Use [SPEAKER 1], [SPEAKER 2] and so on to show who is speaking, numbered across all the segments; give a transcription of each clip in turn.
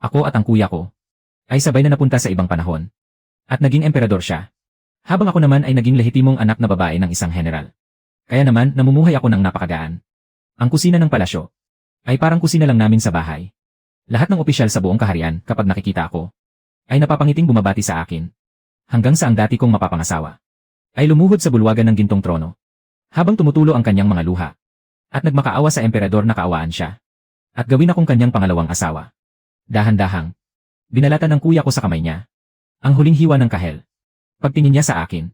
[SPEAKER 1] Ako at ang kuya ko ay sabay na napunta sa ibang panahon. At naging emperador siya. Habang ako naman ay naging lehitimong anak na babae ng isang general. Kaya naman namumuhay ako ng napakagaan. Ang kusina ng palasyo ay parang kusina lang namin sa bahay. Lahat ng opisyal sa buong kaharian kapag nakikita ako ay napapangiting bumabati sa akin. Hanggang sa ang dati kong mapapangasawa ay lumuhod sa bulwagan ng gintong trono. Habang tumutulo ang kanyang mga luha. At nagmakaawa sa emperador na kaawaan siya. At gawin akong kanyang pangalawang asawa. Dahan-dahang. Binalatan ng kuya ko sa kamay niya. Ang huling hiwa ng kahel. Pagtingin niya sa akin.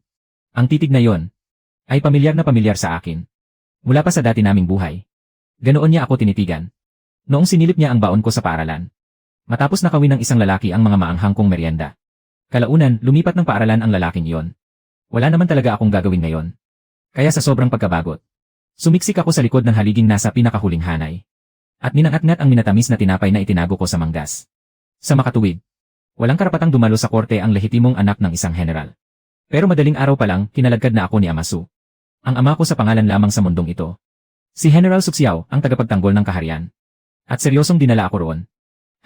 [SPEAKER 1] Ang titig na yon ay pamilyar na pamilyar sa akin. Mula pa sa dati naming buhay. Ganoon niya ako tinitigan. Noong sinilip niya ang baon ko sa paaralan. Matapos nakawin ng isang lalaki ang mga maanghang kong merienda. Kalaunan, lumipat ng paaralan ang lalaking iyon. Wala naman talaga akong gagawin ngayon. Kaya sa sobrang pagkabagot, sumiksik ako sa likod ng haliging nasa pinakahuling hanay. At ninangat-ngat ang minatamis na tinapay na itinago ko sa manggas. Sa makatuwid, walang karapatang dumalo sa korte ang lehitimong anak ng isang general. Pero madaling araw pa lang, kinalagkad na ako ni Amasu. Ang ama ko sa pangalan lamang sa mundong ito. Si General Suxiao, ang tagapagtanggol ng kaharian. At seryosong dinala ako roon.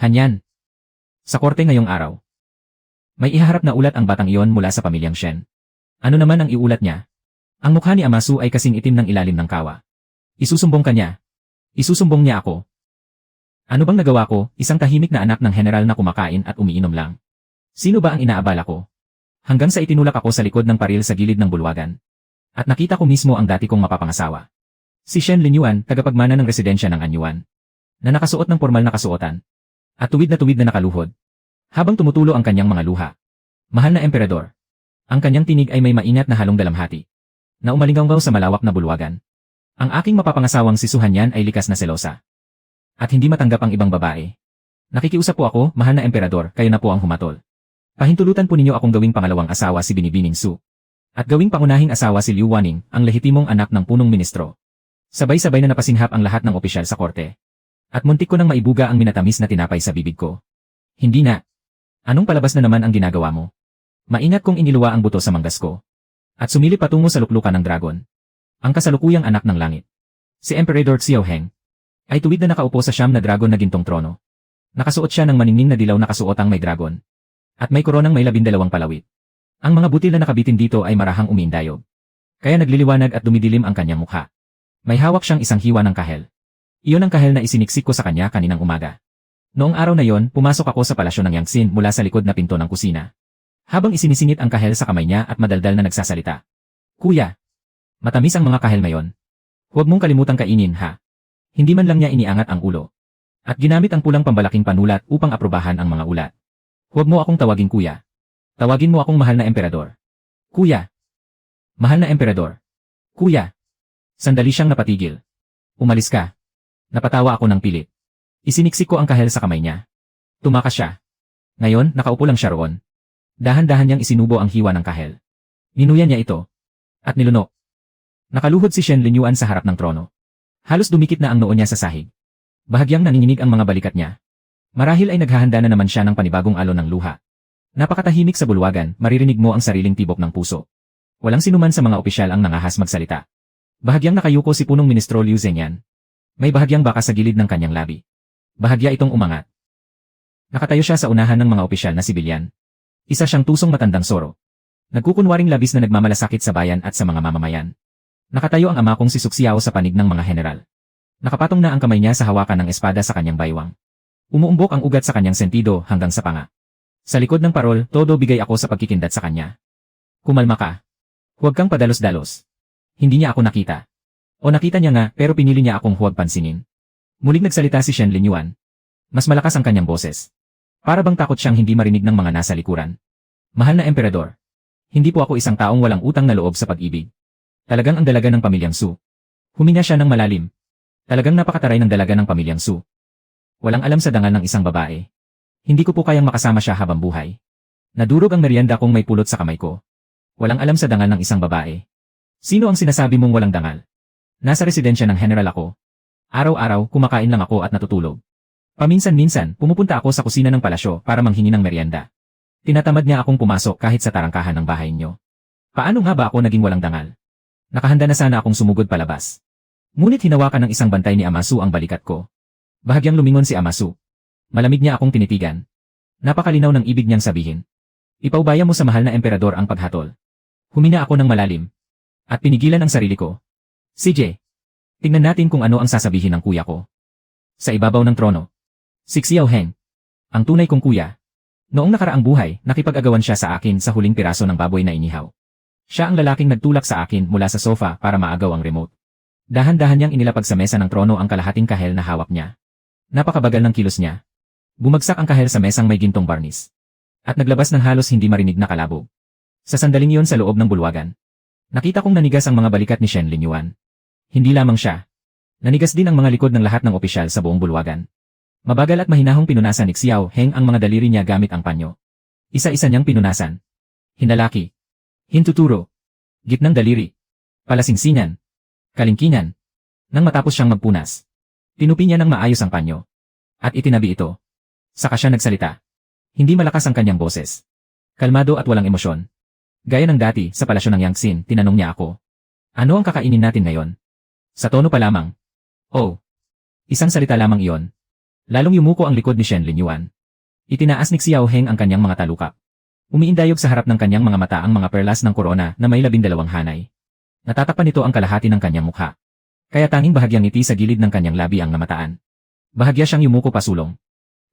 [SPEAKER 1] Hanyan. Sa korte ngayong araw. May ihaharap na ulat ang batang iyon mula sa pamilyang Shen. Ano naman ang iulat niya? Ang mukha ni Amasu ay kasing itim ng ilalim ng kawa. Isusumbong ka niya. Isusumbong niya ako. Ano bang nagawa ko, isang tahimik na anak ng general na kumakain at umiinom lang? Sino ba ang inaabala ko? Hanggang sa itinulak ako sa likod ng paril sa gilid ng bulwagan. At nakita ko mismo ang dati kong mapapangasawa. Si Shen Linyuan, tagapagmana ng residensya ng Anyuan. Na nakasuot ng formal na kasuotan. At tuwid na nakaluhod. Habang tumutulo ang kanyang mga luha. Mahal na emperador. Ang kanyang tinig ay may maingat na halong dalamhati. Na umalinggaw sa malawak na bulwagan. Ang aking mapapangasawang si Suhanyan ay likas na selosa. At hindi matanggap ang ibang babae. Nakikiusap po ako, mahal na emperador, kayo na po ang humatol. Pahintulutan po ninyo akong gawing pangalawang asawa si Binibining Su. At gawing pangunahing asawa si Liu Waning, ang lehitimong anak ng punong ministro. Sabay-sabay na napasinghap ang lahat ng opisyal sa korte. At muntik ko nang maibuga ang minatamis na tinapay sa bibig ko. Hindi na. Anong palabas na naman ang ginagawa mo? Maingat kong iniluwa ang buto sa manggas ko. At sumilip patungo sa luklukan ng dragon. Ang kasalukuyang anak ng langit. Si Emperador Xiao Heng. Ay tuwid na nakaupo sa siyam na dragon na gintong trono. Nakasuot siya ng maningning na dilaw na kasuotang may dragon. At may koronang may 12 palawit. Ang mga butil na nakabitin dito ay marahang umiindayog. Kaya nagliliwanag at dumidilim ang kanyang mukha. May hawak siyang isang hiwa ng kahel. Iyon ang kahel na isiniksik ko sa kanya kaninang umaga. Noong araw na yon, pumasok ako sa palasyo ng Yangtsin mula sa likod na pinto ng kusina. Habang isinisingit ang kahel sa kamay niya at madaldal na nagsasalita. Kuya, matamis ang mga kahel ngayon. Huwag mong kalimutang kainin ha. Hindi man lang niya iniangat ang ulo. At ginamit ang pulang pambalaking panulat upang aprobahan ang mga ulat. Huwag mo akong tawagin kuya. Tawagin mo akong mahal na emperador. Kuya. Mahal na emperador. Kuya. Sandali siyang napatigil. Umalis ka. Napatawa ako ng pilit. Isiniksik ko ang kahel sa kamay niya. Tumakas siya. Ngayon, nakaupo lang siya roon. Dahan-dahan niyang isinubo ang hiwa ng kahel. Ninuya niya ito. At nilunok. Nakaluhod si Shen Linyuan sa harap ng trono. Halos dumikit na ang noo niya sa sahig. Bahagyang nanginginig ang mga balikat niya. Marahil ay naghahanda na naman siya ng panibagong alon ng luha. Napakatahimik sa bulwagan, maririnig mo ang sariling tibok ng puso. Walang sinuman sa mga opisyal ang nangahas magsalita. Bahagyang nakayuko si punong ministro Liu Zhenyan. May bahagyang baka sa gilid ng kanyang labi. Bahagya itong umangat. Nakatayo siya sa unahan ng mga opisyal na sibilyan. Isa siyang tusong matandang soro. Nagkukunwaring labis na nagmamalasakit sa bayan at sa mga mamamayan. Nakatayo ang ama kong si Suxiao sa panig ng mga general. Nakapatong na ang kamay niya sa hawakan ng espada sa kanyang baywang. Umuumbok ang ugat sa kanyang sentido hanggang sa panga. Sa likod ng parol, todo bigay ako sa pagkikindat sa kanya. Kumalma ka. Huwag kang padalos-dalos. Hindi niya ako nakita. O nakita niya nga pero pinili niya akong huwag pansinin. Muling nagsalita si Shen Linyuan. Mas malakas ang kanyang boses. Para bang takot siyang hindi marinig ng mga nasa likuran. Mahal na emperador. Hindi po ako isang taong walang utang na loob sa pag-ibig. Talagang ang dalaga ng pamilyang Su. Huminga siya ng malalim. Talagang napakataray ng dalaga ng pamilyang Su. Walang alam sa dangal ng isang babae. Hindi ko po kayang makasama siya habang buhay. Nadurog ang merienda kong may pulot sa kamay ko. Walang alam sa dangal ng isang babae. Sino ang sinasabi mong walang dangal? Nasa residensya ng general ako. Araw-araw, kumakain lang ako at natutulog. Paminsan-minsan, pumupunta ako sa kusina ng palasyo para manghingi ng merienda. Tinatamad niya akong pumasok kahit sa tarangkahan ng bahay niyo. Paano nga ba ako naging walang dangal? Nakahanda na sana akong sumugod palabas. Ngunit hinawakan ng isang bantay ni Amasu ang balikat ko. Bahagyang lumingon si Amasu. Malamig niya akong tinitigan. Napakalinaw ng ibig niyang sabihin. Ipaubaya mo sa mahal na emperador ang paghatol. Humina ako ng malalim. At pinigilan ang sarili ko. CJ. Tingnan natin kung ano ang sasabihin ng kuya ko. Sa ibabaw ng trono. Si Xiao Heng. Ang tunay kong kuya. Noong nakaraang buhay, nakipag-agawan siya sa akin sa huling piraso ng baboy na inihaw. Siya ang lalaking nagtulak sa akin mula sa sofa para maagaw ang remote. Dahan-dahan niyang inilapag sa mesa ng trono ang kalahating kahel na hawak niya. Napakabagal ng kilos niya. Bumagsak ang kahel sa mesang may gintong barnis. At naglabas ng halos hindi marinig na kalabog. Sa sandaling iyon sa loob ng bulwagan. Nakita kong nanigas ang mga balikat ni Shen Linyuan. Hindi lamang siya. Nanigas din ang mga likod ng lahat ng opisyal sa buong bulwagan. Mabagal at mahinahong pinunasan ni Xiao Heng ang mga daliri niya gamit ang panyo. Isa-isa niyang pinunasan. Hinalaki. Hintuturo. Gitnang daliri. Palasingsingan. Kalingkingan. Nang matapos siyang magpunas. Tinupi niya ng maayos ang panyo. At itinabi ito. Saka siya nagsalita. Hindi malakas ang kanyang boses. Kalmado at walang emosyon. Gaya ng dati sa palasyo ng Yangtze, tinanong niya ako. Ano ang kakainin natin ngayon? Sa tono pa lamang. Oh. Isang salita lamang iyon. Lalong yumuko ang likod ni Shen Linyuan. Itinaas ni Xiao Heng ang kanyang mga talukap. Umiindayog sa harap ng kanyang mga mata ang mga perlas ng korona na may 12 hanay. Natatakpan nito ang kalahati ng kanyang mukha. Kaya tanging bahagyang ngiti sa gilid ng kanyang labi ang namataan. Bahagya siyang yumuko pasulong.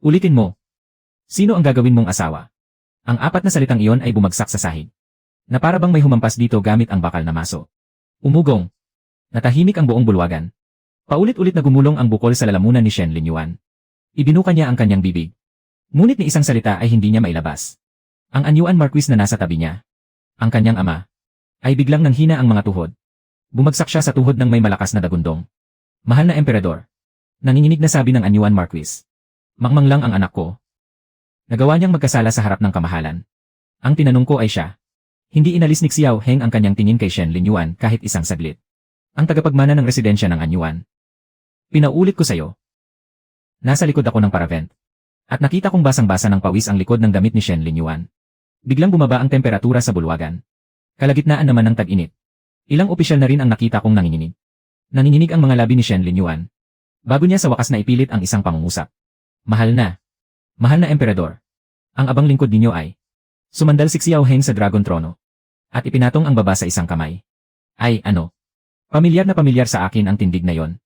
[SPEAKER 1] Ulitin mo. Sino ang gagawin mong asawa? Ang apat na salitang iyon ay bumagsak sa sahig. Na para bang may humampas dito gamit ang bakal na maso. Umugong. Natahimik ang buong bulwagan. Paulit-ulit na gumulong ang bukol sa lalamunan ni Shen Linyuan. Ibinuka niya ang kanyang bibig. Ngunit ni isang salita ay hindi niya mailabas. Ang Anyuan Marquis na nasa tabi niya, ang kanyang ama, ay biglang nanghina ang mga tuhod. Bumagsak siya sa tuhod ng may malakas na dagundong. Mahal na emperador. Nanginginig na sabi ng Anyuan Marquis. Mangmang lang ang anak ko. Nagawa niyang magkasala sa harap ng kamahalan. Ang tinanong ko ay siya. Hindi inalis ni Xiao Heng ang kanyang tingin kay Shen Linyuan kahit isang saglit. Ang tagapagmana ng residensya ng Anyuan. Pinaulit ko sa'yo. Nasa likod ako ng paravent. At nakita kong basang-basa ng pawis ang likod ng damit ni Shen Linyuan. Biglang bumaba ang temperatura sa bulwagan. Kalagitnaan naman ng tag-init. Ilang opisyal na rin ang nakita kong nanginginig. Nanginginig ang mga labi ni Shen Linyuan. Bago niya sa wakas na ipilit ang isang pangungusap. Mahal na emperador. Ang abang lingkod ninyo ay sumandal si Xiao Heng sa Dragon Trono. At ipinatong ang baba sa isang kamay. Ay ano? Pamilyar na pamilyar sa akin ang tindig na yon.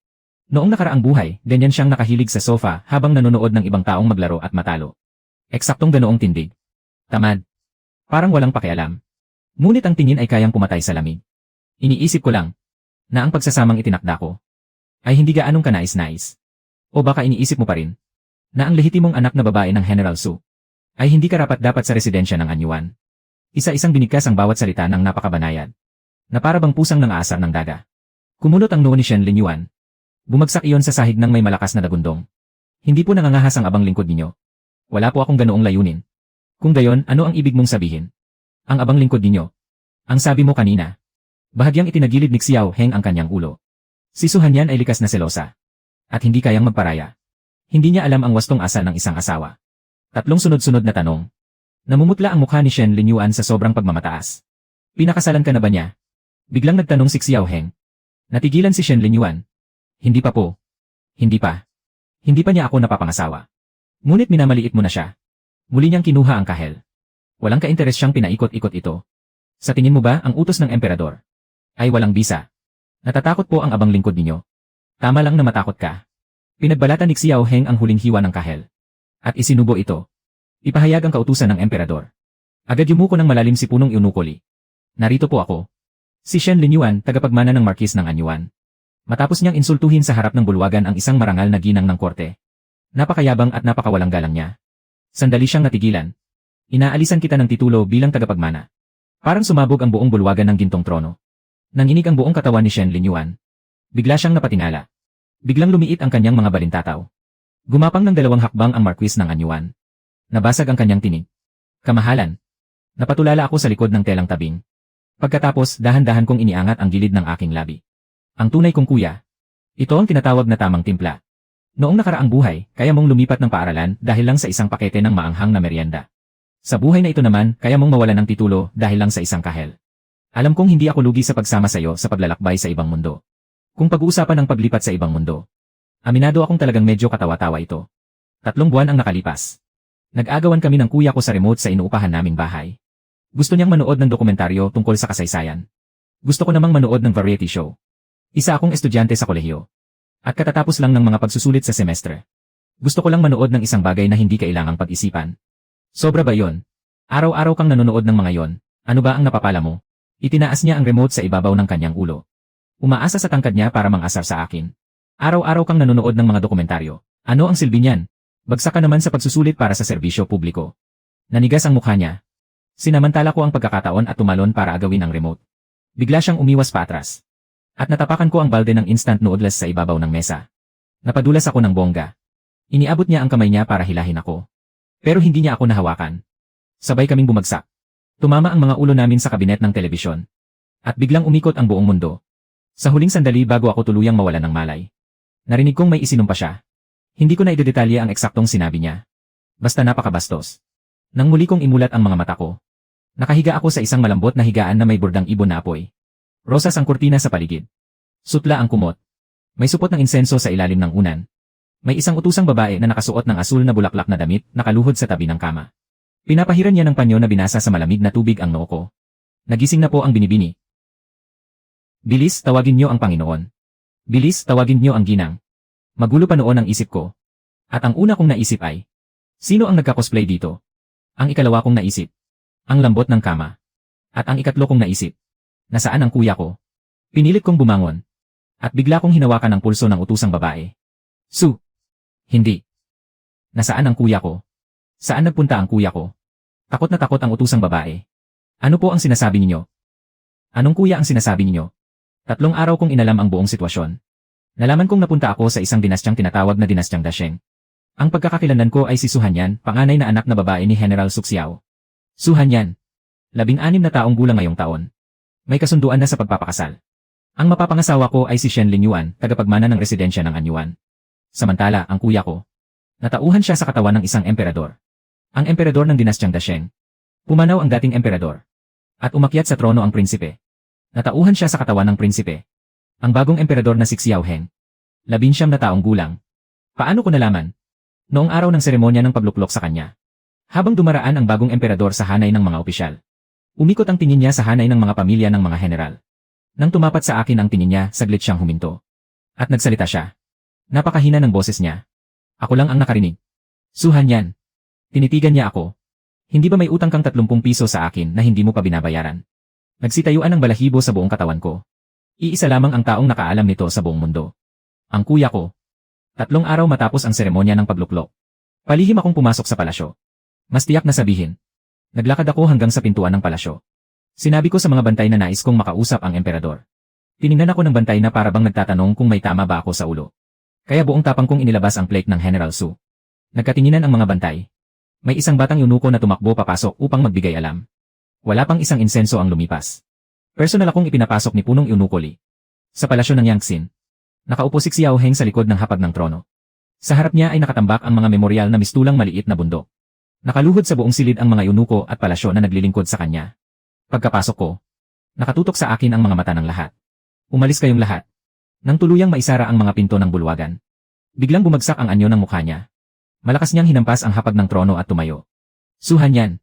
[SPEAKER 1] Noong nakaraang buhay, ganyan siyang nakahilig sa sofa habang nanonood ng ibang taong maglaro at matalo. Eksaktong ganoong tindig. Tamad. Parang walang pakialam. Ngunit ang tingin ay kayang pumatay sa lamig. Iniisip ko lang na ang pagsasamang itinakda ko ay hindi gaanong kanais-nais. O baka iniisip mo pa rin na ang lehitimong anak na babae ng General Su ay hindi karapat-dapat sa residensya ng Anyuan. Isa-isang binigkas ang bawat salita ng napakabanayad na para bang pusang ng aasar ng daga. Kumunot ang noo ni Shen Linyuan. Bumagsak iyon sa sahig ng may malakas na dagundong. Hindi po nangangahas ang abang lingkod ninyo. Wala po akong ganoong layunin. Kung gayon, ano ang ibig mong sabihin? Ang abang lingkod ninyo. Ang sabi mo kanina. Bahagyang itinagilid ni Xiao Heng ang kanyang ulo. Si Su Hanyan ay likas na selosa. At hindi kayang magparaya. Hindi niya alam ang wastong asal ng isang asawa. Tatlong sunod-sunod na tanong. Namumutla ang mukha ni Shen Linyuan sa sobrang pagmamataas. Pinakasalan ka na ba niya? Biglang nagtanong si Xiao Heng. Natigilan si Shen Linyuan. Hindi pa po. Hindi pa. Hindi pa niya ako napapangasawa. Ngunit minamaliit mo na siya. Muli niyang kinuha ang kahel. Walang ka-interes siyang pinaikot-ikot ito. Sa tingin mo ba ang utos ng emperador ay walang bisa? Natatakot po ang abang lingkod ninyo. Tama lang na matakot ka. Pinagbalatan ni Xiao Heng ang huling hiwa ng kahel. At isinubo ito. Ipahayag ang kautusan ng emperador. Agad yumuko ng malalim si punong Iunukoli. Narito po ako. Si Shen Linyuan, tagapagmana ng Marquis ng Anyuan. Matapos niyang insultuhin sa harap ng bulwagan ang isang marangal na ginang ng korte. Napakayabang at napakawalang galang niya. Sandali siyang natigilan. Inaalisan kita ng titulo bilang tagapagmana. Parang sumabog ang buong bulwagan ng gintong trono. Nanginig ang buong katawan ni Shen Linyuan. Bigla siyang napatingala. Biglang lumiit ang kanyang mga balintataw. Gumapang ng 2 hakbang ang Marquis ng Anyuan. Nabasag ang kanyang tinig. Kamahalan. Napatulala ako sa likod ng telang tabing. Pagkatapos, dahan-dahan kong iniangat ang gilid ng aking labi. Ang tunay kong kuya. Ito ang tinatawag na tamang timpla. Noong nakaraang buhay, kaya mong lumipat ng paaralan dahil lang sa isang pakete ng maanghang na merienda. Sa buhay na ito naman, kaya mong mawalan ng titulo dahil lang sa isang kahel. Alam kong hindi ako lugi sa pagsama sa iyo sa paglalakbay sa ibang mundo. Kung pag-uusapan ang paglipat sa ibang mundo, aminado akong talagang medyo katawa-tawa ito. 3 buwan ang nakalipas. Nag-agawan kami ng kuya ko sa remote sa inuupahan naming bahay. Gusto niyang manood ng dokumentaryo tungkol sa kasaysayan. Gusto ko namang manood ng variety show. Isa akong estudyante sa kolehiyo. At katatapos lang ng mga pagsusulit sa semestre. Gusto ko lang manood ng isang bagay na hindi kailangang pag-isipan. Sobra ba yon? Araw-araw kang nanonood ng mga yon, ano ba ang napapala mo? Itinaas niya ang remote sa ibabaw ng kanyang ulo. Umaasa sa tangkad niya para mang-asar sa akin. Araw-araw kang nanonood ng mga dokumentaryo. Ano ang silbi niyan? Bagsak ka naman sa pagsusulit para sa serbisyo publiko. Nanigas ang mukha niya. Sinamantala ko ang pagkakataon at tumalon para agawin ang remote. Bigla siyang umiwas paatras. At natapakan ko ang balde ng instant noodles sa ibabaw ng mesa. Napadulas ako ng bongga. Iniabot niya ang kamay niya para hilahin ako. Pero hindi niya ako nahawakan. Sabay kaming bumagsak. Tumama ang mga ulo namin sa kabinet ng telebisyon. At biglang umikot ang buong mundo. Sa huling sandali bago ako tuluyang mawalan ng malay. Narinig kong may isinumpa siya. Hindi ko na idedetalye ang eksaktong sinabi niya. Basta napakabastos. Nang muli kong imulat ang mga mata ko. Nakahiga ako sa isang malambot na higaan na may bordang ibon na apoy. Rosas ang kurtina sa paligid. Sutla ang kumot. May supot ng insenso sa ilalim ng unan. May isang utusang babae na nakasuot ng asul na bulaklak na damit nakaluhod sa tabi ng kama. Pinapahiran niya ng panyo na binasa sa malamig na tubig ang noo ko. Nagising na po ang binibini. Bilis, tawagin niyo ang Panginoon. Bilis, tawagin niyo ang ginang. Magulo pa noon ang isip ko. At ang una kong naisip ay, sino ang nagka-cosplay dito? Ang ikalawa kong naisip, ang lambot ng kama. At ang ikatlo kong naisip, nasaan ang kuya ko? Pinilit kong bumangon. At bigla kong hinawakan ang pulso ng utusang babae. Su! Hindi. Nasaan ang kuya ko? Saan nagpunta ang kuya ko? Takot na takot ang utusang babae. Ano po ang sinasabi ninyo? Anong kuya ang sinasabi ninyo? 3 araw kong inalam ang buong sitwasyon. Nalaman kong napunta ako sa isang dinastyang tinatawag na dinastyang Dasheng. Ang pagkakakilanlan ko ay si Su Hanyan, panganay na anak na babae ni General Su Xiao. Su Hanyan. 16 na taong gulang ngayong taon. May kasunduan na sa pagpapakasal. Ang mapapangasawa ko ay si Shen Linyuan, tagapagmana ng residensya ng Anyuan. Samantala, ang kuya ko. Natauhan siya sa katawan ng isang emperador. Ang emperador ng dinastyang Dasheng. Pumanaw ang dating emperador. At umakyat sa trono ang prinsipe. Natauhan siya sa katawan ng prinsipe. Ang bagong emperador na si Xiao Heng. 19 na taong gulang. Paano ko nalaman? Noong araw ng seremonya ng pagluklok sa kanya. Habang dumaraan ang bagong emperador sa hanay ng mga opisyal. Umikot ang tingin niya sa hanay ng mga pamilya ng mga general. Nang tumapat sa akin ang tingin niya, saglit siyang huminto. At nagsalita siya. Napakahina ng boses niya. Ako lang ang nakarinig. Su Hanyan. Tinitigan niya ako. Hindi ba may utang kang 30 piso sa akin na hindi mo pa binabayaran? Nagsitayuan ng balahibo sa buong katawan ko. Iisa lamang ang taong nakaalam nito sa buong mundo. Ang kuya ko. 3 araw matapos ang seremonya ng pagluklok. Palihim akong pumasok sa palasyo. Mas tiyak na sabihin. Naglakad ako hanggang sa pintuan ng palasyo. Sinabi ko sa mga bantay na nais kong makausap ang emperador. Tiningnan ako ng bantay na parabang nagtatanong kung may tama ba ako sa ulo. Kaya buong tapang kong inilabas ang plate ng General Su. Nagkatinginan ang mga bantay. May isang batang eunuko na tumakbo papasok upang magbigay alam. Wala pang isang insenso ang lumipas. Personal akong ipinapasok ni punong eunuko Li. Sa palasyo ng Yangtsin. Nakaupo si Xiao Heng sa likod ng hapag ng trono. Sa harap niya ay nakatambak ang mga memoryal na mistulang maliit na bundok. Nakaluhod sa buong silid ang mga eunuko at palasyo na naglilingkod sa kanya. Pagkapasok ko, nakatutok sa akin ang mga mata ng lahat. Umalis kayong lahat. Nang tuluyang maisara ang mga pinto ng bulwagan. Biglang bumagsak ang anyo ng mukha niya. Malakas niyang hinampas ang hapag ng trono at tumayo. Su Hanyan.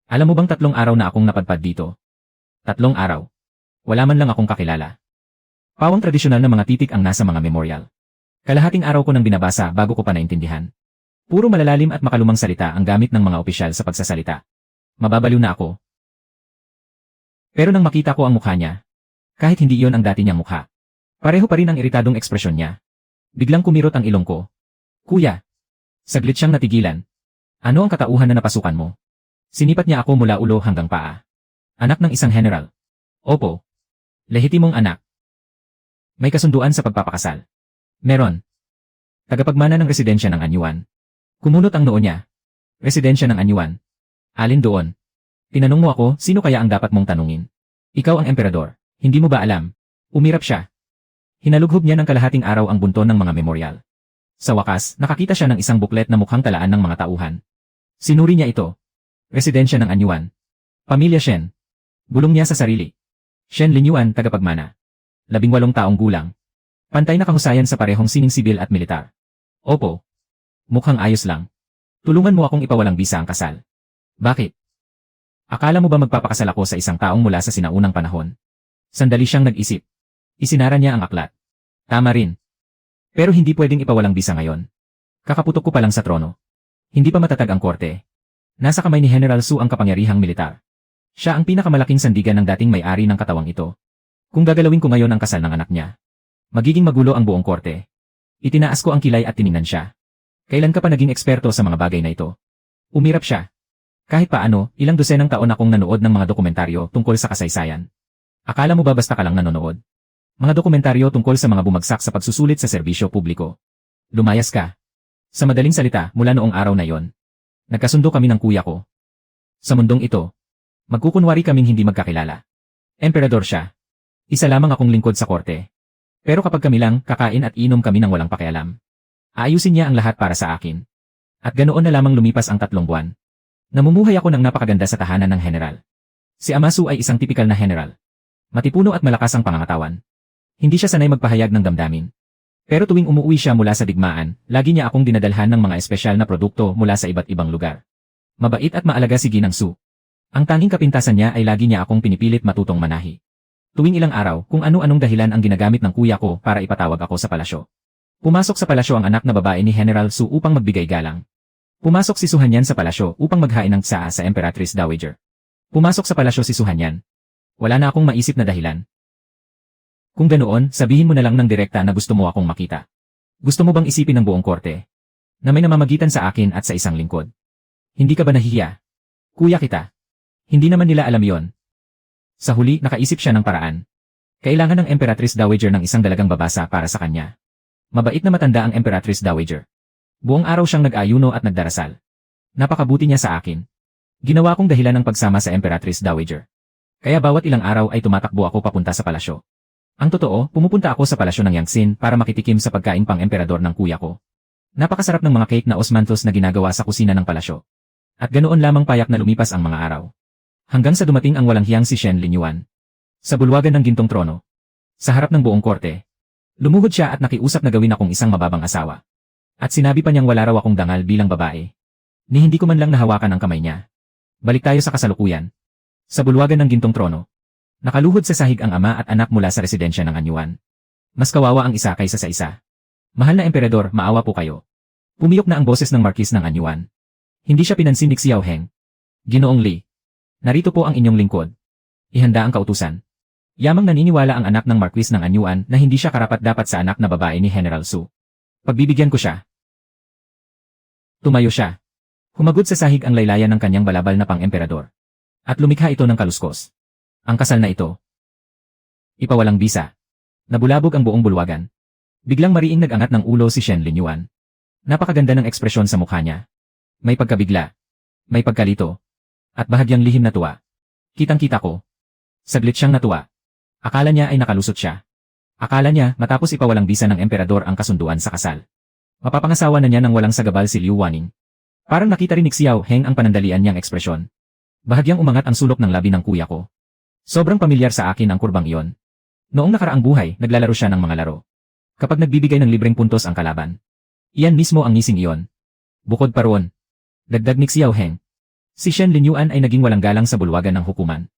[SPEAKER 1] Alam mo bang 3 araw na akong napadpad dito? 3 araw. Wala man lang akong kakilala. Pawang tradisyonal na mga titik ang nasa mga memoryal. Kalahating araw ko nang binabasa bago ko pa naintindihan. Puro malalalim at makalumang salita ang gamit ng mga opisyal sa pagsasalita. Mababaliw na ako. Pero nang makita ko ang mukha niya, kahit hindi iyon ang dati niyang mukha, pareho pa rin ang iritadong ekspresyon niya. Biglang kumirot ang ilong ko. Kuya. Saglit siyang natigilan. Ano ang katauhan na napasukan mo? Sinipat niya ako mula ulo hanggang paa. Anak ng isang general. Opo. Lehitimong anak. May kasunduan sa pagpapakasal. Meron. Tagapagmana ng residensya ng Anyuan. Kumunot ang noo niya. Residensya ng Anyuan. Alin doon? Tinanong mo ako, sino kaya ang dapat mong tanungin? Ikaw ang emperador. Hindi mo ba alam? Umirap siya. Hinalughog niya ng kalahating araw ang bunton ng mga memoryal. Sa wakas, nakakita siya ng isang buklet na mukhang talaan ng mga tauhan. Sinuri niya ito. Residensya ng Anyuan. Pamilya Shen. Bulong niya sa sarili. Shen Linyuan, tagapagmana. 18 taong gulang. Pantay na kahusayan sa parehong sining sibil at militar. Opo. Mukhang ayos lang. Tulungan mo akong ipawalang bisa ang kasal. Bakit? Akala mo ba magpapakasal ako sa isang taong mula sa sinaunang panahon? Sandali siyang nag-isip. Isinara niya ang aklat. Tama rin. Pero hindi pwedeng ipawalang bisa ngayon. Kakaputok ko pa lang sa trono. Hindi pa matatag ang korte. Nasa kamay ni General Su ang kapangyarihang militar. Siya ang pinakamalaking sandigan ng dating may-ari ng katawang ito. Kung gagalawin ko ngayon ang kasal ng anak niya, magiging magulo ang buong korte. Itinaas ko ang kilay at tiningnan siya. Kailan ka pa naging eksperto sa mga bagay na ito? Umirap siya. Kahit paano, ilang dosenang taon akong nanood ng mga dokumentaryo tungkol sa kasaysayan. Akala mo ba basta ka lang nanonood? Mga dokumentaryo tungkol sa mga bumagsak sa pagsusulit sa serbisyo publiko. Lumayas ka. Sa madaling salita, mula noong araw na yon, nagkasundo kami ng kuya ko. Sa mundong ito, magkukunwari kaming hindi magkakilala. Emperador siya. Isa lamang akong lingkod sa korte. Pero kapag kami lang, kakain at inom kami ng walang pakialam. Aayusin niya ang lahat para sa akin. At ganoon na lamang lumipas ang 3 buwan. Namumuhay ako ng napakaganda sa tahanan ng general. Si Amasu ay isang tipikal na general. Matipuno at malakas ang pangangatawan. Hindi siya sanay magpahayag ng damdamin. Pero tuwing umuwi siya mula sa digmaan, lagi niya akong dinadalhan ng mga espesyal na produkto mula sa iba't ibang lugar. Mabait at maalaga si Ginang Su. Ang tanging kapintasan niya ay lagi niya akong pinipilit matutong manahi. Tuwing ilang araw, kung ano-anong dahilan ang ginagamit ng kuya ko para ipatawag ako sa palasyo. Pumasok sa palasyo ang anak na babae ni General Su upang magbigay galang. Pumasok si Suhanyan sa palasyo upang maghain ng tsaa sa Emperatrice Dowager. Pumasok sa palasyo si Suhanyan. Wala na akong maisip na dahilan. Kung ganoon, sabihin mo na lang ng direkta na gusto mo akong makita. Gusto mo bang isipin ng buong korte? Na may namamagitan sa akin at sa isang lingkod. Hindi ka ba nahihiya? Kuya kita. Hindi naman nila alam yon. Sa huli, nakaisip siya ng paraan. Kailangan ng Emperatrice Dowager ng isang dalagang babasa para sa kanya. Mabait na matanda ang Emperatrice Dowager. Buong araw siyang nag-ayuno at nagdarasal. Napakabuti niya sa akin. Ginawa kong dahilan ng pagsama sa Emperatrice Dowager. Kaya bawat ilang araw ay tumatakbo ako papunta sa palasyo. Ang totoo, pumupunta ako sa palasyo ng Yangtsin para makitikim sa pagkain pang emperador ng kuya ko. Napakasarap ng mga cake na osmanthus na ginagawa sa kusina ng palasyo. At ganoon lamang payak na lumipas ang mga araw. Hanggang sa dumating ang walang hiyang si Shen Linyuan. Sa bulwagan ng gintong trono. Sa harap ng buong korte. Lumuhod siya at nakiusap na gawin akong isang mababang asawa. At sinabi pa niyang wala raw akong dangal bilang babae. Ni hindi ko man lang nahawakan ang kamay niya. Balik tayo sa kasalukuyan. Sa bulwagan ng gintong trono. Nakaluhod sa sahig ang ama at anak mula sa residensya ng Anyuan. Mas kawawa ang isa kaysa sa isa. Mahal na emperador, maawa po kayo. Pumiyok na ang boses ng Marquis ng Anyuan. Hindi siya pinansin ni Xiao Heng. Ginoong Li. Narito po ang inyong lingkod. Ihanda ang kautusan. Yamang naniniwala ang anak ng Marquis ng Anyuan na hindi siya karapat-dapat sa anak na babae ni General Su. Pagbibigyan ko siya. Tumayo siya. Humagod sa sahig ang laylayan ng kanyang balabal na pang-emperador. At lumikha ito ng kaluskos. Ang kasal na ito. Ipawalang bisa. Nabulabog ang buong bulwagan. Biglang mariing nag-angat ng ulo si Shen Linyuan. Napakaganda ng ekspresyon sa mukha niya. May pagkabigla. May pagkalito. At bahagyang lihim na tuwa. Kitang-kita ko. Saglit siyang natuwa. Akala niya ay nakalusot siya. Akala niya matapos ipawalang bisa ng emperador ang kasunduan sa kasal. Mapapangasawa na niya ng walang sagabal si Liu Waning. Parang nakita rin ni Xiao Heng ang panandalian niyang ekspresyon. Bahagyang umangat ang sulok ng labi ng kuya ko. Sobrang pamilyar sa akin ang kurbang iyon. Noong nakaraang buhay, naglalaro siya ng mga laro. Kapag nagbibigay ng libreng puntos ang kalaban. Iyan mismo ang ngising iyon. Bukod pa roon. Dagdag ni Xiao Heng. Si Shen Linyuan ay naging walang galang sa bulwagan ng hukuman.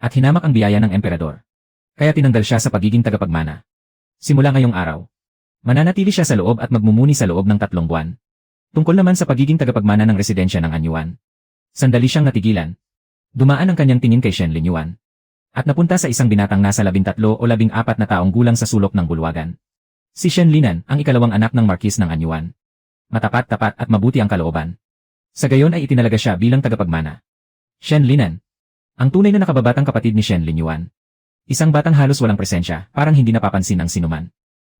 [SPEAKER 1] At hinamak ang biyaya ng emperador. Kaya tinanggal siya sa pagiging tagapagmana. Simula ngayong araw. Mananatili siya sa loob at magmumuni sa loob ng 3 buwan. Tungkol naman sa pagiging tagapagmana ng residensya ng Anyuan. Sandali siyang natigilan. Dumaan ang kanyang tingin kay Shen Linyuan. At napunta sa isang binatang nasa 13 o 14 na taong gulang sa sulok ng bulwagan. Si Shen Linan, ang ikalawang anak ng Marquis ng Anyuan. Matapat-tapat at mabuti ang kalooban. Sa gayon ay itinalaga siya bilang tagapagmana. Shen Linan. Ang tunay na nakababatang kapatid ni Shen Linyuan. Isang batang halos walang presensya, parang hindi napapansin ng sinuman.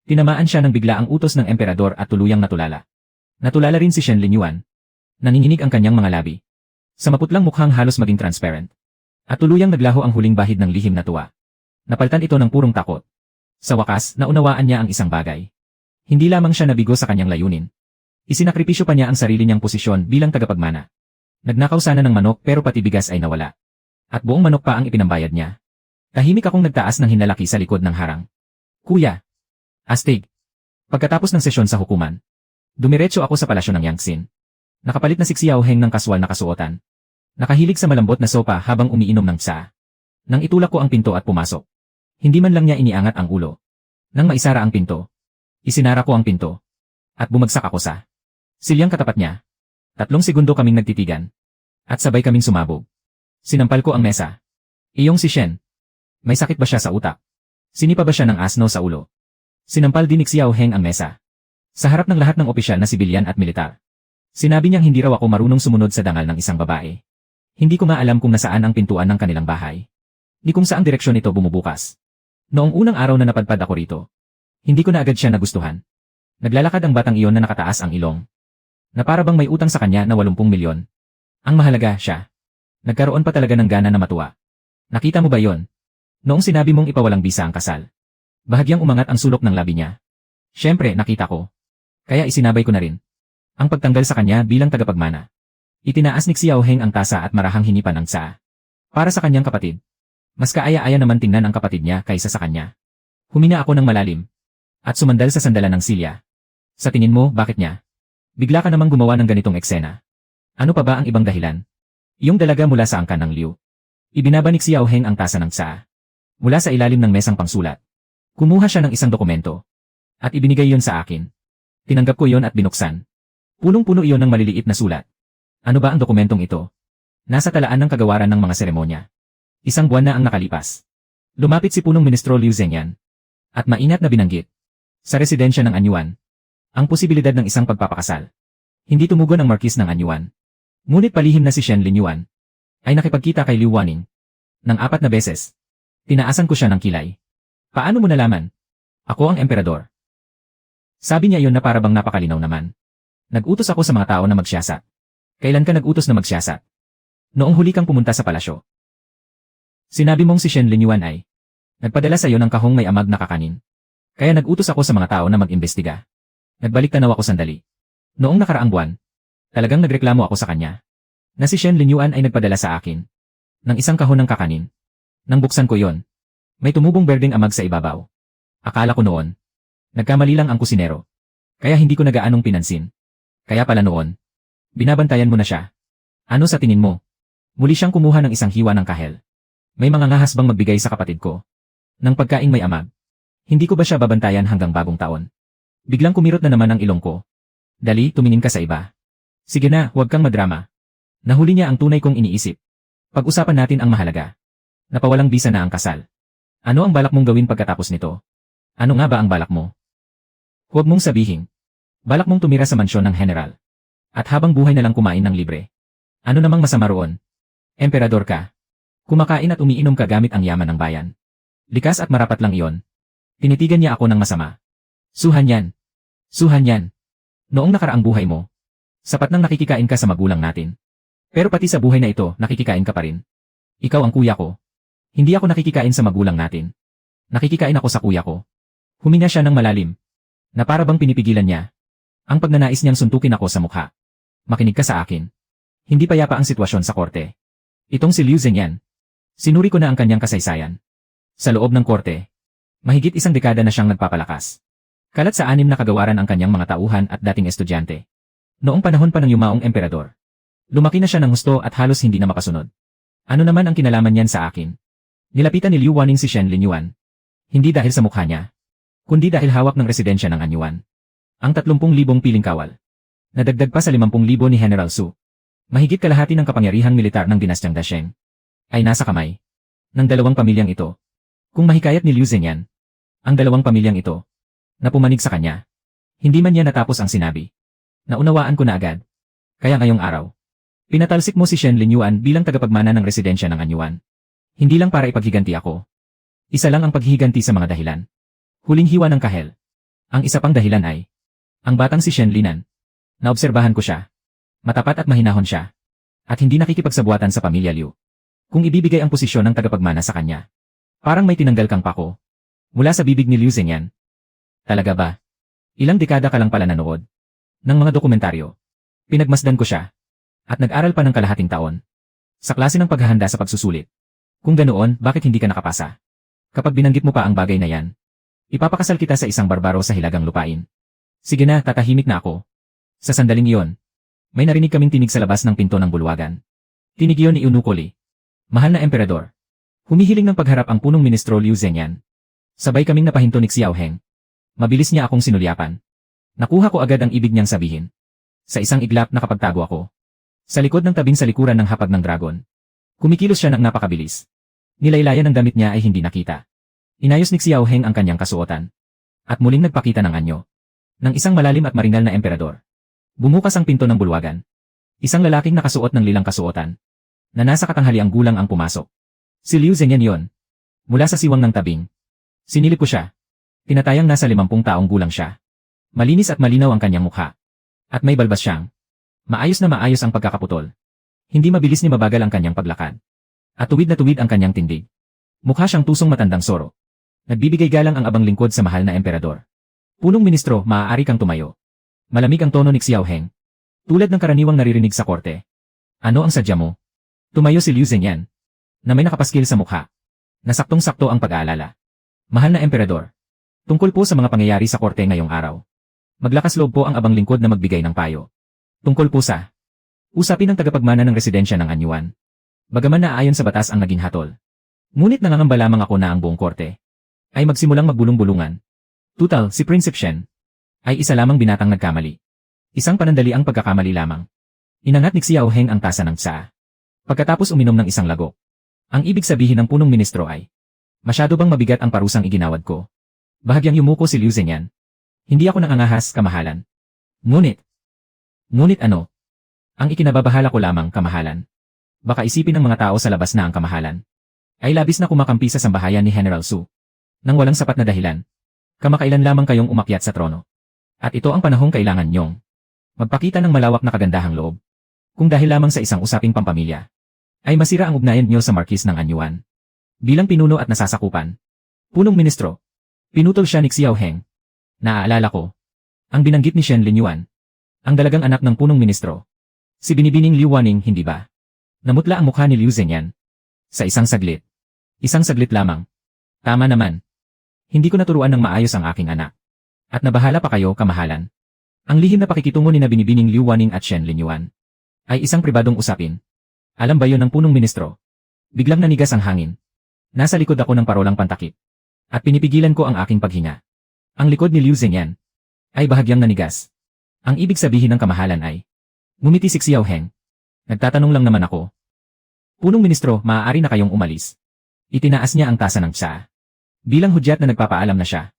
[SPEAKER 1] Tinamaan siya ng bigla ang utos ng emperador at tuluyang natulala. Natulala rin si Shen Linyuan. Nanginginig ang kanyang mga labi. Sa maputlang mukhang halos maging transparent. At tuluyang naglaho ang huling bahid ng lihim na tuwa. Napalitan ito ng purong takot. Sa wakas, naunawaan niya ang isang bagay. Hindi lamang siya nabigo sa kanyang layunin. Isinakripisyo pa niya ang sarili niyang posisyon bilang tagapagmana. Nagnakaw sana ng manok pero pati bigas ay nawala. At buong manok pa ang ipinambayad niya. Tahimik akong nagtaas ng hinlalaki sa likod ng harang. Kuya. Astig. Pagkatapos ng sesyon sa hukuman. Dumiretso ako sa palasyo ng Yangtsin. Nakapalit na si Xiao Heng ng kaswal na kasuotan. Nakahilig sa malambot na sopa habang umiinom ng tsa. Nang itulak ko ang pinto at pumasok. Hindi man lang niya iniangat ang ulo. Nang maisara ang pinto, isinara ko ang pinto. At bumagsak ako sa silyang katapat niya. 3 segundo kaming nagtitigan. At sabay kaming sumabog. Sinampal ko ang mesa. Iyong si Shen. May sakit ba siya sa utak? Sinipa ba siya ng asno sa ulo? Sinampal din ni Xiao Heng ang mesa. Sa harap ng lahat ng opisyal na sibilyan at militar. Sinabi niyang hindi raw ako marunong sumunod sa dangal ng isang babae. Hindi ko maalam kung nasaan ang pintuan ng kanilang bahay. Ni kung saang direksyon ito bumubukas. Noong unang araw na napadpad ako rito, hindi ko na agad siya nagustuhan. Naglalakad ang batang iyon na nakataas ang ilong. Na para bang may utang sa kanya na 80 milyon. Ang mahalaga siya. Nagkaroon pa talaga ng gana na matuwa. Nakita mo ba yon? Noong sinabi mong ipawalang bisa ang kasal. Bahagyang umangat ang sulok ng labi niya. Siyempre, nakita ko. Kaya isinabay ko na rin. Ang pagtanggal sa kanya bilang tagapagmana. Itinaas ni Xiao Heng ang tasa at marahang hinipan ang tsa. Para sa kanyang kapatid. Mas kaaya-aya naman tingnan ang kapatid niya kaysa sa kanya. Humina ako ng malalim. At sumandal sa sandalan ng silya. Sa tingin mo, bakit niya? Bigla ka namang gumawa ng ganitong eksena. Ano pa ba ang ibang dahilan? Iyong dalaga mula sa angkan ng Liu. Ibinaba ni Xiao Heng ang tasa ng tsa. Mula sa ilalim ng mesang pangsulat. Kumuha siya ng isang dokumento. At ibinigay yon sa akin. Tinanggap ko yon at binuksan. Punong-puno iyon ng maliliit na sulat. Ano ba ang dokumentong ito? Nasa talaan ng kagawaran ng mga seremonya. 1 buwan na ang nakalipas. Lumapit si punong ministro Liu Zhenyan. At maingat na binanggit. Sa residensya ng Anyuan. Ang posibilidad ng isang pagpapakasal. Hindi tumugon ang markis ng Anyuan. Ngunit palihim na si Shen Linyuan. Ay nakipagkita kay Liu Waning. Nang 4 na beses. Tinaasan ko siya ng kilay. Paano mo nalaman? Ako ang emperador. Sabi niya iyon na para bang napakalinaw naman. Nag-utos ako sa mga tao na magsiyasat. Kailan ka nag-utos na magsiyasat? Noong huli kang pumunta sa palasyo. Sinabi mong si Shen Linyuan ay nagpadala sa iyo ng kahong may amag na kakanin. Kaya nag-utos ako sa mga tao na mag-imbestiga. Nagbalik tanaw ako sandali. Noong nakaraang buwan, talagang nagreklamo ako sa kanya. Na si Shen Linyuan ay nagpadala sa akin ng isang kahon ng kakanin. Nang buksan ko yon, may tumubong berdeng amag sa ibabaw. Akala ko noon, nagkamali lang ang kusinero. Kaya hindi ko nagaanong pinansin. Kaya pala noon, binabantayan mo na siya. Ano sa tingin mo? Muli siyang kumuha ng isang hiwa ng kahel. May mga ngahas bang magbigay sa kapatid ko? Nang pagkaing may amag. Hindi ko ba siya babantayan hanggang bagong taon? Biglang kumirot na naman ang ilong ko. Dali, tumingin ka sa iba. Sige na, huwag kang madrama. Nahuli niya ang tunay kong iniisip. Pag-usapan natin ang mahalaga. Napawalang bisa na ang kasal. Ano ang balak mong gawin pagkatapos nito? Ano nga ba ang balak mo? Huwag mong sabihin. Balak mong tumira sa mansyon ng general. At habang buhay na lang kumain ng libre. Ano namang masama roon? Emperador ka. Kumakain at umiinom ka gamit ang yaman ng bayan. Likas at marapat lang iyon. Tinitigan niya ako ng masama. Suhan yan. Suhan yan. Noong nakaraang buhay mo, sapat nang nakikikain ka sa magulang natin. Pero pati sa buhay na ito, nakikikain ka pa rin. Ikaw ang kuya ko. Hindi ako nakikikain sa magulang natin. Nakikikain ako sa kuya ko. Huminga siya ng malalim. Na para bang pinipigilan niya. Ang pagnanais niyang suntukin ako sa mukha. Makinig ka sa akin. Hindi payapa ang sitwasyon sa korte. Itong si Liu Zhenyan. Sinuri ko na ang kanyang kasaysayan. Sa loob ng korte, mahigit 1 dekada na siyang nagpapalakas. Kalat sa 6 na kagawaran ang kanyang mga tauhan at dating estudyante. Noong panahon pa ng yumaong emperador. Lumaki na siya ng husto at halos hindi na makasunod. Ano naman ang kinalaman niyan sa akin? Nilapitan ni Liu Waning si Shen Linyuan. Hindi dahil sa mukha niya, kundi dahil hawak ng residensya ng Anyuan. Ang 30,000 piling kawal. Nadagdag pa sa 50,000 ni General Su. Mahigit kalahati ng kapangyarihang militar ng dinastyang Dasheng ay nasa kamay ng 2 pamilyang ito. Kung mahikayat ni Liu Zhenyan, ang 2 pamilyang ito, na pumanig sa kanya, hindi man niya natapos ang sinabi. Naunawaan ko na agad. Kaya ngayong araw, pinatalsik mo si Shen Linyuan bilang tagapagmana ng residensya ng Anyuan. Hindi lang para ipaghiganti ako. Isa lang ang paghihiganti sa mga dahilan. Huling hiwa ng kahel. Ang isa pang dahilan ay, ang batang si Shen Linan. Naobserbahan ko siya. Matapat at mahinahon siya. At hindi nakikipagsabuatan sa pamilya Liu. Kung ibibigay ang posisyon ng tagapagmana sa kanya, parang may tinanggal kang pako. Mula sa bibig ni Liu Zhenyan. Talaga ba? Ilang dekada ka lang pala nanood ng mga dokumentaryo. Pinagmasdan ko siya. At nag-aral pa ng kalahating taon. Sa klase ng paghahanda sa pagsusulit. Kung ganoon, bakit hindi ka nakapasa? Kapag binanggit mo pa ang bagay na yan, ipapakasal kita sa isang barbaro sa hilagang lupain. Sige na, tatahimik na ako. Sa sandaling iyon, may narinig kaming tinig sa labas ng pinto ng bulwagan. Tinig iyon ni Unukoli. Mahal na emperador. Humihiling ng pagharap ang punong ministro Liu Zhenyan. Sabay kaming napahinto ni Xiao Heng. Mabilis niya akong sinulyapan. Nakuha ko agad ang ibig niyang sabihin. Sa isang iglap nakapagtago ako. Sa likod ng tabing sa likuran ng hapag ng dragon. Kumikilos siya ng napakabilis. Nilaylayan ng damit niya ay hindi nakita. Inayos ni Xiao Heng ang kanyang kasuotan. At muling nagpakita ng anyo. Ng isang malalim at maringal na emperador. Bumukas ang pinto ng bulwagan. Isang lalaking nakasuot ng lilang kasuotan. Na nasa katanghaliang gulang ang pumasok. Si Liu Zhenyan yon. Mula sa siwang ng tabing. Sinilip ko siya. Tinatayang nasa 50 taong gulang siya. Malinis at malinaw ang kanyang mukha. At may balbas siyang. Maayos na maayos ang pagkakaputol. Hindi mabilis ni mabagal ang kanyang paglakad. At tuwid na tuwid ang kanyang tindig. Mukha siyang tusong matandang soro. Nagbibigay galang ang abang lingkod sa mahal na emperador. Punong ministro, maaari kang tumayo. Malamig ang tono ni Xiao Heng. Tulad ng karaniwang naririnig sa korte. Ano ang sadya mo? Tumayo si Liu Zhenyan. Na may nakapaskil sa mukha. Nasaktong-sakto ang pag-aalala. Mahal na emperador. Tungkol po sa mga pangyayari sa korte ngayong araw. Maglakas loob po ang abang lingkod na magbigay ng payo. Tungkol po sa usapin ng tagapagmana ng residensya ng anyuan. Bagaman naaayon sa batas ang naging hatol. Ngunit nangangamba lamang ako na ang buong korte ay magsimulang magbulong-bulungan. Tutal, si Prince Shen ay isa lamang binatang nagkamali. Isang panandaliang pagkakamali lamang. Inangat ni Xiao Heng ang tasa ng tsaa. Pagkatapos uminom ng isang lagok. Ang ibig sabihin ng punong ministro ay, masyado bang mabigat ang parusang iginawad ko? Bahagyang yumuko si Liu Zhenyan. Hindi ako nangangahas, kamahalan. Ngunit ano? Ang ikinababahala ko lamang, kamahalan. Baka isipin ng mga tao sa labas na ang kamahalan ay labis na kumakampi sa sambahayan ni General Su. Nang walang sapat na dahilan. Kamakailan lamang kayong umakyat sa trono. At ito ang panahong kailangan nyong magpakita ng malawak na kagandahang loob. Kung dahil lamang sa isang usaping pampamilya, ay masira ang ugnayan niyo sa Marquis ng Anyuan. Bilang pinuno at nasasakupan. Punong ministro. Pinutol siya ni Xiao Heng. Naaalala ko. Ang binanggit ni Shen Linyuan. Ang dalagang anak ng punong ministro. Si Binibining Liu Waning, hindi ba? Namutla ang mukha ni Liu Zhenyan. Sa isang saglit. Isang saglit lamang. Tama naman. Hindi ko naturuan ng maayos ang aking anak. At nabahala pa kayo, kamahalan. Ang lihim na pakikitungo ni na Binibining Liu Waning at Shen Linyuan ay isang pribadong usapin. Alam ba yon ng punong ministro? Biglang nanigas ang hangin. Nasa likod ako ng parolang pantakip. At pinipigilan ko ang aking paghinga. Ang likod ni Liu Zhenyan ay bahagyang nanigas. Ang ibig sabihin ng kamahalan ay, ngumiti si Xiao Heng. Nagtatanong lang naman ako. Punong ministro, maaari na kayong umalis. Itinaas niya ang tasa ng tsaa. Bilang hudyat na nagpapaalam na siya.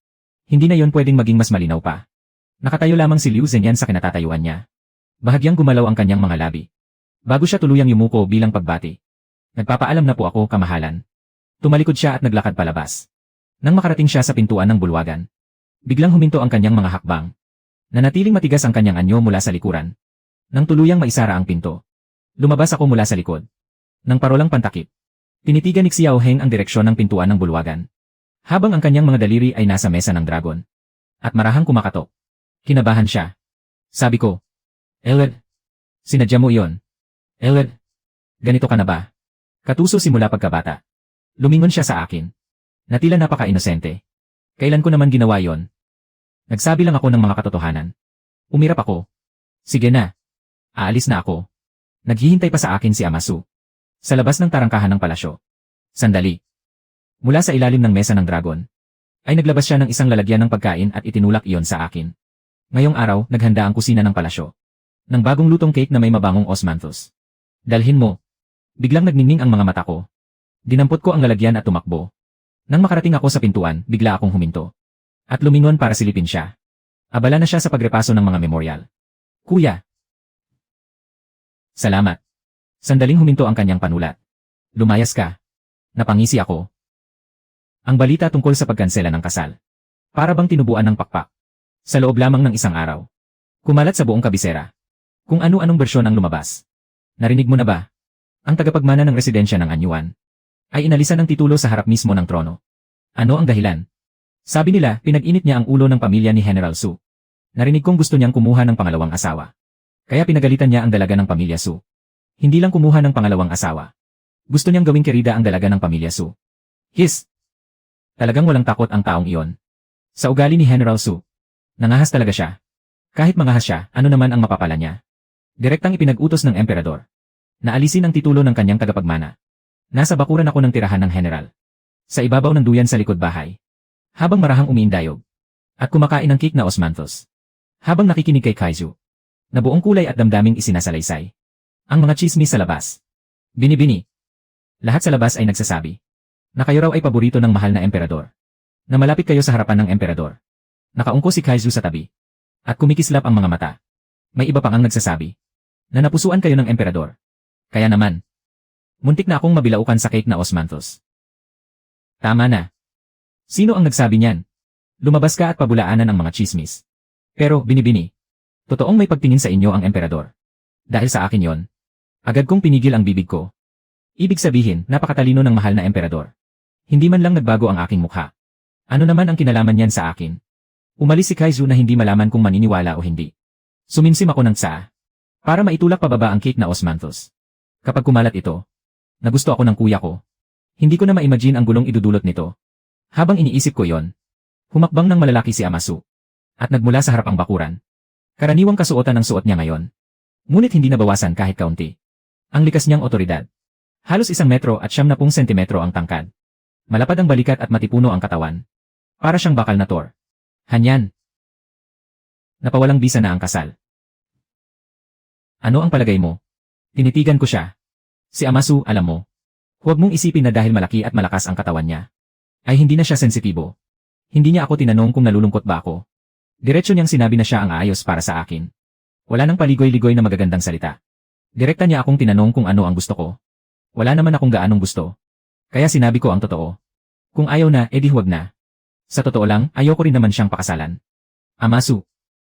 [SPEAKER 1] Hindi na yon pwedeng maging mas malinaw pa. Nakatayo lamang si Liu Zhenyan sa kinatatayuan niya. Bahagyang gumalaw ang kanyang mga labi. Bago siya tuluyang yumuko bilang pagbati. Nagpapaalam na po ako, kamahalan. Tumalikod siya at naglakad palabas. Nang makarating siya sa pintuan ng bulwagan, biglang huminto ang kanyang mga hakbang. Nanatiling matigas ang kanyang anyo mula sa likuran. Nang tuluyang maisara ang pinto, lumabas ako mula sa likod. Nang parolang pantakip, tinitigan ni Xiao Heng ang direksyon ng pintuan ng bulwagan. Habang ang kanyang mga daliri ay nasa mesa ng dragon. At marahang kumakatok. Kinabahan siya. Sabi ko, Elred, sinadya mo iyon. Elred, ganito ka na ba? Katuso simula pagkabata. Lumingon siya sa akin. Natila napaka-inosente. Kailan ko naman ginawa yon? Nagsabi lang ako ng mga katotohanan. Umirap ako. Sige na. Aalis na ako. Naghihintay pa sa akin si Amasu. Sa labas ng tarangkahan ng palasyo. Sandali. Mula sa ilalim ng mesa ng dragon, ay naglabas siya ng isang lalagyan ng pagkain at itinulak iyon sa akin. Ngayong araw, naghanda ang kusina ng palasyo. Ng bagong lutong cake na may mabangong osmanthus. Dalhin mo. Biglang nagniningning ang mga mata ko. Dinampot ko ang lalagyan at tumakbo. Nang makarating ako sa pintuan, bigla akong huminto. At lumingon para silipin siya. Abala na siya sa pagrepaso ng mga memoryal. Kuya. Salamat. Sandaling huminto ang kanyang panulat. Lumayas ka. Napangisi ako. Ang balita tungkol sa pagkansela ng kasal. Para bang tinubuan ng pakpak. Sa loob lamang ng isang araw. Kumalat sa buong kabisera. Kung ano-anong bersyon ang lumabas. Narinig mo na ba? Ang tagapagmana ng residensya ng Anyuan ay inalisan ng titulo sa harap mismo ng trono. Ano ang dahilan? Sabi nila, pinag-init niya ang ulo ng pamilya ni General Su. Narinig kong gusto niyang kumuha ng pangalawang asawa. Kaya pinagalitan niya ang dalaga ng pamilya Su. Hindi lang kumuha ng pangalawang asawa. Gusto niyang gawing kerida ang dalaga ng pamilya Su. His! Talagang walang takot ang taong iyon. Sa ugali ni General Su. Nangahas talaga siya. Kahit mangahas siya, ano naman ang mapapala niya? Direktang ipinag-utos ng emperador. Naalisin ang titulo ng kanyang tagapagmana. Nasa bakuran ako ng tirahan ng general. Sa ibabaw ng duyan sa likod bahay. Habang marahang umiindayog. At kumakain ng cake na osmanthus. Habang nakikinig kay Kaiju. Na buong kulay at damdaming isinasalaysay. Ang mga chismis sa labas. Binibini. Lahat sa labas ay nagsasabi. Na kayo raw ay paborito ng mahal na emperador. Na malapit kayo sa harapan ng emperador. Nakaungko si Kaiju sa tabi. At kumikislap ang mga mata. May iba pang ang nagsasabi. Na napusuan kayo ng emperador. Kaya naman. Muntik na akong mabilaukan sa cake na osmanthus. Tama na. Sino ang nagsabi niyan? Lumabas ka at pabulaanan ang mga chismis. Pero, binibini. Totoong may pagtingin sa inyo ang emperador. Dahil sa akin yon. Agad kong pinigil ang bibig ko. Ibig sabihin, napakatalino ng mahal na emperador. Hindi man lang nagbago ang aking mukha. Ano naman ang kinalaman niyan sa akin? Umalis si Kaiju na hindi malaman kung maniniwala o hindi. Suminsim ako ng tsaa. Para maitulak pababa ang cake na osmanthus. Kapag kumalat ito, nagusto ako ng kuya ko. Hindi ko na ma-imagine ang gulong idudulot nito. Habang iniisip ko yon, humakbang ng malalaki si Amasu. At nagmula sa harap ang bakuran. Karaniwang kasuotan ang suot niya ngayon. Ngunit hindi nabawasan kahit kaunti. Ang likas niyang otoridad. Halos 1 metro at 70 sentimetro ang tangkad. Malapad ang balikat at matipuno ang katawan. Para siyang bakal na Thor. Hanyan. Napawalang bisa na ang kasal. Ano ang palagay mo? Tinitigan ko siya. Si Amasu, alam mo. Huwag mong isipin na dahil malaki at malakas ang katawan niya, ay hindi na siya sensitibo. Hindi niya ako tinanong kung nalulungkot ba ako. Diretso niyang sinabi na siya ang aayos para sa akin. Wala nang paligoy-ligoy na magagandang salita. Direkta niya akong tinanong kung ano ang gusto ko. Wala naman akong gaanong gusto. Kaya sinabi ko ang totoo. Kung ayaw na, edi huwag na. Sa totoo lang, ayoko rin naman siyang pakasalan. Amasu.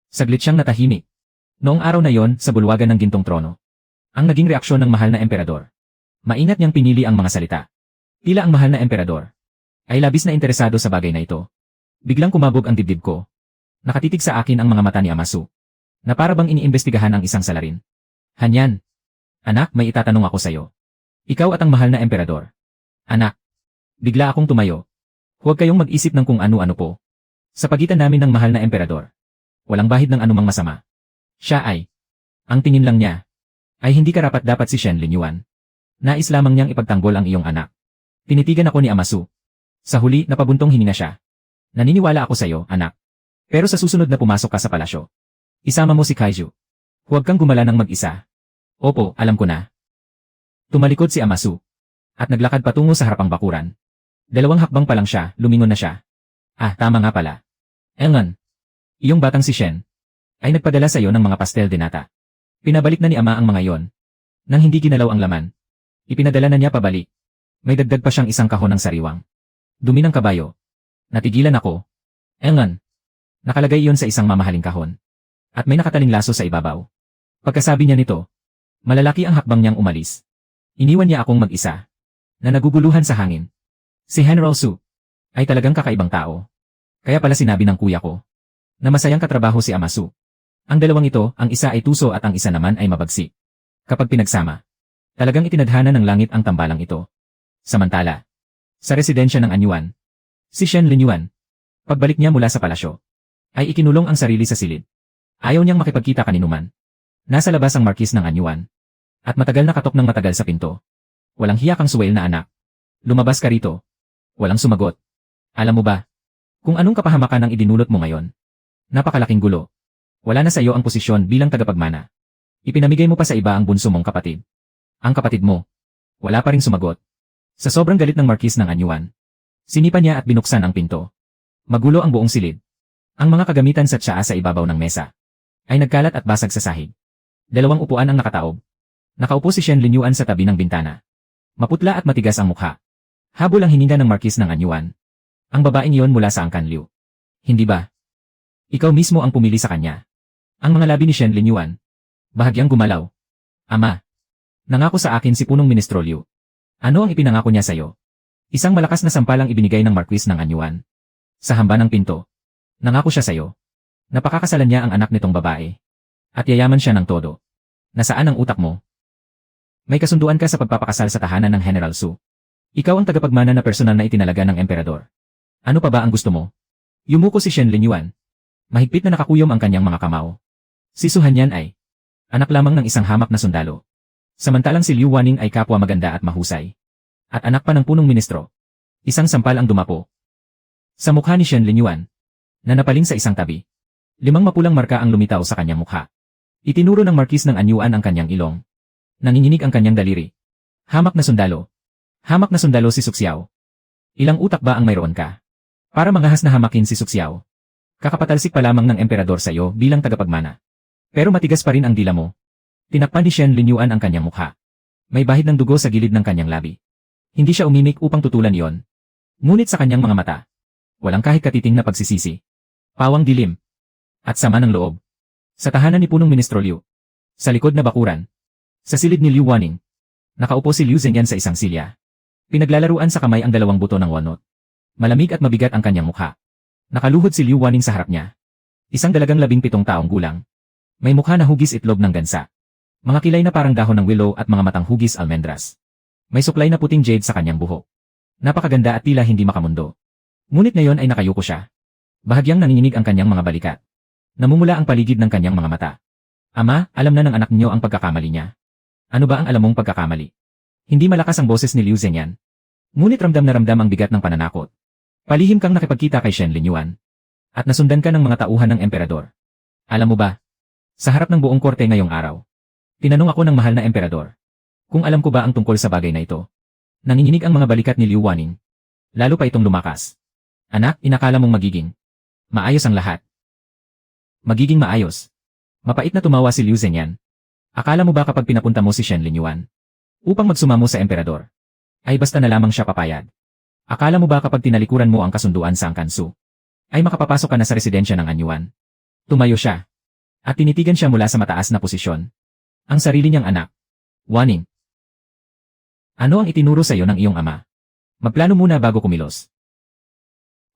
[SPEAKER 1] Saglit siyang natahimik. Noong araw na yon, sa bulwagan ng gintong trono. Ang naging reaksyon ng mahal na emperador. Maingat niyang pinili ang mga salita. Tila ang mahal na emperador ay labis na interesado sa bagay na ito. Biglang kumabog ang dibdib ko. Nakatitig sa akin ang mga mata ni Amasu. Na para bang iniimbestigahan ang isang salarin. Hanyan. Anak, may itatanong ako sa'yo. Ikaw at ang mahal na emperador. Anak. Bigla akong tumayo. Huwag kayong mag-isip ng kung ano-ano po. Sa pagitan namin ng mahal na emperador. Walang bahid ng anumang masama. Siya ay. Ang tingin lang niya. Ay hindi karapat-dapat si Shen Linyuan. Nais lamang niyang ipagtanggol ang iyong anak. Tinitigan ako ni Amasu. Sa huli, napabuntong hininga siya. Naniniwala ako sa'yo, anak. Pero sa susunod na pumasok ka sa palasyo, isama mo si Kaiju. Huwag kang gumala ng mag-isa. Opo, alam ko na. Tumalikod si Amasu. At naglakad patungo sa harapang bakuran. 2 hakbang pa lang siya, lumingon na siya. Ah, tama nga pala. Engon. Iyong batang si Shen ay nagpadala sa iyo ng mga pastel de nata. Pinabalik na ni ama ang mga yon. Nang hindi ginalaw ang laman, ipinadala na niya pabalik. May dagdag pa siyang 1 kahon ng sariwang. Dumi ng kabayo. Natigilan ako. Engon. Nakalagay iyon sa isang mamahaling kahon. At may nakataling laso sa ibabaw. Pagkasabi niya nito, malalaki ang hakbang niyang umalis. Iniwan niya akong mag-isa. Na naguguluhan sa hangin. Si General Su ay talagang kakaibang tao. Kaya pala sinabi ng kuya ko na masayang katrabaho si Amasu. Ang dalawang ito, ang isa ay tuso at ang isa naman ay mabagsik. Kapag pinagsama, talagang itinadhana ng langit ang tambalang ito. Samantala, sa residensya ng Anyuan, si Shen Linyuan, pagbalik niya mula sa palasyo, ay ikinulong ang sarili sa silid. Ayaw niyang makipagkita kaninuman. Nasa labas ang markis ng Anyuan. At matagal na katok ng matagal sa pinto. Walang hiya kang suwail na anak. Lumabas ka rito. Walang sumagot. Alam mo ba, kung anong kapahamakan ang idinulot mo ngayon? Napakalaking gulo. Wala na sa iyo ang posisyon bilang tagapagmana. Ipinamigay mo pa sa iba ang bunso mong kapatid. Ang kapatid mo. Wala pa ring sumagot. Sa sobrang galit ng markis ng Anyuan, sinipa niya at binuksan ang pinto. Magulo ang buong silid. Ang mga kagamitan sa tsaa sa ibabaw ng mesa ay nagkalat at basag sa sahig. 2 upuan ang nakataob. Nakaupo si Shen Linyuan sa tabi ng bintana. Maputla at matigas ang mukha. Habol ang hininga ng markis ng Anyuan. Ang babaeng iyon mula sa Angkan Liu. Hindi ba? Ikaw mismo ang pumili sa kanya. Ang mga labi ni Shen Linyuan bahagyang gumalaw. Ama, nangako sa akin si punong ministro Liu. Ano ang ipinangako niya sa'yo? Isang malakas na sampalang ibinigay ng marquis ng Anyuan. Sa hamba ng pinto, nangako siya sa'yo. Napakakasalan niya ang anak nitong babae. At yayaman siya ng todo. Nasaan ang utak mo? May kasunduan ka sa pagpapakasal sa tahanan ng General Su. Ikaw ang tagapagmana na personal na itinalaga ng emperador. Ano pa ba ang gusto mo? Yumuko si Shen Linyuan. Mahigpit na nakakuyom ang kanyang mga kamao. Si Su Hanyan ay anak lamang ng isang hamak na sundalo. Samantalang si Liu Waning ay kapwa maganda at mahusay. At anak pa ng punong ministro. Isang sampal ang dumapo sa mukha ni Shen Linyuan, na napaling sa isang tabi. 5 mapulang marka ang lumitaw sa kanyang mukha. Itinuro ng Marquis ng Anyuan ang kanyang ilong. Nanginginig ang kanyang daliri. Hamak na sundalo. Hamak na sundalo si Suxiao. Ilang utak ba ang mayroon ka? Para mangahas na hamakin si Suxiao. Kakapatalsik pa lamang ng emperador sa iyo bilang tagapagmana. Pero matigas pa rin ang dila mo. Tinakpan ni Shen Linyuan ang kanyang mukha. May bahid ng dugo sa gilid ng kanyang labi. Hindi siya umimik upang tutulan iyon. Ngunit sa kanyang mga mata, walang kahit katiting na pagsisisi. Pawang dilim. At sama ng loob. Sa tahanan ni punong ministro Liu. Sa likod na bakuran. Sa silid ni Liu Waning. Nakaupo si Liu Zhenyan sa isang silya. Pinaglalaruan sa kamay ang 2 buto ng walnut. Malamig at mabigat ang kanyang mukha. Nakaluhod si Liu Waning sa harap niya. Isang dalagang 17 taong gulang. May mukha na hugis itlog ng gansa. Mga kilay na parang dahon ng willow at mga matang hugis almendras. May suklay na puting jade sa kanyang buhok. Napakaganda at tila hindi makamundo. Ngunit ngayon ay nakayuko siya. Bahagyang nanginginig ang kanyang mga balikat. Namumula ang paligid ng kanyang mga mata. Ama, alam na ng anak niyo ang pagkakamali niya. Ano ba ang alam mong pagkakamali? Hindi malakas ang boses ni Liu Zhenyan. Ngunit ramdam na ramdam ang bigat ng pananakot. Palihim kang nakipagkita kay Shen Linyuan. At nasundan ka ng mga tauhan ng emperador. Alam mo ba? Sa harap ng buong korte ngayong araw. Tinanong ako ng mahal na emperador. Kung alam ko ba ang tungkol sa bagay na ito. Nanginginig ang mga balikat ni Liu Waning. Lalo pa itong lumakas. Anak, inakala mong magiging maayos ang lahat. Magiging maayos. Mapait na tumawa si Liu Zhenyan. Akala mo ba kapag pinapunta mo si Shen Linyuan upang magsumamo sa emperador, ay basta na lamang siya papayag? Akala mo ba kapag tinalikuran mo ang kasunduan sa Angkansu, ay makapapasok ka na sa residensya ng Anyuan? Tumayo siya. At tinitigan siya mula sa mataas na posisyon. Ang sarili niyang anak. Waning. Ano ang itinuro sa iyo ng iyong ama? Magplano muna bago kumilos.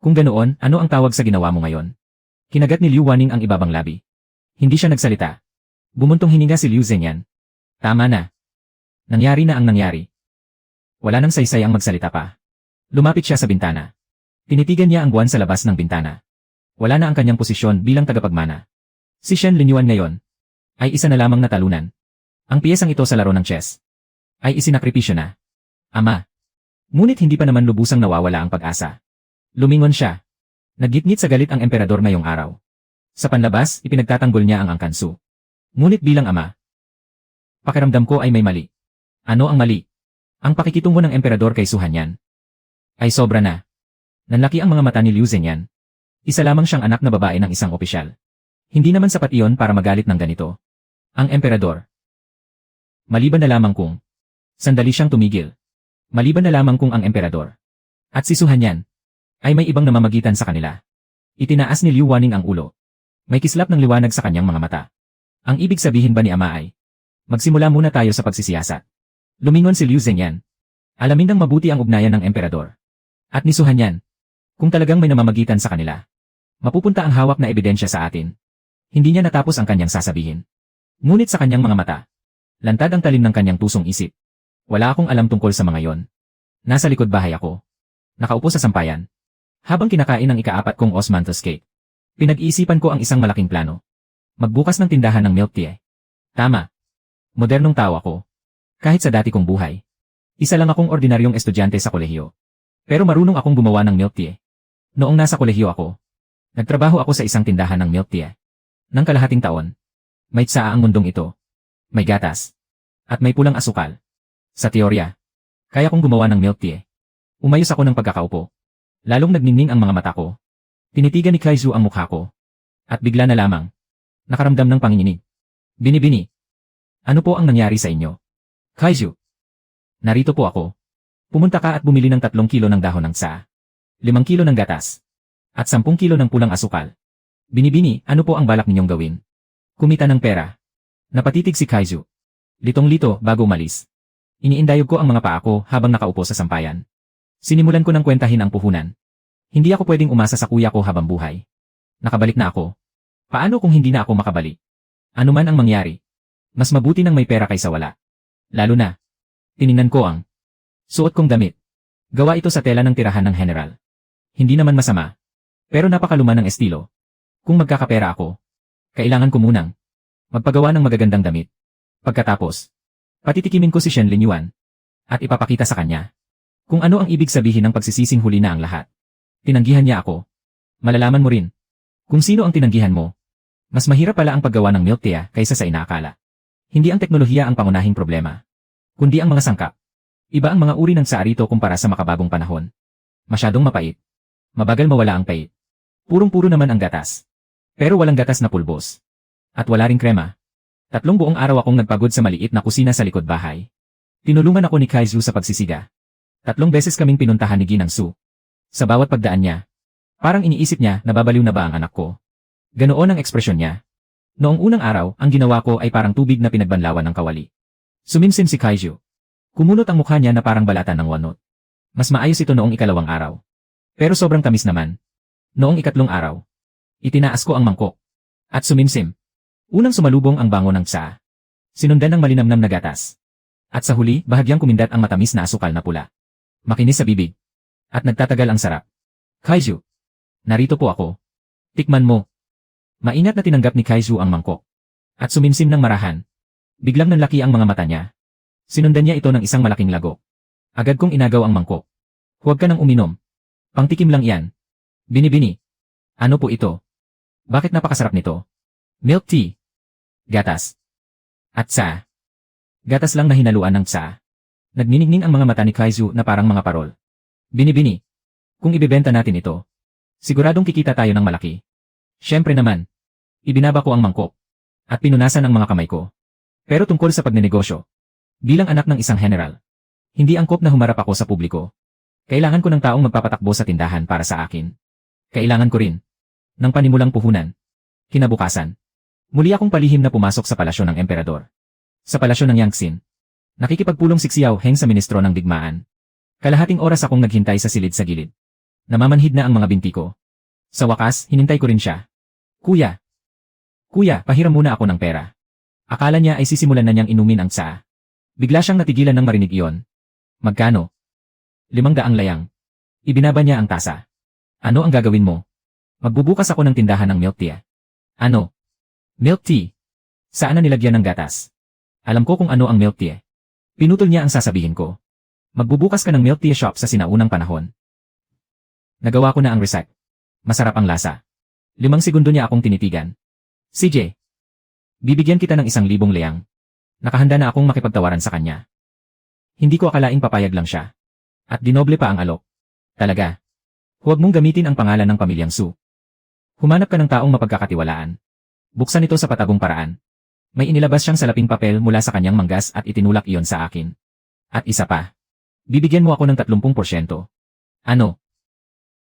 [SPEAKER 1] Kung ganoon, ano ang tawag sa ginawa mo ngayon? Kinagat ni Liu Waning ang ibabang labi. Hindi siya nagsalita. Bumuntong hininga si Liu Zhenyan. Tama na. Nangyari na ang nangyari. Wala nang saysay ang magsalita pa. Lumapit siya sa bintana. Tinitigan niya ang buwan sa labas ng bintana. Wala na ang kanyang posisyon bilang tagapagmana. Si Shen Linyuan ngayon ay isa na lamang na talunan. Ang piyesang ito sa laro ng chess ay isinakripisyo na. Ama. Ngunit hindi pa naman lubusang nawawala ang pag-asa. Lumingon siya. Naggitngit sa galit ang emperador ngayong araw. Sa panlabas, ipinagtatanggol niya ang Angkansu. Ngunit bilang ama, pakiramdam ko ay may mali. Ano ang mali? Ang pakikitungo ng emperador kay Su Hanyan ay sobra na. Nanlaki ang mga mata ni Liu Zhenyan. Isa lamang siyang anak na babae ng isang opisyal. Hindi naman sapat iyon para magalit ng ganito. Ang emperador. Maliban na lamang kung sandali siyang tumigil. Maliban na lamang kung ang emperador at si Su Hanyan ay may ibang namamagitan sa kanila. Itinaas ni Liu Waning ang ulo. May kislap ng liwanag sa kanyang mga mata. Ang ibig sabihin ba ni ama ay, magsimula muna tayo sa pagsisiyasat. Lumingon si Liu Zhenyan. Alamin ng mabuti ang ugnayan ng emperador at ni Su Hanyan. Kung talagang may namamagitan sa kanila, mapupunta ang hawak na ebidensya sa atin. Hindi niya natapos ang kanyang sasabihin. Ngunit sa kanyang mga mata, lantad ang talim ng kanyang pusong isip. Wala akong alam tungkol sa mga yon. Nasa likod bahay ako. Nakaupo sa sampayan. Habang kinakain ang ika-4 kong osmanthus cake, pinag-iisipan ko ang isang malaking plano. Magbukas ng tindahan ng milk tea. Tama. Modernong tao ako. Kahit sa dati kong buhay. Isa lang akong ordinaryong estudyante sa kolehiyo. Pero marunong akong gumawa ng milk tea. Noong nasa kolehiyo ako, nagtrabaho ako sa isang tindahan ng milk tea. Nang kalahating taon, may tsaa ang mundong ito. May gatas. At may pulang asukal. Sa teorya, kaya kong gumawa ng milk tea. Umayos ako ng pagkakaupo. Lalong nagningning ang mga mata ko. Tinitigan ni Kaiju ang mukha ko. At bigla na lamang, nakaramdam ng panginginig. Binibini. Ano po ang nangyari sa inyo? Kaiju. Narito po ako. Pumunta ka at bumili ng 3 kilo ng dahon ng tsaa. 5 kilo ng gatas. At 10 kilo ng pulang asukal. Binibini, ano po ang balak ninyong gawin? Kumita ng pera. Napatitig si Kaiju. Litong-lito bago umalis. Iniindayog ko ang mga paa ko habang nakaupo sa sampayan. Sinimulan ko ng kwentahin ang puhunan. Hindi ako pwedeng umasa sa kuya ko habang buhay. Nakabalik na ako. Paano kung hindi na ako makabalik? Ano man ang mangyari, mas mabuti nang may pera kaysa wala. Lalo na, tiningnan ko ang suot kong damit. Gawa ito sa tela ng tirahan ng general. Hindi naman masama. Pero napakaluma ng estilo. Kung magkakapera ako, kailangan ko munang Magpagawa ng magagandang damit. Pagkatapos, patitikimin ko si Shen Linyuan at ipapakita sa kanya kung ano ang ibig sabihin ng pagsisising huli na ang lahat. Tinanggihan niya ako. Malalaman mo rin kung sino ang tinanggihan mo. Mas mahirap pala ang paggawa ng milk tea kaysa sa inaakala. Hindi ang teknolohiya ang pangunahing problema, kundi ang mga sangkap. Iba ang mga uri ng tsaa rito kumpara sa makabagong panahon. Masyadong mapait. Mabagal mawala ang pait. Purong-puro naman ang gatas. Pero walang gatas na pulbos. At wala ring krema. 3 buong araw akong nagpagod sa maliit na kusina sa likod bahay. Tinulungan ako ni Kaizu sa pagsisiga. 3 beses kaming pinuntahan ni Ginang Su. Sa bawat pagdaan niya, parang iniisip niya na babaliw na ba ang anak ko. Ganoon ang ekspresyon niya. Noong unang araw, ang ginawa ko ay parang tubig na pinagbanlawan ng kawali. Sumimsim si Kaizu. Kumunot ang mukha niya na parang balatan ng wanot. Mas maayos ito noong ikalawang araw. Pero sobrang tamis naman. Noong ikatlong araw, itinaas ko ang mangkok. At sumimsim. Unang sumalubong ang bango ng tsaa. Sinundan ng malinamnam na gatas. At sa huli, bahagyang kumindat ang matamis na asukal na pula. Makinis sa bibig. At nagtatagal ang sarap. Kaizu. Narito po ako. Tikman mo. Maingat na tinanggap ni Kaizu ang mangkok. At sumimsim ng marahan. Biglang nanlaki ang mga mata niya. Sinundan niya ito ng isang malaking lago. Agad kong inagaw ang mangkok. Huwag ka nang uminom. Pangtikim lang yan. Bini-bini. Ano po ito? Bakit napakasarap nito? Milk tea. Gatas. At tsaa. Gatas lang na hinaluan ng tsaa. Nagniningning ang mga mata ni Kaizu na parang mga parol. Bini-bini. Kung ibebenta natin ito, siguradong kikita tayo ng malaki. Siyempre naman. Ibinaba ko ang mangkok. At pinunasan ang mga kamay ko. Pero tungkol sa pagnenegosyo. Bilang anak ng isang general. Hindi angkop na humarap ako sa publiko. Kailangan ko ng taong magpapatakbo sa tindahan para sa akin. Kailangan ko rin ng panimulang puhunan. Kinabukasan. Muli akong palihim na pumasok sa palasyo ng emperador. Sa palasyo ng Yangtsin. Nakikipagpulong si Xiao Heng sa ministro ng digmaan. Kalahating oras akong naghintay sa silid sa gilid. Namamanhid na ang mga binti ko. Sa wakas, hinintay ko rin siya. Kuya. Kuya, pahiram muna ako ng pera. Akala niya ay sisimulan na niyang inumin ang tsaa. Bigla siyang natigilan nang marinig iyon. Magkano? 500 layang. Ibinaba niya ang tasa. Ano ang gagawin mo? Magbubukas ako ng tindahan ng milk tea. Ano? Milk tea. Saan na nilagyan ng gatas? Alam ko kung ano ang milk tea. Pinutol niya ang sasabihin ko. Magbubukas ka ng milk tea shop sa sinaunang panahon. Nagawa ko na ang recipe. Masarap ang lasa. 5 segundo niya akong tinitigan. CJ. Bibigyan kita ng 1,000 leyang. Nakahanda na akong makipagtawaran sa kanya. Hindi ko akalaing papayag lang siya. At dinoble pa ang alok. Talaga. Huwag mong gamitin ang pangalan ng pamilyang Su. Humanap ka ng taong mapagkakatiwalaan. Buksan ito sa patagong paraan. May inilabas siyang salaping papel mula sa kanyang manggas at itinulak iyon sa akin. At isa pa. Bibigyan mo ako ng 30%. Ano?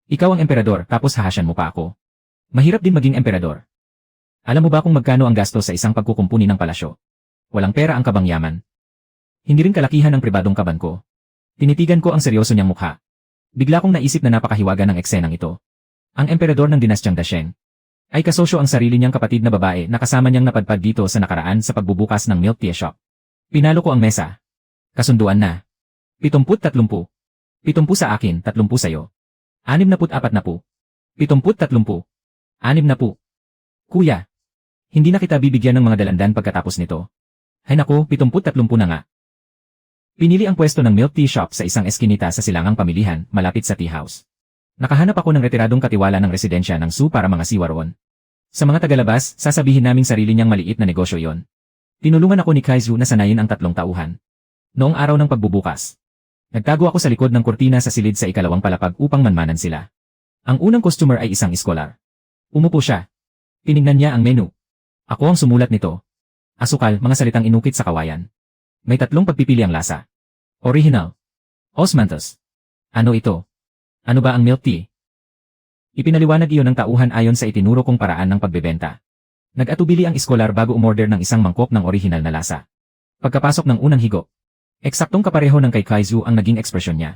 [SPEAKER 1] Ikaw ang emperador tapos hahasyan mo pa ako. Mahirap din maging emperador. Alam mo ba kung magkano ang gasto sa isang pagkukumpuni ng palasyo? Walang pera ang kabangyaman. Hindi rin kalakihan ang pribadong kaban ko. Tinitigan ko ang seryoso niyang mukha. Bigla kong naisip na napakahiwaga ng eksenang ito. Ang emperador ng dinastyang Dasheng ay kasosyo ang sarili niyang kapatid na babae na kasama niyang napadpad dito sa nakaraan sa pagbubukas ng milk tea shop. Pinalo ko ang mesa. Kasunduan na. 70-30. 70 sa akin, 30 sa'yo. 64 na po. 70-30. 6 na po. Kuya, hindi na kita bibigyan ng mga dalandan pagkatapos nito. Hay naku, 70-30 na nga. Pinili ang pwesto ng milk tea shop sa isang eskinita sa silangang pamilihan, malapit sa tea house. Nakahanap ako ng retiradong katiwala ng residensya ng Su para mga siwa roon. Sa mga tagalabas, sasabihin naming sarili niyang maliit na negosyo iyon. Tinulungan ako ni Kaizu na sanayin ang 3 tauhan. Noong araw ng pagbubukas, nagtago ako sa likod ng kurtina sa silid sa ikalawang palapag upang manmanan sila. Ang unang customer ay isang iskolar. Umupo siya. Tinignan niya ang menu. Ako ang sumulat nito. Asukal, mga salitang inukit sa kawayan. May 3 pagpipili ang lasa. Original. Osmanthus. Ano ito? Ano ba ang milk tea? Ipinaliwanag iyon ng tauhan ayon sa itinuro kong paraan ng pagbebenta. Nag-atubili ang iskolar bago umorder ng isang mangkok ng orihinal na lasa. Pagkapasok ng unang higo, eksaktong kapareho ng kay Kaizu ang naging ekspresyon niya.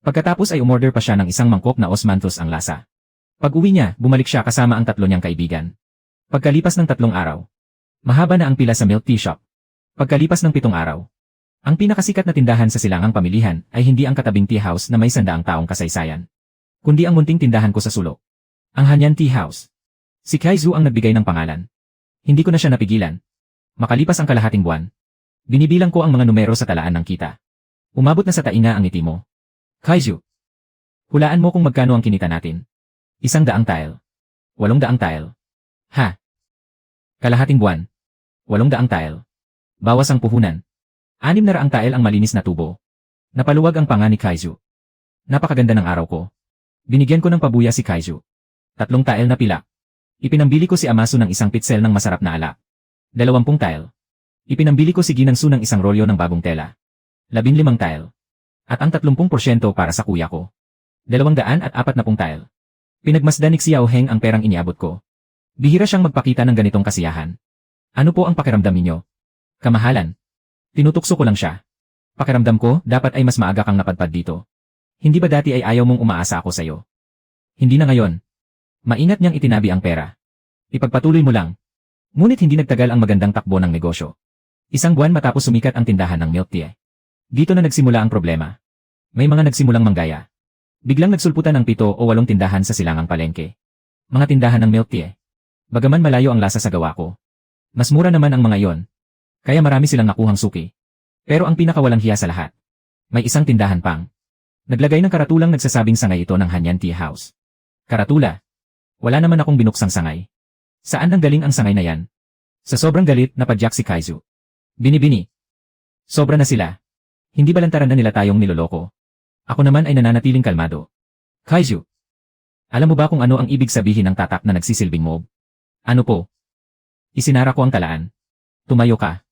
[SPEAKER 1] Pagkatapos ay umorder pa siya ng isang mangkok na Osmanthus ang lasa. Pag-uwi niya, bumalik siya kasama ang 3 niyang kaibigan. Pagkalipas ng 3 araw, mahaba na ang pila sa milk tea shop. Pagkalipas ng 7 araw, ang pinakasikat na tindahan sa silangang pamilihan ay hindi ang katabing tea house na may 100 taong kasaysayan, kundi ang munting tindahan ko sa sulok. Ang Hanyan Tea House. Si Kaizu ang nagbigay ng pangalan. Hindi ko na siya napigilan. Makalipas ang kalahating buwan, binibilang ko ang mga numero sa talaan ng kita. Umabot na sa tainga ang ngiti mo. Kaiju. Hulaan mo kung magkano ang kinita natin. 100 tile. 800 tile. Ha? Kalahating buwan. 800 tile. Bawas ang puhunan. 600 tile ang malinis na tubo. Napaluwag ang panga ni Kaiju. Napakaganda ng araw ko. Binigyan ko ng pabuya si Kaiju. 3 tile na pilak. Ipinambili ko si Amasu ng isang pitsel ng masarap na alak. 20 tile. Ipinambili ko si Ginangsu ng isang rolyo ng bagong tela. 15 tile. At ang 30% para sa kuya ko. 240 tile. Pinagmasdan ni Xiao Heng ang perang iniabot ko. Bihira siyang magpakita ng ganitong kasiyahan. Ano po ang pakiramdam ninyo? Kamahalan. Tinutukso ko lang siya. Pakiramdam ko, dapat ay mas maaga kang napadpad dito. Hindi ba dati ay ayaw mong umaasa ako sa'yo? Hindi na ngayon. Maingat niyang itinabi ang pera. Ipagpatuloy mo lang. Ngunit hindi nagtagal ang magandang takbo ng negosyo. 1 buwan matapos sumikat ang tindahan ng milk tea. Dito na nagsimula ang problema. May mga nagsimulang manggaya. Biglang nagsulputan ng 7 o 8 tindahan sa silangang palengke. Mga tindahan ng milk tea. Bagaman malayo ang lasa sa gawa ko. Mas mura naman ang mga iyon. Kaya marami silang nakuhang suki. Pero ang pinakawalang hiya sa lahat. May isang tindahan pang. Naglagay ng karatulang nagsasabing sangay ito ng Hanyan Tea House. Karatula. Wala naman akong binuksang sangay. Saan nang galing ang sangay na yan? Sa sobrang galit, napadyak si Kaiju. Binibini. Sobra na sila. Hindi balantaran na nila tayong niloloko. Ako naman ay nananatiling kalmado. Kaiju. Alam mo ba kung ano ang ibig sabihin ng tatak na nagsisilbing mob? Ano po? Isinara ko ang talaan. Tumayo ka.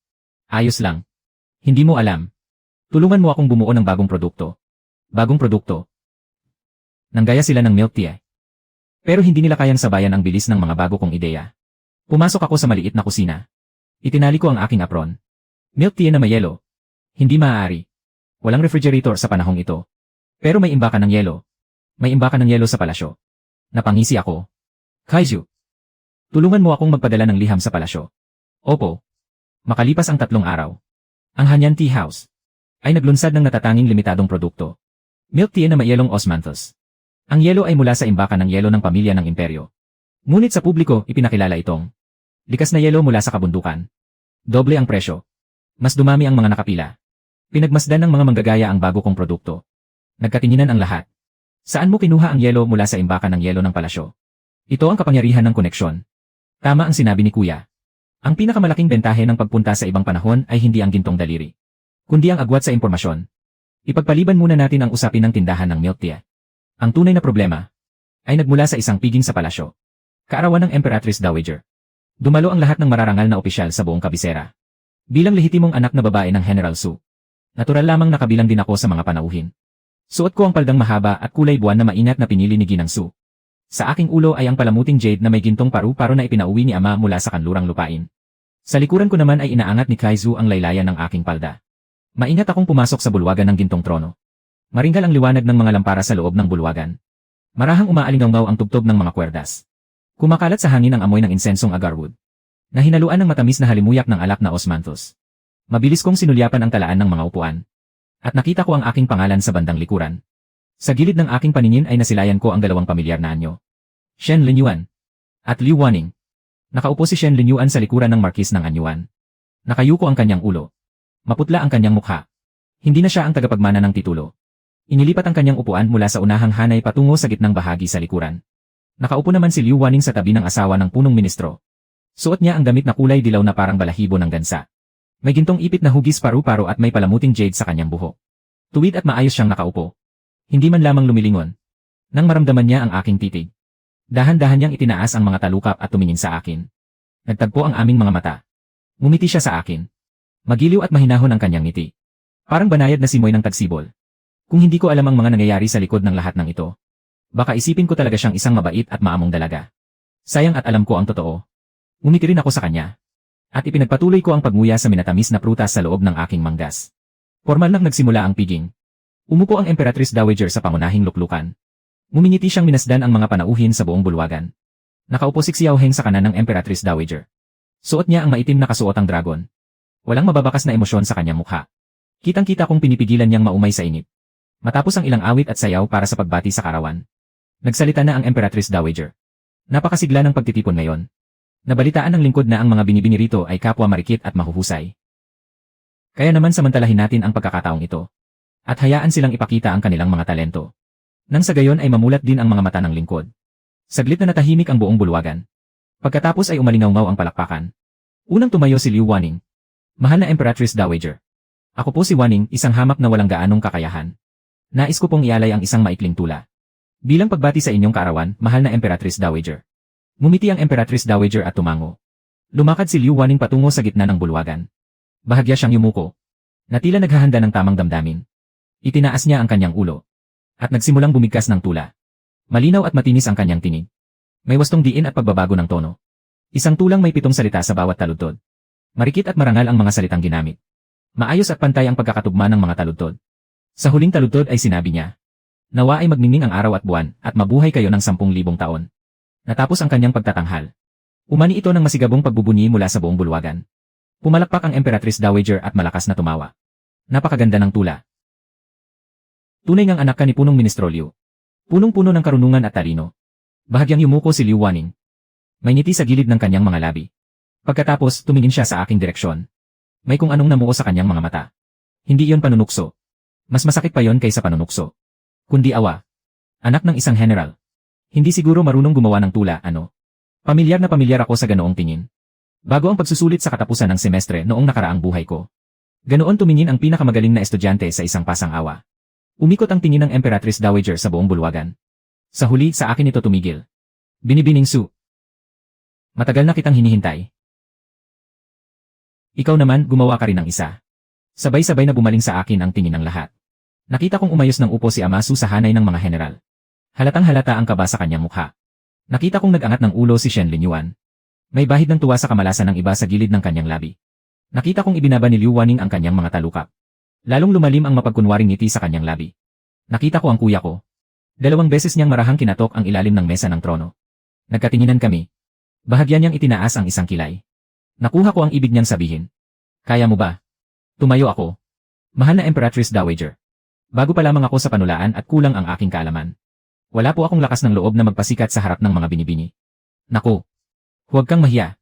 [SPEAKER 1] Ayos lang. Hindi mo alam. Tulungan mo akong bumuo ng bagong produkto. Bagong produkto. Nanggaya sila ng milk tea. Pero hindi nila kayang sabayan ang bilis ng mga bago kong ideya. Pumasok ako sa maliit na kusina. Itinali ko ang aking apron. Milk tea na may yelo. Hindi maaari. Walang refrigerator sa panahong ito. Pero may imbakan ng yelo. May imbakan ng yelo sa palasyo. Napangisi ako. Kaiju. Tulungan mo akong magpadala ng liham sa palasyo. Opo. Makalipas ang 3 araw. Ang Hanyan Tea House ay naglunsad ng natatanging limitadong produkto. Milk tea na may yelong osmanthus. Ang yelo ay mula sa imbakan ng yelo ng pamilya ng imperyo. Ngunit sa publiko, ipinakilala itong likas na yelo mula sa kabundukan. Doble ang presyo. Mas dumami ang mga nakapila. Pinagmasdan ng mga manggagaya ang bago kong produkto. Nagkatinginan ang lahat. Saan mo kinuha ang yelo mula sa imbakan ng yelo ng palasyo? Ito ang kapangyarihan ng koneksyon. Tama ang sinabi ni Kuya. Ang pinakamalaking bentahe ng pagpunta sa ibang panahon ay hindi ang gintong daliri, kundi ang agwat sa impormasyon. Ipagpaliban muna natin ang usapin ng tindahan ng milk tea. Ang tunay na problema ay nagmula sa isang piging sa palasyo. Kaarawan ng Emperatrice Dowager. Dumalo ang lahat ng mararangal na opisyal sa buong kabisera. Bilang lehitimong anak na babae ng General Su, natural lamang nakabilang din ako sa mga panauhin. Suot ko ang paldang mahaba at kulay buwan na maingat na pinili ni Ginang Su. Sa aking ulo ay ang palamuting jade na may gintong paru-paro na ipinauwi ni Ama mula sa kanlurang lupain. Sa likuran ko naman ay inaangat ni Kaiju ang laylayan ng aking palda. Maingat akong pumasok sa bulwagan ng gintong trono. Maringgal ang liwanag ng mga lampara sa loob ng bulwagan. Marahang umaalingaw ang tugtog ng mga kwerdas. Kumakalat sa hangin ang amoy ng insensong agarwood, na hinaluan ng matamis na halimuyak ng alak na osmanthus. Mabilis kong sinulyapan ang talaan ng mga upuan. At nakita ko ang aking pangalan sa bandang likuran. Sa gilid ng aking paningin ay nasilayan ko ang 2 pamilyar na anyo. Shen Linyuan at Liu Waning. Nakaupo si Shen Linyuan sa likuran ng Marquis ng Anyuan. Nakayuko ang kanyang ulo. Maputla ang kanyang mukha. Hindi na siya ang tagapagmana ng titulo. Inilipat ang kanyang upuan mula sa unahang hanay patungo sa gitnang bahagi sa likuran. Nakaupo naman si Liu Waning sa tabi ng asawa ng punong ministro. Suot niya ang damit na kulay dilaw na parang balahibo ng gansa. May gintong ipit na hugis paru-paro at may palamuting jade sa kanyang buhok. Tuwid at maayos siyang nakaupo. Hindi man lamang lumilingon. Nang maramdaman niya ang aking titig, dahan-dahan niyang itinaas ang mga talukap at tumingin sa akin. Nagtagpo ang aming mga mata. Ngumiti siya sa akin. Magiliw at mahinahon ang kanyang ngiti. Parang banayad na simoy ng tagsibol. Kung hindi ko alam ang mga nangyayari sa likod ng lahat ng ito, baka isipin ko talaga siyang isang mabait at maamong dalaga. Sayang at alam ko ang totoo. Ngumiti rin ako sa kanya. At ipinagpatuloy ko ang pagmuya sa minatamis na prutas sa loob ng aking manggas. Formal na nagsimula ang piging. Umupo ang Emperatrice Dowager sa pangunahing luklukan. Ngumingiti siyang minasdan ang mga panauhin sa buong bulwagan. Nakaupo si Xiao Heng sa kanan ng Emperatrice Dowager. Suot niya ang maitim na kasuotang dragon. Walang mababakas na emosyon sa kanyang mukha. Kitang-kita kong pinipigilan niyang maumay sa inip. Matapos ang ilang awit at sayaw para sa pagbati sa karawan, nagsalita na ang Emperatrice Dowager. Napakasigla ng pagtitipon ngayon. Nabalitaan ng lingkod na ang mga binibini rito ay kapwa marikit at mahuhusay. Kaya naman samantalahin natin ang pagkakataong ito. At hayaan silang ipakita ang kanilang mga talento. Nang sa gayon ay mamulat din ang mga mata ng lingkod. Saglit na natahimik ang buong bulwagan. Pagkatapos ay umalingaw-ngaw ang palakpakan. Unang tumayo si Liu Waning. Mahal na Emperatrice Dowager. Ako po si Waning, isang hamak na walang gaanong kakayahan. Nais ko pong ialay ang isang maikling tula. Bilang pagbati sa inyong kaarawan, mahal na Emperatrice Dowager. Ngumiti ang Emperatrice Dowager at tumango. Lumakad si Liu Waning patungo sa gitna ng bulwagan. Bahagya siyang yumuko. Na tila naghahanda ng tamang damdamin. Itinaas niya ang kanyang ulo. At nagsimulang bumigkas ng tula. Malinaw at matinis ang kanyang tinig. May wastong diin at pagbabago ng tono. Isang tulang may 7 salita sa bawat taludtod. Marikit at marangal ang mga salitang ginamit. Maayos at pantay ang pagkakatugma ng mga taludtod. Sa huling taludtod ay sinabi niya, "Nawa ay magniningning ang araw at buwan at mabuhay kayo ng 10,000 taon." Natapos ang kanyang pagtatanghal. Umani ito ng masigabong pagbubunyi mula sa buong bulwagan. Pumalakpak ang Emperatrice Dowager at malakas na tumawa. Napakaganda ng tula. Tunay ngang anak ka ni punong ministro Liu. Punong-puno ng karunungan at talino. Bahagyang yumuko si Liu Waning. May ngiti sa gilid ng kanyang mga labi. Pagkatapos, tumingin siya sa aking direksyon. May kung anong namuo sa kanyang mga mata. Hindi iyon panunukso. Mas masakit pa yon kaysa panunukso. Kundi awa. Anak ng isang general. Hindi siguro marunong gumawa ng tula, ano? Pamilyar na pamilyar ako sa ganoong tingin. Bago ang pagsusulit sa katapusan ng semestre noong nakaraang buhay ko. Ganoon tumingin ang pinakamagaling na estudyante sa isang pasang-awa. Umikot ang tingin ng Emperatrice Dowager sa buong bulwagan. Sa huli, sa akin ito tumigil. Binibining Su. Matagal na kitang hinihintay. Ikaw naman, gumawa ka rin ng isa. Sabay-sabay na bumaling sa akin ang tingin ng lahat. Nakita kong umayos ng upo si Amasu sa hanay ng mga general. Halatang halata ang kaba sa kanyang mukha. Nakita kong nag-angat ng ulo si Shen Linyuan. May bahid ng tuwa sa kamalasan ng iba sa gilid ng kanyang labi. Nakita kong ibinaba ni Liu Waning ang kanyang mga talukap. Lalong lumalim ang mapagkunwaring ngiti sa kanyang labi. Nakita ko ang kuya ko. 2 beses niyang marahang kinatok ang ilalim ng mesa ng trono. Nagkatinginan kami. Bahagyan niyang itinaas ang isang kilay. Nakuha ko ang ibig niyang sabihin. Kaya mo ba? Tumayo ako. Mahal na Emperatrice Dowager. Bago pa lamang ako sa panulaan at kulang ang aking kaalaman. Wala po akong lakas ng loob na magpasikat sa harap ng mga binibini. Naku. Huwag kang mahiya.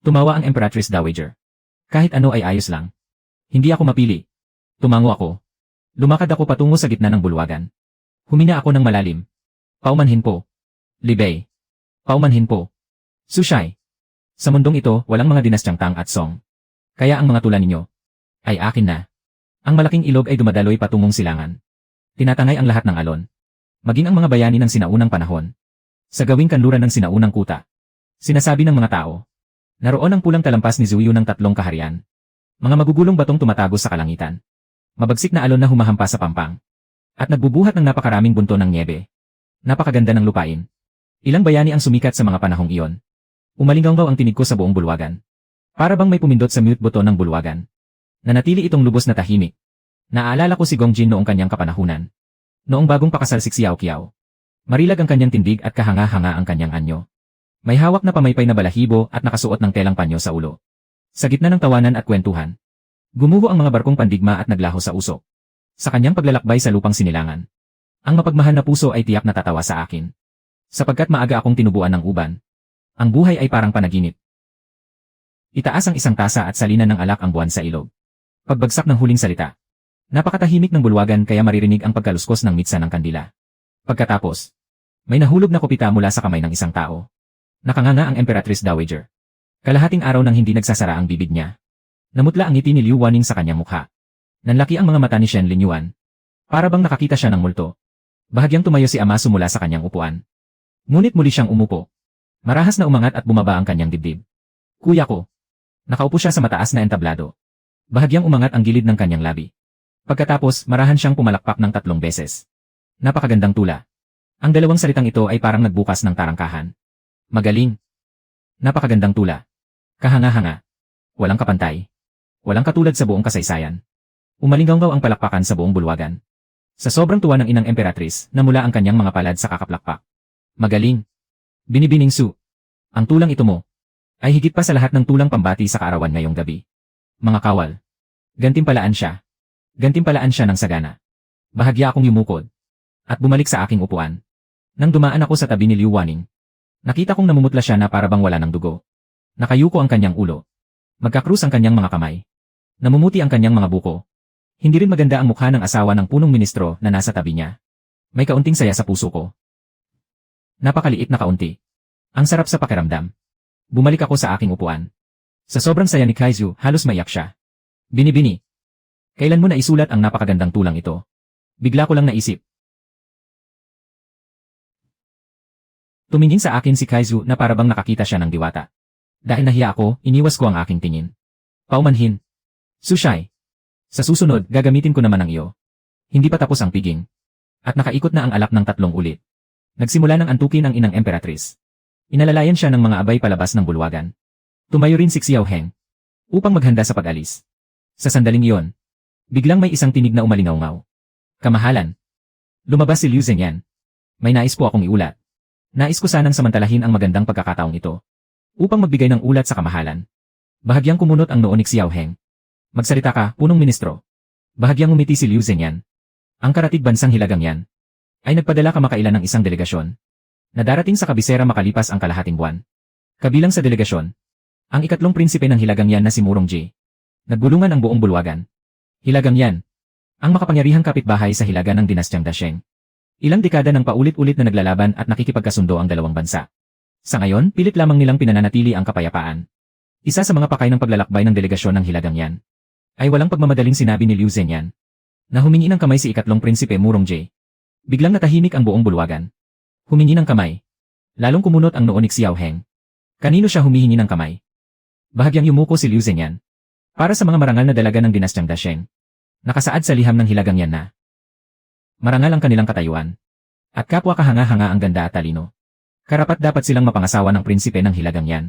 [SPEAKER 1] Tumawa ang Emperatrice Dowager. Kahit ano ay ayos lang. Hindi ako mapili. Tumango ako. Lumakad ako patungo sa gitna ng bulwagan. Humina ako ng malalim. Paumanhin po. Libei. Paumanhin po. Sushai. Sa mundong ito, walang mga dinastyang Tang at Song. Kaya ang mga tula ninyo ay akin na. Ang malaking ilog ay dumadaloy patungong silangan. Tinatangay ang lahat ng alon. Maging ang mga bayani ng sinaunang panahon. Sa gawing kanluran ng sinaunang kuta. Sinasabi ng mga tao. Naroon ang pulang talampas ni Zuyu ng 3 kaharian. Mga magugulong batong tumatago sa kalangitan. Mabagsik na alon na humahampas sa pampang. At nagbubuhat ng napakaraming bunto ng niebe. Napakaganda ng lupain. Ilang bayani ang sumikat sa mga panahong iyon. Umalinggaw ang tinig ko sa buong bulwagan. Para bang may pumindot sa mute button ng bulwagan. Nanatili itong lubos na tahimik. Naaalala ko si Gong Jin noong kanyang kapanahunan. Noong bagong pakasal si Xiao Qiao. Marilag ang kanyang tindig at kahanga-hanga ang kanyang anyo. May hawak na pamaypay na balahibo at nakasuot ng telang panyo sa ulo. Sa gitna ng tawanan at kwentuhan. Gumuho ang mga barkong pandigma at naglaho sa usok. Sa kanyang paglalakbay sa lupang sinilangan. Ang mapagmahal na puso ay tiyak na tatawa sa akin. Sapagkat maaga akong tinubuan ng uban. Ang buhay ay parang panaginip. Itaas ang isang tasa at salina ng alak ang buwan sa ilog. Pagbagsak ng huling salita. Napakatahimik ng bulwagan kaya maririnig ang pagkaluskos ng mitsa ng kandila. Pagkatapos, may nahulog na kopita mula sa kamay ng isang tao. Nakanganga ang Emperatrice Dowager. Kalahating araw nang hindi nagsasara ang bibig niya. Namutla ang ngiti ni Liu Waning sa kanyang mukha. Nanlaki ang mga mata ni Shen Linyuan. Para bang nakakita siya ng multo. Bahagyang tumayo si Amasu mula sa kanyang upuan. Ngunit muli siyang umupo. Marahas na umangat at bumaba ang kanyang dibdib. Kuya ko. Nakaupo siya sa mataas na entablado. Bahagyang umangat ang gilid ng kanyang labi. Pagkatapos, marahan siyang pumalakpak ng 3 beses. Napakagandang tula. Ang 2 salitang ito ay parang nagbukas ng tarangkahan. Magaling. Napakagandang tula. Kahanga-hanga. Walang kapantay. Walang katulad sa buong kasaysayan. Umalinggaw ang palakpakan sa buong bulwagan. Sa sobrang tuwa ng inang Emperatrice, namula ang kanyang mga palad sa kakaplakpak. Magaling. Binibining Su. Ang tulang ito mo ay higit pa sa lahat ng tulang pambati sa kaarawan ngayong gabi. Mga kawal. Gantimpalaan siya. Gantimpalaan siya ng sagana. Bahagya akong yumukod. At bumalik sa aking upuan. Nang dumaan ako sa tabi ni Liu Waning, nakita kong namumutla siya na para bang wala ng dugo. Nakayuko ang kanyang ulo. Magkakrus ang kanyang mga kamay. Namumuti ang kanyang mga buko. Hindi rin maganda ang mukha ng asawa ng punong ministro na nasa tabi niya. May kaunting saya sa puso ko. Napakaliit na kaunti. Ang sarap sa pakiramdam. Bumalik ako sa aking upuan. Sa sobrang saya ni Kaizu, halos maiyak siya. Binibini. Kailan mo na isulat ang napakagandang tulang ito? Bigla ko lang naisip. Tumingin sa akin si Kaizu na parabang nakakita siya ng diwata. Dahil nahiya ako, iniwas ko ang aking tingin. Paumanhin. Sushai. Sa susunod, gagamitin ko naman ang iyo. Hindi pa tapos ang piging. At nakaikot na ang alak ng 3 ulit. Nagsimula ng antukin ang inang emperatrice. Inalalayan siya ng mga abay palabas ng bulwagan. Tumayo rin si Xiao Heng upang maghanda sa pag-alis. Sa sandaling iyon, biglang may isang tinig na umalingaw-ngaw. Kamahalan. Lumabas si Liu Zhenyan. May nais po akong iulat. Nais ko sanang samantalahin ang magandang pagkakataong ito upang magbigay ng ulat sa kamahalan. Bahagyang kumunot ang noo ni Xiao Heng. Magsalita ka, punong ministro. Bahagyang umiti si Liu Zhenyan. Ang karatig bansang hilagang yan ay nagpadala kamakailan ng isang delegasyon na darating sa kabisera makalipas ang kalahating buwan. Kabilang sa delegasyon, ang ikatlong prinsipe ng hilagang yan na si Murong Ji. Nagbulungan ang buong bulwagan. Hilagang yan, ang makapangyarihang kapitbahay sa hilaga ng dinastyang Dasheng. Ilang dekada ng paulit-ulit na naglalaban at nakikipagkasundo ang dalawang bansa. Sa ngayon, pilit lamang nilang pinananatili ang kapayapaan. Isa sa mga pakay ng paglalakbay ng delegasyon ng hilagang yan ay walang pagmamadaling sinabi ni Liu Zhenyan na humingi ng kamay si ikatlong prinsipe Murong Ji. Biglang natahimik ang buong bulwagan. Humingi ng kamay. Lalong kumunot ang noo ni Xiao Heng. Kanino siya humihingi ng kamay? Bahagyang yumuko si Liu Zhenyan. Para sa mga marangal na dalaga ng dinastyang Dasheng. Nakasaad sa liham ng hilagang yan na marangal ang kanilang katayuan. At kapwa kahanga-hanga ang ganda at talino. Karapat dapat silang mapangasawa ng prinsipe ng hilagang yan.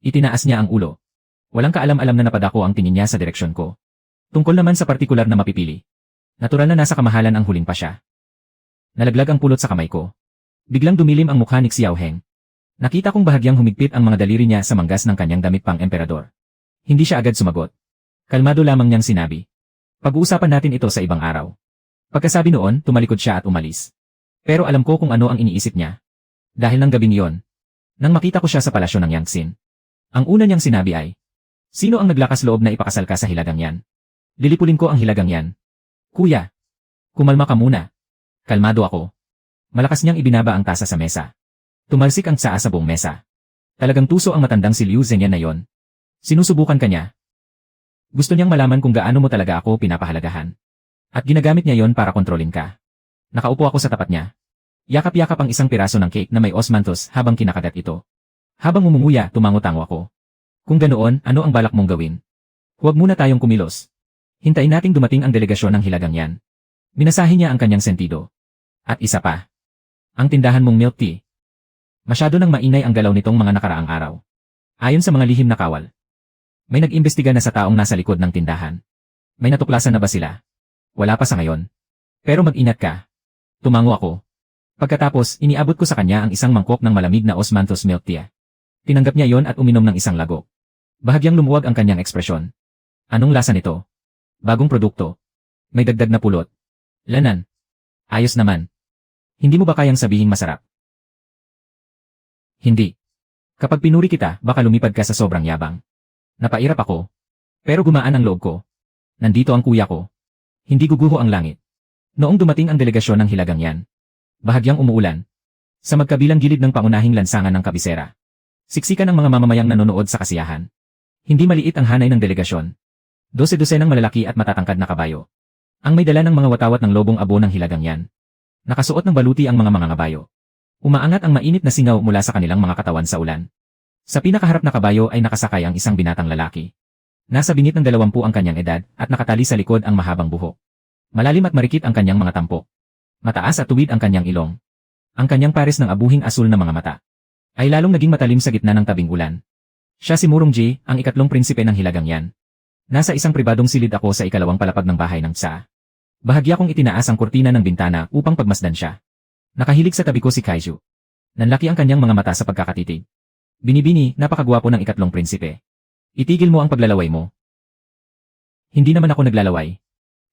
[SPEAKER 1] Itinaas niya ang ulo. Walang kaalam-alam na napadako ang tingin niya sa direksyon ko. Tungkol naman sa partikular na mapipili. Natural na nasa kamahalan ang huling pa siya. Nalaglag ang pulot sa kamay ko. Biglang dumilim ang mukha ni Xiao Heng. Nakita kong bahagyang humigpit ang mga daliri niya sa manggas ng kanyang damit pang emperador. Hindi siya agad sumagot. Kalmado lamang niyang sinabi. Pag-uusapan natin ito sa ibang araw. Pagkasabi noon, tumalikod siya at umalis. Pero alam ko kung ano ang iniisip niya. Dahil ng gabing iyon, nang makita ko siya sa palasyo ng Yangtsin, ang una niyang sinabi ay, sino ang naglakas loob na ipakasal ka sa hilagang yan? Lilipulin ko ang hilagang yan. Kuya, kumalma ka muna. Kalmado ako. Malakas niyang ibinaba ang tasa sa mesa. Tumalsik ang tsaa sa buong mesa. Talagang tuso ang matandang si Liu Zhenyan na yon. Sinusubukan ka niya. Gusto niyang malaman kung gaano mo talaga ako pinapahalagahan. At ginagamit niya yon para kontrolin ka. Nakaupo ako sa tapat niya. Yakap-yakap ang isang piraso ng cake na may osmanthus habang kinakagat ito. Habang umunguya, tumango-tango ako. Kung ganoon, ano ang balak mong gawin? Huwag muna tayong kumilos. Hintayin nating dumating ang delegasyon ng hilagang yan. Minasahin niya ang kanyang sentido. At isa pa. Ang tindahan mong milk tea. Masyado nang maingay ang galaw nitong mga nakaraang araw. Ayon sa mga lihim na kawal. May nag-imbestiga na sa taong nasa likod ng tindahan. May natuklasan na ba sila? Wala pa sa ngayon. Pero mag-ingat ka. Tumango ako. Pagkatapos, iniabot ko sa kanya ang isang mangkok ng malamig na osmanthus milk tea. Tinanggap niya yon at uminom ng isang lagok. Bahagyang lumuwag ang kanyang ekspresyon. Anong lasa nito? Bagong produkto. May dagdag na pulot. Lanan. Ayos naman. Hindi mo ba kayang sabihing masarap? Hindi. Kapag pinuri kita, baka lumipad ka sa sobrang yabang. Napairap ako. Pero gumaan ang loob ko. Nandito ang kuya ko. Hindi guguho ang langit. Noong dumating ang delegasyon ng hilagang yan, bahagyang umuulan. Sa magkabilang gilid ng pangunahing lansangan ng kabisera. Siksikan ang mga mamamayang nanonood sa kasiyahan. Hindi maliit ang hanay ng delegasyon. 12-12 ng malalaki at matatangkad na kabayo. Ang may dala ng mga watawat ng lobong abo ng hilagang yan. Nakasuot ng baluti ang mga mangangabayo. Umaangat ang mainit na singaw mula sa kanilang mga katawan sa ulan. Sa pinakaharap na kabayo ay nakasakay ang isang binatang lalaki. Nasa bingit ng 20 ang kanyang edad at nakatali sa likod ang mahabang buhok. Malalim at marikit ang kanyang mga tampok. Mataas at tuwid ang kanyang ilong. Ang kanyang pares ng abuhing asul na mga mata ay lalong naging matalim sa gitna ng tabing ulan. Siya si Murong Ji, ang ikatlong prinsipe ng hilagang yan. Nasa isang pribadong silid ako sa ikalawang palapag ng bahay ng tsa. Bahagya kong itinaas ang kurtina ng bintana upang pagmasdan siya. Nakahilig sa tabi ko si Kaizu. Nanlaki ang kanyang mga mata sa pagkakatitig. Binibini, napakagwapo ng ikatlong prinsipe. Itigil mo ang paglalaway mo. Hindi naman ako naglalaway.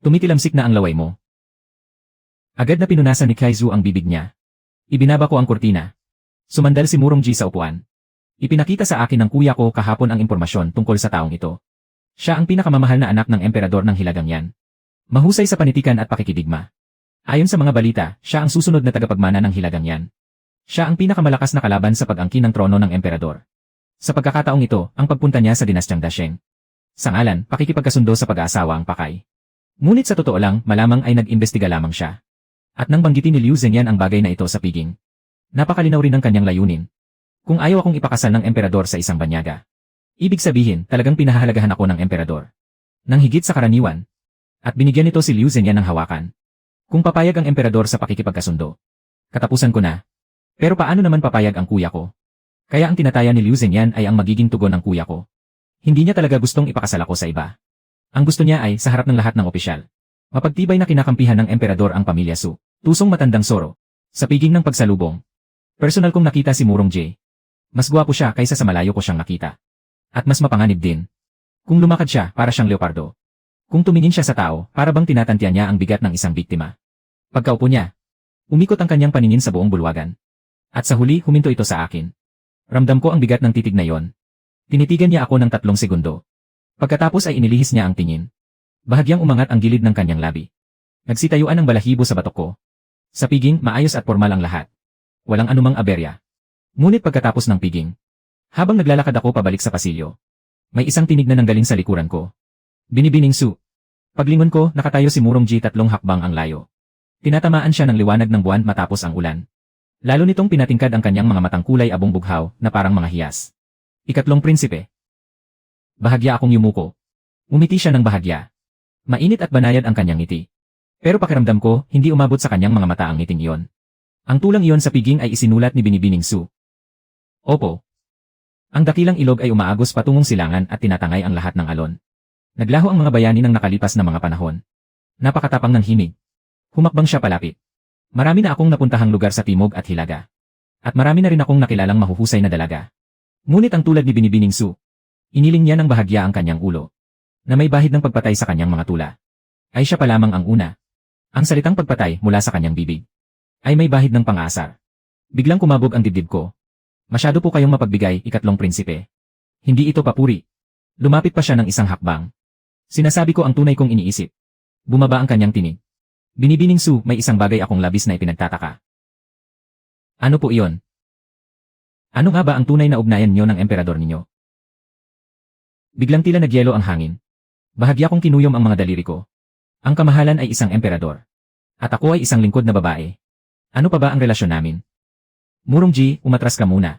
[SPEAKER 1] Tumitilamsik na ang laway mo. Agad na pinunasan ni Kaizu ang bibig niya. Ibinaba ko ang kurtina. Sumandal si Murong Ji sa upuan. Ipinakita sa akin ng kuya ko kahapon ang impormasyon tungkol sa taong ito. Siya ang pinakamamahal na anak ng emperador ng hilagang yan. Mahusay sa panitikan at pakikidigma. Ayon sa mga balita, siya ang susunod na tagapagmana ng hilagang yan. Siya ang pinakamalakas na kalaban sa pag-angkin ng trono ng emperador. Sa pagkakataong ito, ang pagpunta niya sa dinastyang Dasheng. Sa ngalan, pakikipagkasundo sa pag-aasawa ang pakay. Ngunit sa totoo lang, malamang ay nag-imbestiga lamang siya. At nang banggitin ni Liu Zhenyan ang bagay na ito sa piging. Napakalinaw rin ng kanyang layunin. Kung ayaw akong ipakasal ng emperador sa isang banyaga. Ibig sabihin, talagang pinahahalagahan ako ng emperador. Nang higit sa karaniwan. At binigyan nito si Liu Zhenyan ng hawakan. Kung papayag ang emperador sa pakikipagkasundo. Katapusan ko na. Pero paano naman papayag ang kuya ko? Kaya ang tinataya ni Liu Zhenyan ay ang magiging tugon ng kuya ko. Hindi niya talaga gustong ipakasal ako sa iba. Ang gusto niya ay sa harap ng lahat ng opisyal. Mapagtibay na kinakampihan ng emperador ang pamilya Su. Tusong matandang Soro. Sa piging ng pagsalubong. Personal kong nakita si Murong J. Mas gwapo siya kaysa sa malayo ko siyang nakita. At mas mapanganib din. Kung lumakad siya, para siyang leopardo. Kung tumingin siya sa tao, para bang tinatantian niya ang bigat ng isang biktima. Pagkaupo niya, umikot ang kanyang paningin sa buong bulwagan. At sa huli, huminto ito sa akin. Ramdam ko ang bigat ng titig na yon. Tinitigan niya ako ng 3 segundo. Pagkatapos ay inilihis niya ang tingin. Bahagyang umangat ang gilid ng kanyang labi. Nagsitayuan ng balahibo sa batok ko. Sa piging, maayos at formal ang lahat. Walang anumang aberya. Ngunit pagkatapos ng piging, habang naglalakad ako pabalik sa pasilyo, may isang tinig na nanggaling sa likuran ko. Binibining Su. Paglingon ko, nakatayo si Murong Ji 3 hakbang ang layo. Tinatamaan siya ng liwanag ng buwan matapos ang ulan. Lalo nitong pinatingkad ang kanyang mga matang kulay abong bughaw na parang mga hiyas. Ikatlong prinsipe. Bahagya akong yumuko. Umiti siya ng bahagya. Mainit at banayad ang kanyang ngiti. Pero pakiramdam ko, hindi umabot sa kanyang mga mata ang ngiting iyon. Ang tulang iyon sa piging ay isinulat ni Binibining Su. Opo. Ang dakilang ilog ay umaagos patungong silangan at tinatangay ang lahat ng alon. Naglaho ang mga bayani ng nakalipas na mga panahon. Napakatapang ng himig. Humakbang siya palapit. Marami na akong napuntahang lugar sa timog at hilaga. At marami na rin akong nakilalang mahuhusay na dalaga. Ngunit ang tulad ni Binibining Su, iniling niya ng bahagya ang kanyang ulo. Na may bahid ng pagpatay sa kanyang mga tula. Ay siya pa lamang ang una. Ang salitang pagpatay mula sa kanyang bibig. Ay may bahid ng pang-aasar. Biglang kumabog ang dibdib ko. Masyado po kayong mapagbigay, ikatlong prinsipe. Hindi ito papuri. Lumapit pa siya ng isang hakbang. Sinasabi ko ang tunay kong iniisip. Bumaba ang kanyang tinig. Binibining Su, may isang bagay akong labis na ipinagtataka. Ano po iyon? Ano nga ba ang tunay na ugnayan niyo ng emperador ninyo? Biglang tila nagyelo ang hangin. Bahagya kong kinuyom ang mga daliri ko. Ang kamahalan ay isang emperador. At ako ay isang lingkod na babae. Ano pa ba ang relasyon namin? Murong Ji, umatras ka muna.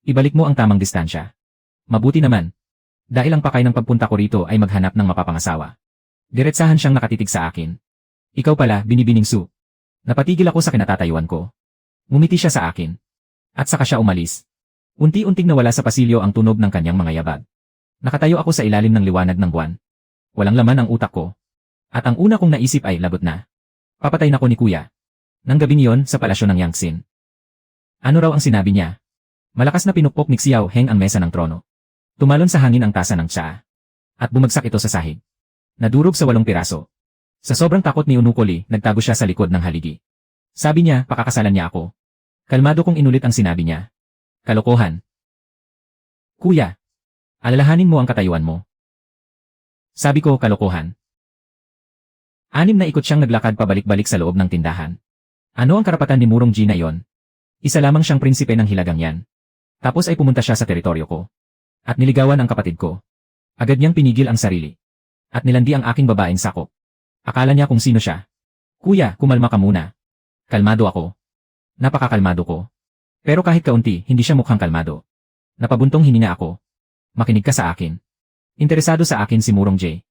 [SPEAKER 1] Ibalik mo ang tamang distansya. Mabuti naman. Dahil ang pakay ng pagpunta ko rito ay maghanap ng mapapangasawa. Diretsahan siyang nakatitig sa akin. Ikaw pala, Binibining Su. Napatigil ako sa kinatatayuan ko. Ngumiti siya sa akin. At saka siya umalis. Unti-unting nawala sa pasilyo ang tunog ng kanyang mga yabag. Nakatayo ako sa ilalim ng liwanag ng buwan. Walang laman ang utak ko. At ang una kong naisip ay lagot na. Papatay na ko ni Kuya. Nang gabing yon sa palasyo ng Yangtsin. Ano raw ang sinabi niya? Malakas na pinukpok ni Xiao Heng ang mesa ng trono. Tumalon sa hangin ang tasa ng tsaa. At bumagsak ito sa sahig. Nadurog sa 8 piraso. Sa sobrang takot ni Unukoli, nagtago siya sa likod ng haligi. Sabi niya, pakakasalan niya ako. Kalmado kong inulit ang sinabi niya. Kalokohan. Kuya, alalahanin mo ang katayuan mo. Sabi ko, kalokohan. 6 na ikot siyang naglakad pabalik-balik sa loob ng tindahan. Ano ang karapatan ni Murong Ji na iyon? Isa lamang siyang prinsipe ng hilagang yan. Tapos ay pumunta siya sa teritoryo ko. At niligawan ang kapatid ko. Agad niyang pinigil ang sarili. At nilandi ang aking babaeng sakop. Akala niya kung sino siya. Kuya, kumalma ka muna. Kalmado ako. Napakakalmado ko. Pero kahit kaunti, hindi siya mukhang kalmado. Napabuntong hininga ako. Makinig ka sa akin. Interesado sa akin si Murong J.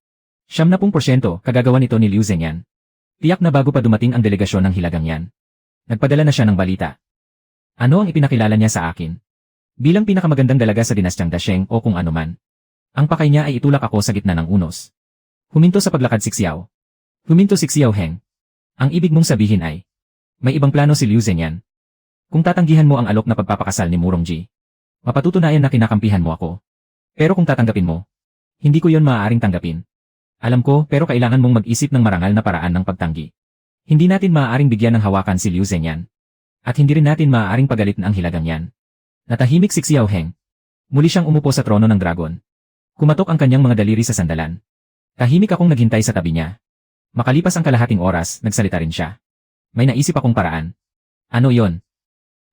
[SPEAKER 1] 70% kagagawa nito ni Liu Zhenyan. Tiyak na bago pa dumating ang delegasyon ng hilagang yan. Nagpadala na siya ng balita. Ano ang ipinakilala niya sa akin? Bilang pinakamagandang dalaga sa dinastyang Dasheng o kung ano man. Ang pakay niya ay itulak ako sa gitna ng unos. Huminto sa paglakad si Xiao. Huminto si Xiao Heng. Ang ibig mong sabihin ay, may ibang plano si Liu Zhenyan. Kung tatanggihan mo ang alok na pagpapakasal ni Murong Ji, mapatutunayan na kinakampihan mo ako. Pero kung tatanggapin mo, hindi ko yon maaaring tanggapin. Alam ko, pero kailangan mong mag-isip ng marangal na paraan ng pagtanggi. Hindi natin maaaring bigyan ng hawakan si Liu Zhenyan. At hindi rin natin maaaring pagalitan ang hilagang yan. Natahimik si Xiao Heng. Muli siyang umupo sa trono ng dragon. Kumatok ang kanyang mga daliri sa sandalan. Tahimik akong naghintay sa tabi niya. Makalipas ang kalahating oras, nagsalita rin siya. May naisip akong paraan. Ano yon?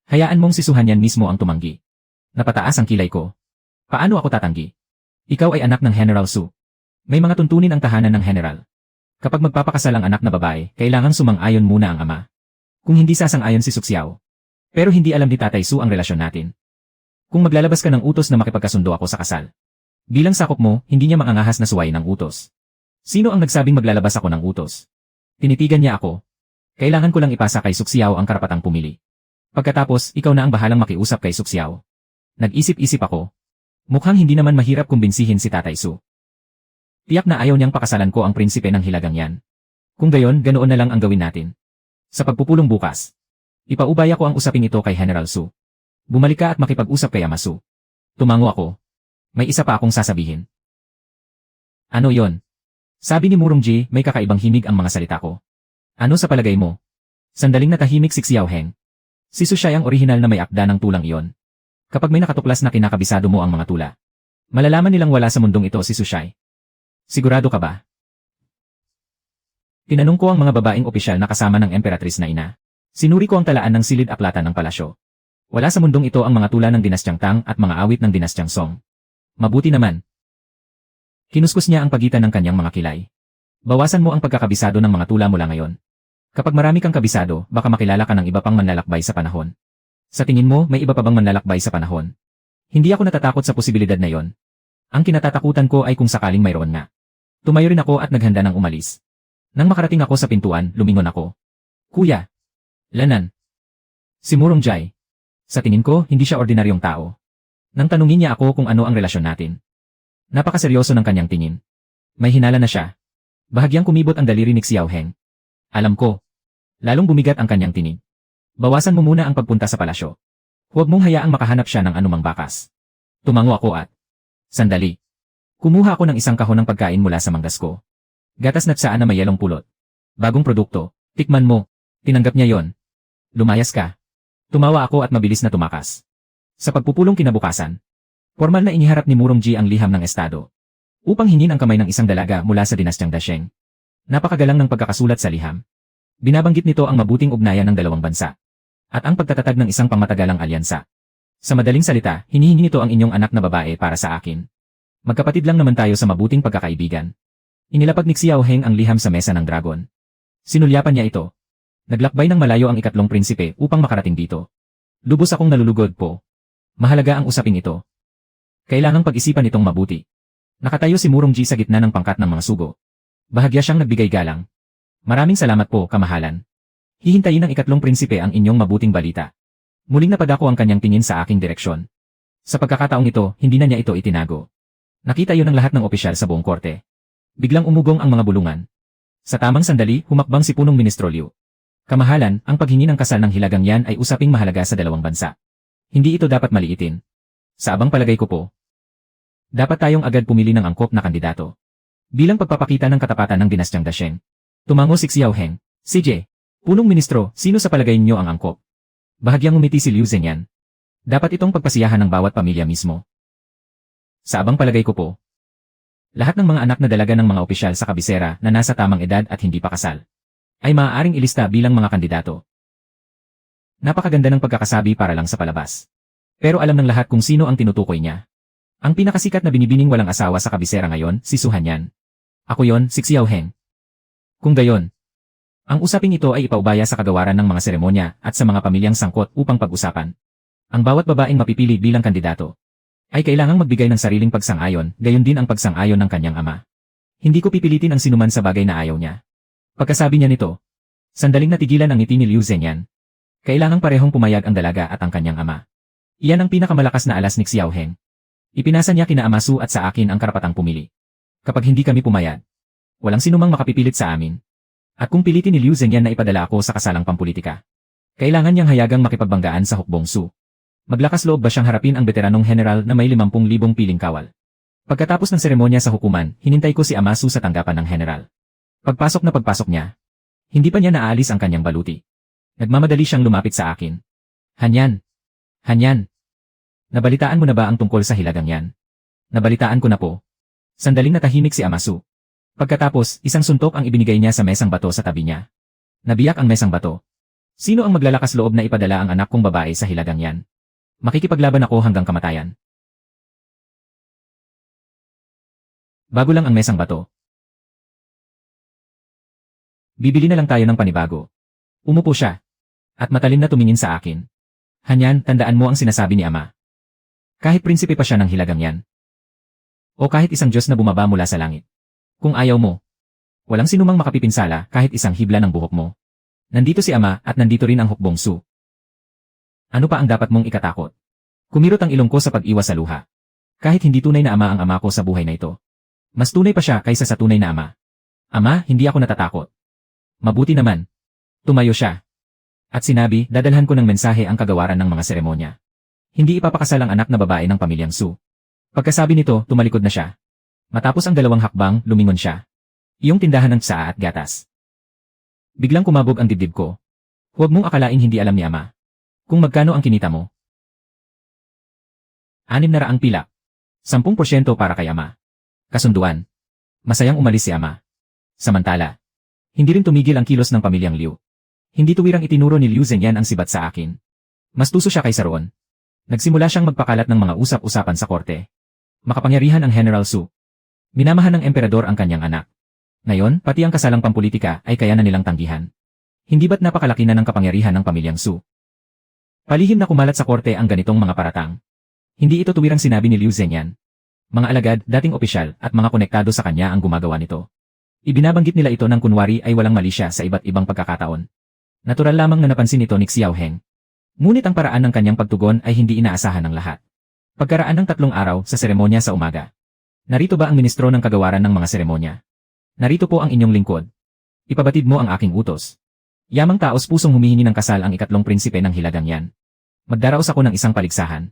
[SPEAKER 1] Hayaan mong sisuhan yan mismo ang tumanggi. Napataas ang kilay ko. Paano ako tatanggi? Ikaw ay anak ng General Su. May mga tuntunin ang tahanan ng General. Kapag magpapakasal ang anak na babae, kailangang sumang-ayon muna ang ama. Kung hindi sasang-ayon si Suxiao. Pero hindi alam ni Tatay Su ang relasyon natin. Kung maglalabas ka ng utos na makipagkasundo ako sa kasal. Bilang sakop mo, hindi niya mangangahas na suway ng utos. Sino ang nagsabing maglalabas ako ng utos? Tinitigan niya ako. Kailangan ko lang ipasa kay Suxiao ang karapatang pumili. Pagkatapos, ikaw na ang bahalang makiusap kay Suxiao. Nag-isip-isip ako. Mukhang hindi naman mahirap kumbinsihin si Tatay Su. Tiyak na ayaw niyang pakasalan ko ang prinsipe ng hilagang yan. Kung gayon, ganoon na lang ang gawin natin. Sa pagpupulong bukas, ipaubaya ko ang usaping ito kay General Su. Bumalik ka at makipag-usap kay Ama Su. Tumango ako. May isa pa akong sasabihin. Ano yon? Sabi ni Murong Ji, may kakaibang himig ang mga salita ko. Ano sa palagay mo? Sandaling nakahimik si Xiao Heng. Si Su Shai ang orihinal na may akda ng tulang iyon. Kapag may nakatuklas na kinakabisado mo ang mga tula, malalaman nilang wala sa mundong ito si Su Shai. Sigurado ka ba? Tinanong ko ang mga babaeng opisyal na kasama ng emperatrice na ina. Sinuri ko ang talaan ng silid aklatan ng palasyo. Wala sa mundong ito ang mga tula ng dinastyang Tang at mga awit ng dinastyang Song. Mabuti naman. Kinuskus niya ang pagitan ng kanyang mga kilay. Bawasan mo ang pagkakabisado ng mga tula mula ngayon. Kapag marami kang kabisado, baka makilala ka ng iba pang manlalakbay sa panahon. Sa tingin mo, may iba pa bang manlalakbay sa panahon? Hindi ako natatakot sa posibilidad na yon. Ang kinatatakutan ko ay kung sakaling mayroon nga. Tumayo rin ako at naghanda ng umalis. Nang makarating ako sa pintuan, lumingon ako. Kuya! Lanan! Si Murong Jai. Sa tingin ko, hindi siya ordinaryong tao. Nang tanungin niya ako kung ano ang relasyon natin. Napakaseryoso ng kanyang tingin. May hinala na siya. Bahagyang kumibot ang daliri ni Xiao Heng. Alam ko. Lalong bumigat ang kanyang tinig. Bawasan mo muna ang pagpunta sa palasyo. Huwag mong hayaang makahanap siya ng anumang bakas. Tumango ako at... Sandali. Kumuha ako ng isang kahon ng pagkain mula sa manggas ko. Gatas na tsaan na may yelong pulot. Bagong produkto. Tikman mo. Tinanggap niya yon. Lumayas ka. Tumawa ako at mabilis na tumakas. Sa pagpupulong kinabukasan, formal na iniharap ni Murong Ji ang liham ng estado. Upang hingin ang kamay ng isang dalaga mula sa dinastyang Dasheng. Napakagalang ng pagkakasulat sa liham. Binabanggit nito ang mabuting ugnayan ng dalawang bansa. At ang pagtatatag ng isang pangmatagalang alyansa. Sa madaling salita, hinihingi nito ang inyong anak na babae para sa akin. Magkapatid lang naman tayo sa mabuting pagkakaibigan. Inilapag ni Xiao Heng ang liham sa mesa ng dragon. Sinulyapan niya ito. Naglakbay ng malayo ang ikatlong prinsipe upang makarating dito. Lubos akong nalulugod po. Mahalaga ang usaping ito. Kailangang pag-isipan itong mabuti. Nakatayo si Murong Ji sa gitna ng pangkat ng mga sugo. Bahagya siyang nagbigay galang. Maraming salamat po, kamahalan. Hihintayin ng ikatlong prinsipe ang inyong mabuting balita. Muling napadako ang kanyang tingin sa aking direksyon. Sa pagkakataong ito, hindi na niya ito itinago. Nakita yun ng lahat ng opisyal sa buong korte. Biglang umugong ang mga bulungan. Sa tamang sandali, humakbang si punong ministro Liu. Kamahalan, ang paghingi ng kasal ng hilagang yan ay usaping mahalaga sa dalawang bansa. Hindi ito dapat maliitin. Sa abang palagay ko po, dapat tayong agad pumili ng angkop na kandidato. Bilang pagpapakita ng katapatan ng dinastyang Dasheng. Tumango si Xiao Heng. CJ, punong ministro, sino sa palagay niyo ang angkop? Bahagyang umiti si Liu Zhenyan. Dapat itong pagpasiyahan ng bawat pamilya mismo. Sa abang palagay ko po, lahat ng mga anak na dalaga ng mga opisyal sa kabisera na nasa tamang edad at hindi pa kasal, ay maaaring ilista bilang mga kandidato. Napakaganda ng pagkakasabi para lang sa palabas. Pero alam ng lahat kung sino ang tinutukoy niya. Ang pinakasikat na binibining walang asawa sa kabisera ngayon, si Su Hanyan. Ako yon, si Xiao Heng. Kung gayon, ang usaping ito ay ipaubaya sa kagawaran ng mga seremonya at sa mga pamilyang sangkot upang pag-usapan. Ang bawat babaeng mapipili bilang kandidato ay kailangang magbigay ng sariling pagsang-ayon, gayon din ang pagsang-ayon ng kanyang ama. Hindi ko pipilitin ang sinuman sa bagay na ayaw niya. Pagkasabi niya nito, sandaling natigilan ang ngiti ni Liu Zhenyan. Kailangang parehong pumayag ang dalaga at ang kanyang ama. Iyan ang pinakamalakas na alas ni Xiao Heng. Ipinasa niya kina Ama Su at sa akin ang karapatang pumili. Kapag hindi kami pumayag, walang sinumang makapipilit sa amin. At kung pilitin ni Liu Zhenyan na ipadala ako sa kasalang pampulitika, kailangan niyang hayagang makipagbanggaan sa hukbong Su. Maglakas loob ba siyang harapin ang veteranong general na may 50,000 piling kawal? Pagkatapos ng seremonya sa hukuman, hinintay ko si Ama Su sa tanggapan ng general. Pagpasok niya, hindi pa niya naaalis ang kanyang baluti. Nagmamadali siyang lumapit sa akin. Hanyan! Hanyan! Nabalitaan mo na ba ang tungkol sa hilagang yan? Nabalitaan ko na po. Sandaling natahimik si Ama Su. Pagkatapos, isang suntok ang ibinigay niya sa mesang bato sa tabi niya. Nabiyak ang mesang bato. Sino ang maglalakas loob na ipadala ang anak kong babae sa hilagang yan? Makikipaglaban ako hanggang kamatayan. Bago lang ang mesang bato. Bibili na lang tayo ng panibago. Umupo siya. At matalim na tumingin sa akin. Hanyan, tandaan mo ang sinasabi ni Ama. Kahit prinsipe pa siya ng hilagang yan. O kahit isang Diyos na bumaba mula sa langit. Kung ayaw mo, walang sinumang makapipinsala kahit isang hibla ng buhok mo. Nandito si Ama at nandito rin ang hukbong Su. Ano pa ang dapat mong ikatakot? Kumirot ang ilong ko sa pag-iwas sa luha. Kahit hindi tunay na ama ang ama ko sa buhay na ito. Mas tunay pa siya kaysa sa tunay na ama. Ama, hindi ako natatakot. Mabuti naman. Tumayo siya. At sinabi, dadalhan ko ng mensahe ang kagawaran ng mga seremonya. Hindi ipapakasal ang anak na babae ng pamilyang Su. Pagkasabi nito, tumalikod na siya. Matapos ang dalawang hakbang, lumingon siya. Iyong tindahan ng tsaa at gatas. Biglang kumabog ang dibdib ko. Huwag mong akalaing hindi alam ni Ama. Kung magkano ang kinita mo. 600 pilak. 10% para kay Ama. Kasunduan. Masayang umalis si Ama. Samantala, hindi rin tumigil ang kilos ng pamilyang Liu. Hindi tuwirang itinuro ni Liu Zhenyan ang sibat sa akin. Mas tuso siya kaysa roon. Nagsimula siyang magpakalat ng mga usap-usapan sa korte. Makapangyarihan ang General Su. Minamahan ng emperador ang kanyang anak. Ngayon, pati ang kasalang pampolitika ay kaya na nilang tanggihan. Hindi ba't napakalaki na ng kapangyarihan ng pamilyang Su? Palihim na kumalat sa korte ang ganitong mga paratang. Hindi ito tuwirang sinabi ni Liu Zhenyan. Mga alagad, dating opisyal, at mga konektado sa kanya ang gumagawa nito. Ibinabanggit nila ito ng kunwari ay walang mali siya sa iba't ibang pagkakataon. Natural lamang na napansin ito ni Xiao Heng. Ngunit ang paraan ng kanyang pagtugon ay hindi inaasahan ng lahat. Pagkaraan ng 3 araw sa seremonya sa umaga. Narito ba ang ministro ng kagawaran ng mga seremonya? Narito po ang inyong lingkod. Ipabatid mo ang aking utos. Yamang taos pusong humihingi ng kasal ang 3 prinsipe ng hilagang yan. Magdaraos ako ng isang paligsahan.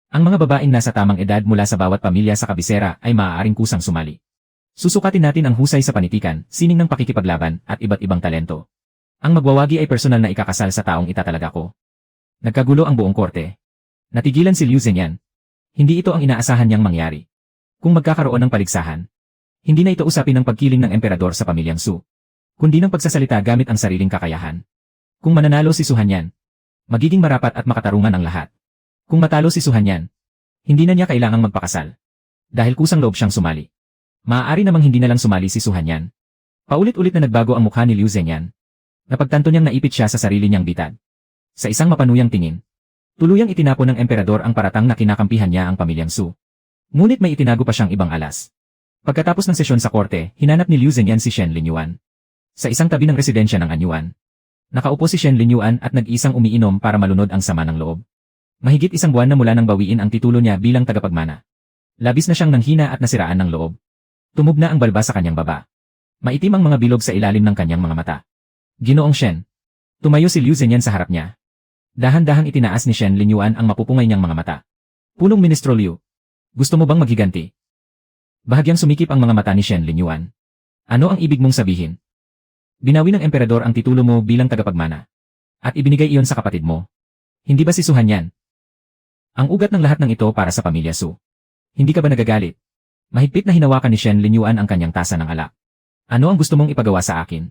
[SPEAKER 1] Ang mga babaeng nasa tamang edad mula sa bawat pamilya sa kabisera ay maaaring kusang sumali. Susukatin natin ang husay sa panitikan, sining ng pakikipaglaban, at iba't ibang talento. Ang magwawagi ay personal na ikakasal sa taong itatalaga ko. Nagkagulo ang buong korte. Natigilan si Liu Zhenyan. Hindi ito ang inaasahan niyang mangyari. Kung magkakaroon ng paligsahan, hindi na ito usapin ng pagkiling ng emperador sa pamilyang Su, kundi ng pagsasalita gamit ang sariling kakayahan. Kung mananalo si Su Hanyan, magiging marapat at makatarungan ang lahat. Kung matalo si Su Hanyan, hindi na niya kailangang magpakasal. Dahil kusang loob siyang sumali. Maaari namang hindi na lang sumali si Su Hanyan. Paulit-ulit na nagbago ang mukha ni Liu Zhenyan. Napagtanto niyang naipit siya sa sarili niyang bitad. Sa isang mapanuyang tingin, tuluyang itinapon ng emperador ang paratang na kinakampihan niya ang pamilyang Su. Ngunit may itinago pa siyang ibang alas. Pagkatapos ng sesyon sa korte, hinanap ni Liu Zhenyan si Shen Linyuan. Sa isang tabi ng residensya ng Anyuan. Nakaupo si Shen Linyuan at nag-iisang umiinom para malunod ang sama ng loob. Mahigit 1 buwan na mula nang bawiin ang titulo niya bilang tagapagmana. Labis na siyang nanghina at nasiraan ng loob. Tumog na ang balba sa kanyang baba. Maitim ang mga bilog sa ilalim ng kanyang mga mata. Ginoong Shen. Tumayo si Liu Zhenyan sa harap niya. Dahan-dahang itinaas ni Shen Linyuan ang mapupungay niyang mga mata. Punong Ministro Liu. Gusto mo bang maghiganti? Bahagyang sumikip ang mga mata ni Shen Linyuan. Ano ang ibig mong sabihin? Binawi ng emperador ang titulo mo bilang tagapagmana. At ibinigay iyon sa kapatid mo. Hindi ba si Su Hanyan? Ang ugat ng lahat ng ito para sa pamilya Su. Hindi ka ba nagagalit? Mahigpit na hinawakan ni Shen Linyuan ang kanyang tasa ng alak. Ano ang gusto mong ipagawa sa akin?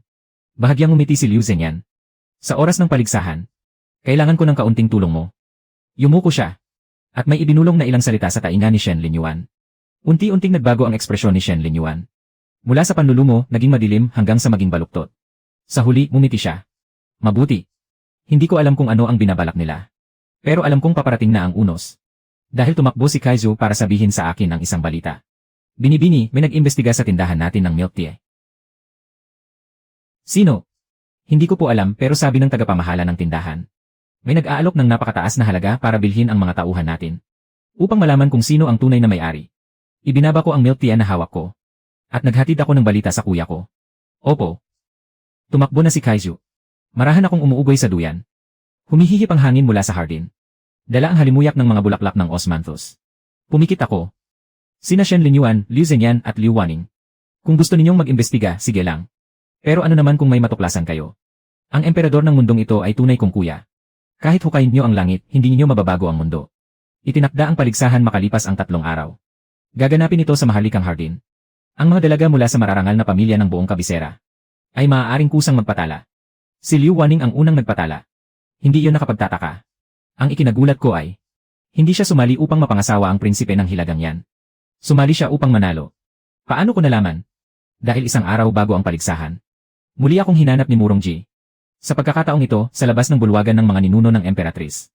[SPEAKER 1] Bahagyang umiti si Liu Zhenyan. Sa oras ng paligsahan, kailangan ko ng kaunting tulong mo. Yumuko siya. At may ibinulong na ilang salita sa tainga ni Shen Linyuan. Unti-unting nagbago ang ekspresyon ni Shen Linyuan. Mula sa panlulumo, naging madilim hanggang sa maging baluktot. Sa huli, umiti siya. Mabuti. Hindi ko alam kung ano ang binabalak nila. Pero alam kong paparating na ang unos. Dahil tumakbo si Kaizu para sabihin sa akin ang isang balita. Binibini, may nag-imbestiga sa tindahan natin ng milk tea. Sino? Hindi ko po alam pero sabi ng tagapamahala ng tindahan. May nag-aalok ng napakataas na halaga para bilhin ang mga tauhan natin. Upang malaman kung sino ang tunay na may-ari. Ibinaba ko ang milk tea na hawak ko. At naghatid ako ng balita sa kuya ko. Opo. Tumakbo na si Kaizu. Marahan akong umuugoy sa duyan. Humihihip ang hangin mula sa hardin. Dala ang halimuyak ng mga bulaklak ng osmanthus. Pumikit ako. Sina Shen Linyuan, Liu Zhenyan at Liu Waning. Kung gusto ninyong mag-imbestiga, sige lang. Pero ano naman kung may matuklasan kayo? Ang emperador ng mundong ito ay tunay kong kuya. Kahit hukayin niyo ang langit, hindi niyo mababago ang mundo. Itinakda ang paligsahan makalipas ang 3 araw. Gaganapin ito sa mahalikang hardin. Ang mga dalaga mula sa mararangal na pamilya ng buong kabisera ay maaaring kusang magpatala. Si Liu Waning ang unang nagpatala. Hindi iyon nakapagtataka. Ang ikinagulat ko ay, hindi siya sumali upang mapangasawa ang prinsipe ng hilagang yan. Sumali siya upang manalo. Paano ko nalaman? Dahil isang araw bago ang paligsahan. Muli akong hinanap ni Murong Ji. Sa pagkakataong ito, sa labas ng bulwagan ng mga ninuno ng Emperatriz.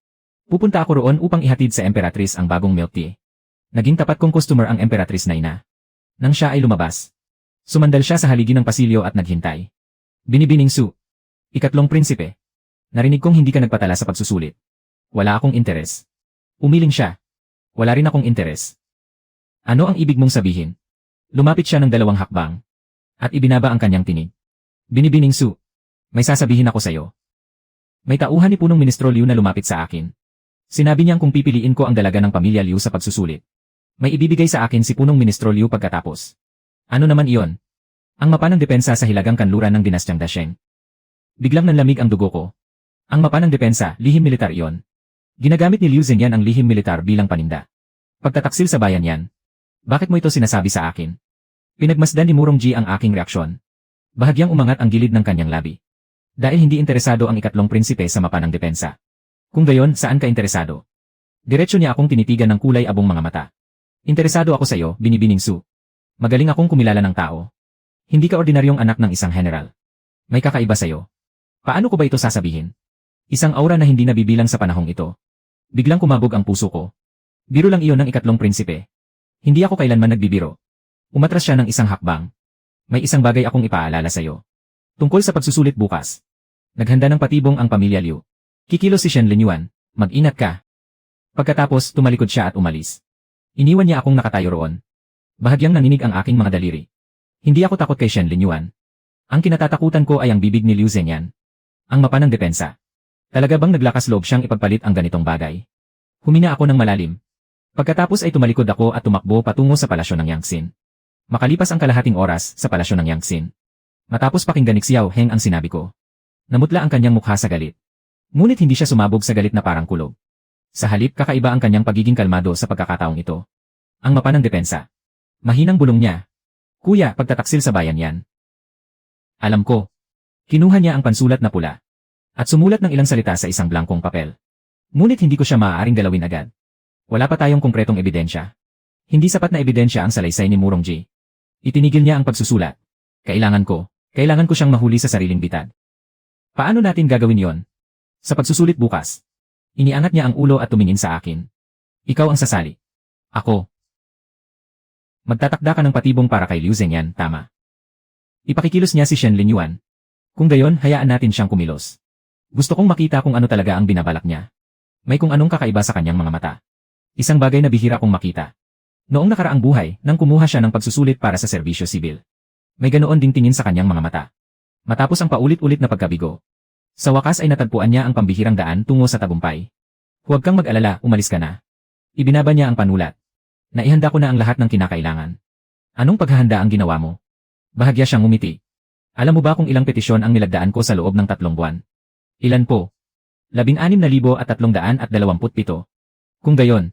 [SPEAKER 1] Pupunta ako roon upang ihatid sa Emperatriz ang bagong milk tea. Naging tapat kong customer ang Emperatriz na ina. Nang siya ay lumabas, sumandal siya sa haligi ng pasilyo at naghintay. Binibining Su. Ikatlong prinsipe. Narinig kong hindi ka nagpatala sa pagsusulit. Wala akong interes. Umiling siya. Wala rin akong interes. Ano ang ibig mong sabihin? Lumapit siya ng 2 hakbang. At ibinaba ang kanyang tinig. Binibining Su. May sasabihin ako sa'yo. May tauhan ni punong ministro Liu na lumapit sa akin. Sinabi niyang kung pipiliin ko ang dalaga ng pamilya Liu sa pagsusulit, may ibibigay sa akin si punong ministro Liu pagkatapos. Ano naman iyon? Ang mapa ng depensa sa hilagang kanluran ng dinastyang Dasheng. Biglang nanlamig ang dugo ko. Ang mapa ng depensa, lihim militar iyon. Ginagamit ni Liu Zhenyan ang lihim militar bilang paninda. Pagtataksil sa bayan yan. Bakit mo ito sinasabi sa akin? Pinagmasdan ni Murong Ji ang aking reaksyon. Bahagyang umangat ang gilid ng kanyang labi. Dahil hindi interesado ang ikatlong prinsipe sa mapa ng depensa. Kung gayon, saan ka interesado? Diretso niya akong tinitigan ng kulay abong mga mata. Interesado ako sa iyo, Binibining Su. Magaling akong kumilala ng tao. Hindi ka ordinaryong anak ng isang general. May kakaiba sa iyo. Paano ko ba ito sasabihin? Isang aura na hindi nabibilang sa panahong ito. Biglang kumabog ang puso ko. Biro lang iyon ng ikatlong prinsipe. Hindi ako kailanman nagbibiro. Umatras siya ng isang hakbang. May isang bagay akong ipaalala sa iyo. Tungkol sa pagsusulit bukas. Naghanda ng patibong ang pamilya Liu. Kikilos si Shen Linyuan, mag-ingat ka. Pagkatapos, tumalikod siya at umalis. Iniwan niya akong nakatayo roon. Bahagyang nanginig ang aking mga daliri. Hindi ako takot kay Shen Linyuan. Ang kinatatakutan ko ay ang bibig ni Liu Zhenyan. Ang mapa ng depensa. Talaga bang naglakas loob siyang ipagpalit ang ganitong bagay? Humina ako ng malalim. Pagkatapos ay tumalikod ako at tumakbo patungo sa palasyo ng Yangtsin. Makalipas ang kalahating oras sa palasyo ng Yangtsin. Matapos pakinggan ni Xiao Heng ang sinabi ko. Namutla ang kanyang mukha sa galit. Ngunit hindi siya sumabog sa galit na parang kulog. Sa halip kakaiba ang kanyang pagiging kalmado sa pagkakataong ito. Ang mapa ng depensa. Mahinang bulong niya. Kuya, pagtataksil sa bayan yan. Alam ko. Kinuha niya ang pansulat na pula. At sumulat ng ilang salita sa isang blankong papel. Ngunit hindi ko siya maaaring galawin agad. Wala pa tayong konkretong ebidensya. Hindi sapat na ebidensya ang salaysay ni Murong Ji. Itinigil niya ang pagsusulat. Kailangan ko siyang mahuli sa sariling bitad. Paano natin gagawin yon? Sa pagsusulit bukas. Iniangat niya ang ulo at tumingin sa akin. Ikaw ang sasali. Ako. Magtatakda ka ng patibong para kay Liu Zhenyan, tama. Ipakikilos niya si Shen Linyuan. Kung gayon, hayaan natin siyang kumilos. Gusto kong makita kung ano talaga ang binabalak niya. May kung anong kakaiba sa kanyang mga mata. Isang bagay na bihira kong makita. Noong nakaraang buhay, nang kumuha siya ng pagsusulit para sa serbisyo sibil. May ganoon ding tingin sa kanyang mga mata. Matapos ang paulit-ulit na pagkabigo. Sa wakas ay natagpuan niya ang pambihirang daan tungo sa tagumpay. Huwag kang mag-alala, umalis ka na. Ibinaba niya ang panulat. Naihanda ko na ang lahat ng kinakailangan. Anong paghahanda ang ginawa mo? Bahagya siyang ngumiti. Alam mo ba kung ilang petisyon ang nilagdaan ko sa loob ng 3 buwan? Ilan po? 16,327. Kung gayon.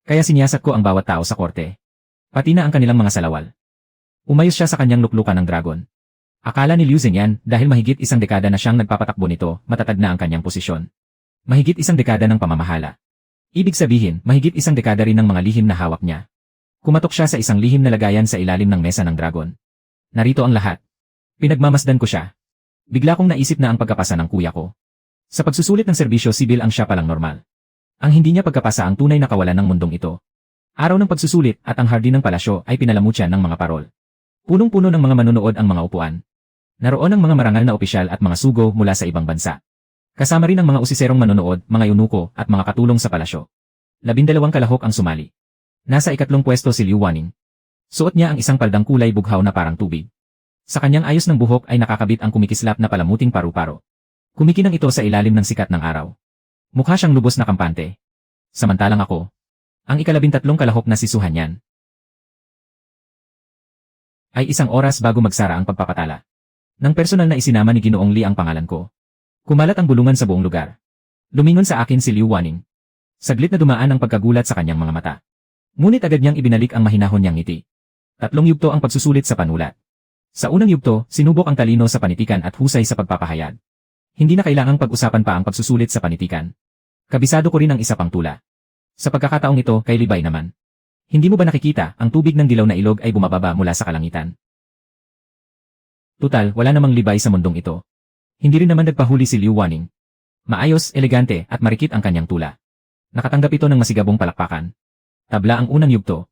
[SPEAKER 1] Kaya siniyasat ko ang bawat tao sa korte. Pati na ang kanilang mga salawal. Umayos siya sa kanyang luklukan ng dragon. Akala ni Liu Zhenyan, dahil mahigit 1 dekada na siyang nagpapatakbo nito, matatag na ang kanyang posisyon. Mahigit 1 dekada ng pamamahala. Ibig sabihin, mahigit 1 dekada rin ng mga lihim na hawak niya. Kumatok siya sa isang lihim na lagayan sa ilalim ng mesa ng dragon. Narito ang lahat. Pinagmamasdan ko siya. Bigla kong naisip na ang pagkapasa ng kuya ko. Sa pagsusulit ng serbisyo sibil ang siya palang normal. Ang hindi niya pagkapasa ang tunay na kawalan ng mundong ito. Araw ng pagsusulit at ang hardin ng palasyo ay pinalamutyan ng mga parol. Punong-puno ng mga manonood ang mga upuan. Naroon ang mga marangal na opisyal at mga sugo mula sa ibang bansa. Kasama rin ang mga usiserong manonood, mga eunuko at mga katulong sa palasyo. 12 kalahok ang sumali. Nasa 2 pwesto si Liu Waning. Suot niya ang isang paldang kulay bughaw na parang tubig. Sa kanyang ayos ng buhok ay nakakabit ang kumikislap na palamuting paru-paro. Kumikinang ito sa ilalim ng sikat ng araw. Mukha siyang lubos na kampante. Samantalang ako, ang 13 kalahok na si Su Hanyan, ay 1 oras bago magsara ang pagpapatala. Nang personal na isinama ni Ginoong Li ang pangalan ko. Kumalat ang bulungan sa buong lugar. Lumingon sa akin si Liu Waning. Saglit na dumaan ang pagkagulat sa kanyang mga mata. Ngunit agad niyang ibinalik ang mahinahon niyang ngiti. 3 yugto ang pagsusulit sa panulat. Sa unang yugto, sinubok ang talino sa panitikan at husay sa pagpapahayag. Hindi na kailangang pag-usapan pa ang pagsusulit sa panitikan. Kabisado ko rin ang isa pang tula. Sa pagkakataong ito, kay Libay naman. Hindi mo ba nakikita, ang tubig ng dilaw na ilog ay bumababa mula sa kalangitan? Tutal, wala namang libay sa mundong ito. Hindi rin naman nagpahuli si Liu Wanning. Maayos, elegante, at marikit ang kanyang tula. Nakatanggap ito ng masigabong palakpakan. Tabla ang unang yugto.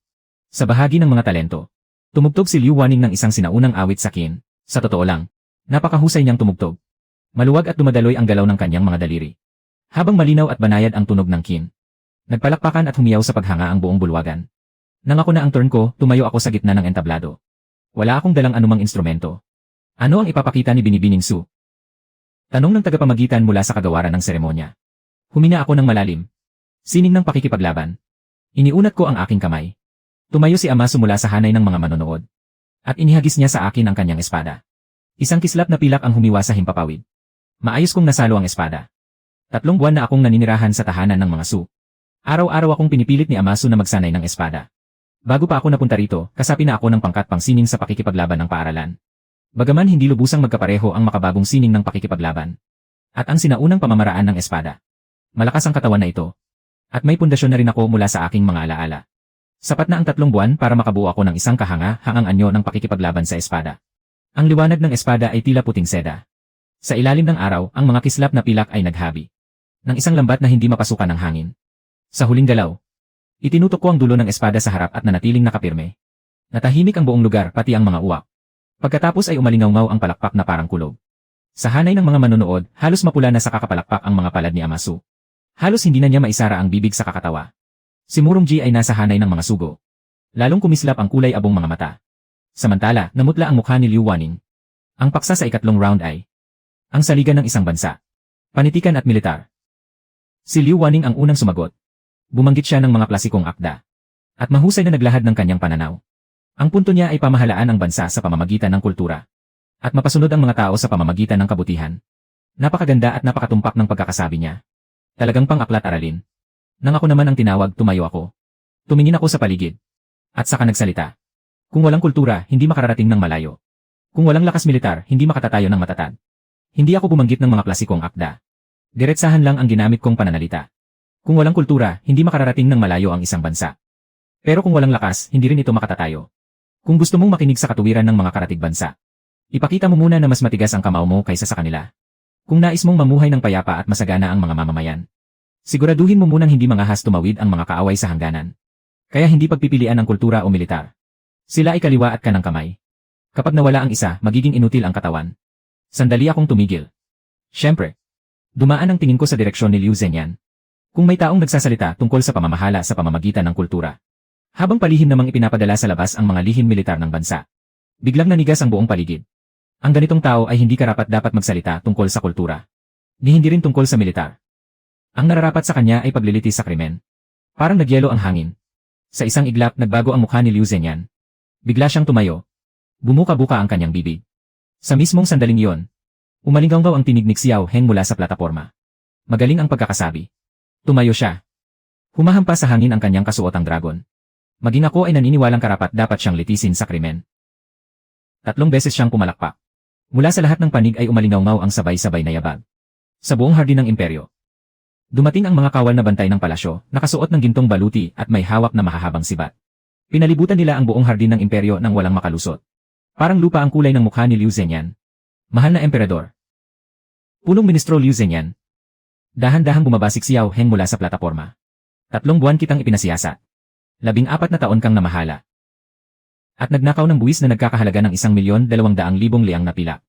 [SPEAKER 1] Sa bahagi ng mga talento, tumugtog si Liu Wanning ng isang sinaunang awit sa Qin. Sa totoo lang, napakahusay niyang tumugtog. Maluwag at dumadaloy ang galaw ng kanyang mga daliri. Habang malinaw at banayad ang tunog ng Qin. Nagpalakpakan at humiyaw sa paghanga ang buong bulwagan. Nang ako na ang turn ko, tumayo ako sa gitna ng entablado. Wala akong dalang anumang instrumento. Ano ang ipapakita ni Binibining Su? Tanong ng tagapamagitan mula sa kagawaran ng seremonya. Humina ako ng malalim. Sining ng pakikipaglaban. Iniunat ko ang aking kamay. Tumayo si Ama mula sa hanay ng mga manonood. At inihagis niya sa akin ang kanyang espada. Isang kislap na pilak ang humiwa sa himpapawid. Maayos kong nasalo ang espada. 3 buwan na akong naninirahan sa tahanan ng mga Su. Araw-araw akong pinipilit ni Amasu na magsanay ng espada. Bago pa ako napunta rito, kasapi na ako ng pangkat pang sining sa pakikipaglaban ng paaralan. Bagaman hindi lubusang magkapareho ang makabagong sining ng pakikipaglaban. At ang sinaunang pamamaraan ng espada. Malakas ang katawan na ito. At may pundasyon na rin ako mula sa aking mga alaala. Sapat na ang 3 buwan para makabuo ako ng isang kahanga-hangang anyo ng pakikipaglaban sa espada. Ang liwanag ng espada ay tila puting seda. Sa ilalim ng araw, ang mga kislap na pilak ay naghabi. Ng isang lambat na hindi mapasukan ng hangin. Sa huling galaw, itinutok ko ang dulo ng espada sa harap at nanatiling nakapirme. Natahimik ang buong lugar pati ang mga uwak. Pagkatapos ay umalingaw-ngaw ang palakpak na parang kulog. Sa hanay ng mga manonood, halos mapula na sa kakapalakpak ang mga palad ni Amasu. Halos hindi na niya maisara ang bibig sa kakatawa. Si Murong Ji ay nasa hanay ng mga sugo. Lalong kumislap ang kulay abong mga mata. Samantala, namutla ang mukha ni Liu Wanning. Ang paksa sa ikatlong round ay ang saligan ng isang bansa. Panitikan at militar. Si Liu Wanning ang unang sumagot. Bumanggit siya ng mga klasikong akda. At mahusay na naglahad ng kanyang pananaw. Ang punto niya ay pamahalaan ang bansa sa pamamagitan ng kultura. At mapasunod ang mga tao sa pamamagitan ng kabutihan. Napakaganda at napakatumpak ng pagkakasabi niya. Talagang pang-aklat aralin. Nang ako naman ang tinawag, tumayo ako. Tumingin ako sa paligid. At saka nagsalita. Kung walang kultura, hindi makararating ng malayo. Kung walang lakas militar, hindi makatatayo ng matatag. Hindi ako bumanggit ng mga klasikong akda. Diretsahan lang ang ginamit kong pananalita. Kung walang kultura, hindi makararating ng malayo ang isang bansa. Pero kung walang lakas, hindi rin ito makatatayo. Kung gusto mong makinig sa katuwiran ng mga karatig bansa, ipakita mo muna na mas matigas ang kamao mo kaysa sa kanila. Kung nais mong mamuhay ng payapa at masagana ang mga mamamayan, siguraduhin mo munang hindi mangahas tumawid ang mga kaaway sa hangganan. Kaya hindi pagpipilian ang kultura o militar. Sila ay kaliwa at kanang kamay. Kapag nawala ang isa, magiging inutil ang katawan. Sandali akong tumigil. Siyempre, dumaan ang tingin ko sa direksyon ni Liu Zhenyan. Kung may taong nagsasalita tungkol sa pamamahala sa pamamagitan ng kultura. Habang palihim namang ipinapadala sa labas ang mga lihim militar ng bansa. Biglang nanigas ang buong paligid. Ang ganitong tao ay hindi karapat-dapat magsalita tungkol sa kultura. Ni hindi rin tungkol sa militar. Ang nararapat sa kanya ay paglilitis sa krimen. Parang nagyelo ang hangin. Sa isang iglap, nagbago ang mukha ni Liu Zhenyan. Bigla siyang tumayo. Bumuka-buka ang kanyang bibig. Sa mismong sandaling iyon, umalinggaw ang tinig ni Xiao Heng mula sa plataporma. Magaling ang pagkakasabi. Tumayo siya. Humahampas sa hangin ang kanyang kasuotang dragon. Maging ako ay naniniwalang karapat dapat siyang litisin sa krimen. 3 beses siyang pumalakpak. Mula sa lahat ng panig ay umalingaw-ngaw ang sabay-sabay na yabag. Sa buong hardin ng imperyo. Dumating ang mga kawal na bantay ng palasyo, nakasuot ng gintong baluti at may hawak na mahahabang sibat. Pinalibutan nila ang buong hardin ng imperyo nang walang makalusot. Parang lupa ang kulay ng mukha ni Liu Zhenyan. Mahal na emperador. Punong ministro Liu Zhenyan. Dahan-dahang bumabasik si Xiao Heng mula sa plataporma. 3 buwan kitang ipinasiyasat. 14 na taon kang namahala. At nagnakaw ng buwis na nagkakahalaga ng 1,200,000 liang na pila.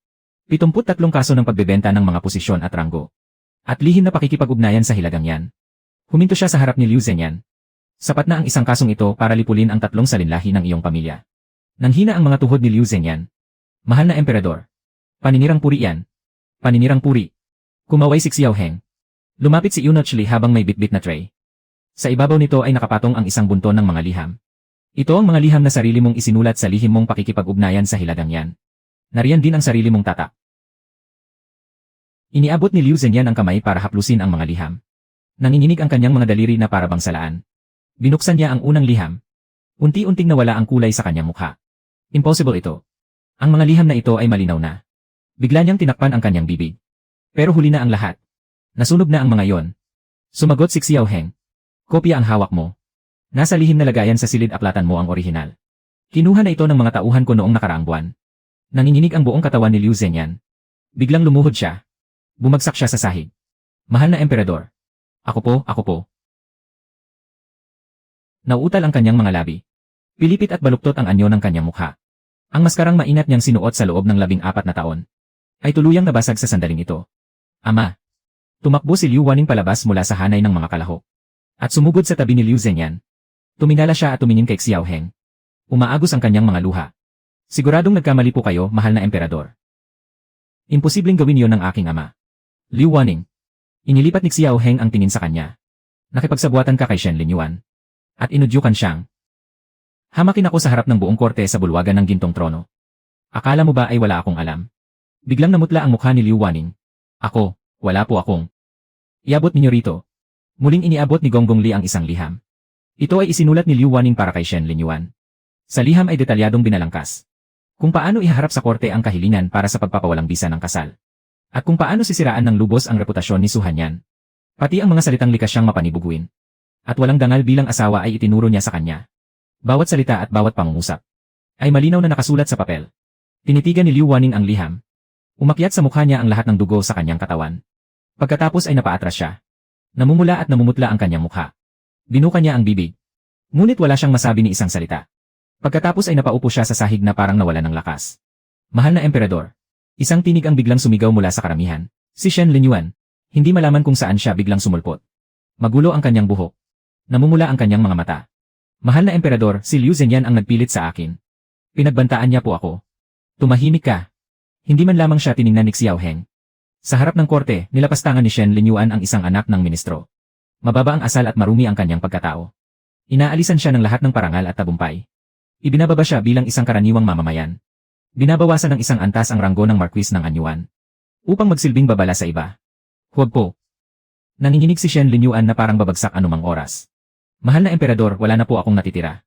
[SPEAKER 1] 73 kaso ng pagbebenta ng mga posisyon at ranggo. At lihim na pakikipag-ugnayan sa hilagang yan. Huminto siya sa harap ni Liu Zhenyan. Sapat na ang isang kasong ito para lipulin ang 3 salinlahi ng iyong pamilya. Nanghina ang mga tuhod ni Liu Zhenyan. Mahal na emperador. Paninirang puri yan. Paninirang puri. Kumaway si Xiao Heng. Lumapit si Yunoch Li habang may bitbit na tray. Sa ibabaw nito ay nakapatong ang isang bunton ng mga liham. Ito ang mga liham na sarili mong isinulat sa lihim mong pakikipag-ugnayan sa hilagang yan. Nariyan din ang sarili mong tatak. Iniabot ni Liu Zhenyan ang kamay para haplusin ang mga liham. Nanginginig ang kanyang mga daliri na parabang salaan. Binuksan niya ang unang liham. Unti-unting nawala ang kulay sa kanyang mukha. Impossible ito. Ang mga liham na ito ay malinaw na. Bigla niyang tinakpan ang kanyang bibig. Pero huli na ang lahat. Nasunog na ang mga yon. Sumagot si Xiao Heng. Kopya ang hawak mo. Nasa lihim na lagayan sa silid aklatan mo ang orihinal. Kinuha na ito ng mga tauhan ko noong nakaraang buwan. Nanginginig ang buong katawan ni Liu Zhenyan. Biglang lumuhod siya. Bumagsak siya sa sahig. Mahal na emperador. Ako po. Nauutal ang kanyang mga labi. Pilipit at baluktot ang anyo ng kanyang mukha. Ang maskarang mainat niyang sinuot sa loob ng 14 na taon ay tuluyang nabasag sa sandaling ito. Ama. Tumakbo si Liu Waning palabas mula sa hanay ng mga kalahok. At sumugod sa tabi ni Liu Zhenyan. Tumingala siya at tumingin kay Xiao Heng. Umaagos ang kanyang mga luha. Siguradong nagkamali po kayo, mahal na emperador. Imposibleng gawin yon ng aking ama. Liu Waning. Inilipat ni Xiao Heng ang tingin sa kanya. Nakipagsabuatan ka kay Shen Linyuan. At inudyukan siyang. Hamakin ako sa harap ng buong korte sa bulwagan ng gintong trono. Akala mo ba ay wala akong alam? Biglang namutla ang mukha ni Liu Waning. Ako, wala po akong. Iabot ninyo rito. Muling iniabot ni Gonggong Li ang isang liham. Ito ay isinulat ni Liu Waning para kay Shen Linyuan. Sa liham ay detalyadong binalangkas. Kung paano ihaharap sa korte ang kahilingan para sa pagpapawalang bisa ng kasal. At kung paano sisiraan ng lubos ang reputasyon ni Su Hanyan. Pati ang mga salitang likas siyang mapanibuguin. At walang dangal bilang asawa ay itinuro niya sa kanya. Bawat salita at bawat pangungusap ay malinaw na nakasulat sa papel. Tinitigan ni Liu Waning ang liham. Umakyat sa mukha niya ang lahat ng dugo sa kanyang katawan. Pagkatapos ay napaatras siya. Namumula at namumutla ang kanyang mukha. Binuka niya ang bibig. Ngunit wala siyang masabi ni isang salita. Pagkatapos ay napaupo siya sa sahig na parang nawala ng lakas. Mahal na emperador. Isang tinig ang biglang sumigaw mula sa karamihan. Si Shen Linyuan. Hindi malaman kung saan siya biglang sumulpot. Magulo ang kanyang buhok. Namumula ang kanyang mga mata. Mahal na emperador, si Liu Zhenyan ang nagpilit sa akin. Pinagbantaan niya po ako. Tumahimik ka. Hindi man lamang siya tiningnan ni Xiao Heng. Sa harap ng korte, nilapastangan ni Shen Linyuan ang isang anak ng ministro. Mababa ang asal at marumi ang kanyang pagkatao. Inaalisan siya ng lahat ng parangal at tagumpay. Ibinababa siya bilang isang karaniwang mamamayan. Binabawasan ng isang antas ang ranggo ng Marquis ng Anyuan. Upang magsilbing babala sa iba. Huwag po. Nanginginig si Shen Linyuan na parang babagsak anumang oras. Mahal na emperador, wala na po akong natitira.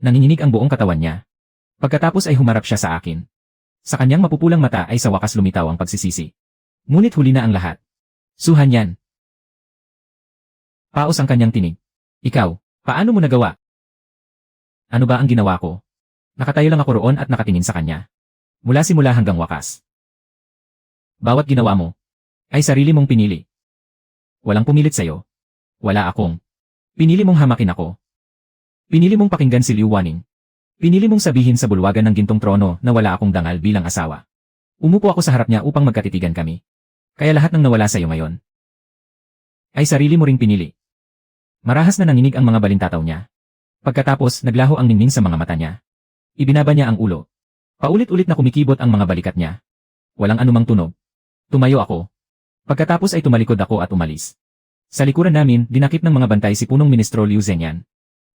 [SPEAKER 1] Nanginginig ang buong katawan niya. Pagkatapos ay humarap siya sa akin. Sa kanyang mapupulang mata ay sa wakas lumitaw ang pagsisisi. Ngunit huli na ang lahat. Su Hanyan. Paos ang kanyang tinig. Ikaw, paano mo nagawa? Ano ba ang ginawa ko? Nakatayo lang ako roon at nakatingin sa kanya. Mula simula hanggang wakas. Bawat ginawa mo ay sarili mong pinili. Walang pumilit sa'yo. Wala akong. Pinili mong hamakin ako. Pinili mong pakinggan si Liu Waning. Pinili mong sabihin sa bulwagan ng gintong trono na wala akong dangal bilang asawa. Umupo ako sa harap niya upang magkatitigan kami. Kaya lahat ng nawala sa'yo ngayon ay sarili mo ring pinili. Marahas na nanginig ang mga balintataw niya. Pagkatapos, naglaho ang ningning sa mga mata niya. Ibinaba niya ang ulo. Paulit-ulit na kumikibot ang mga balikat niya. Walang anumang tunog. Tumayo ako. Pagkatapos ay tumalikod ako at umalis. Sa likuran namin, dinakip ng mga bantay si punong ministro Liu Zhenyan.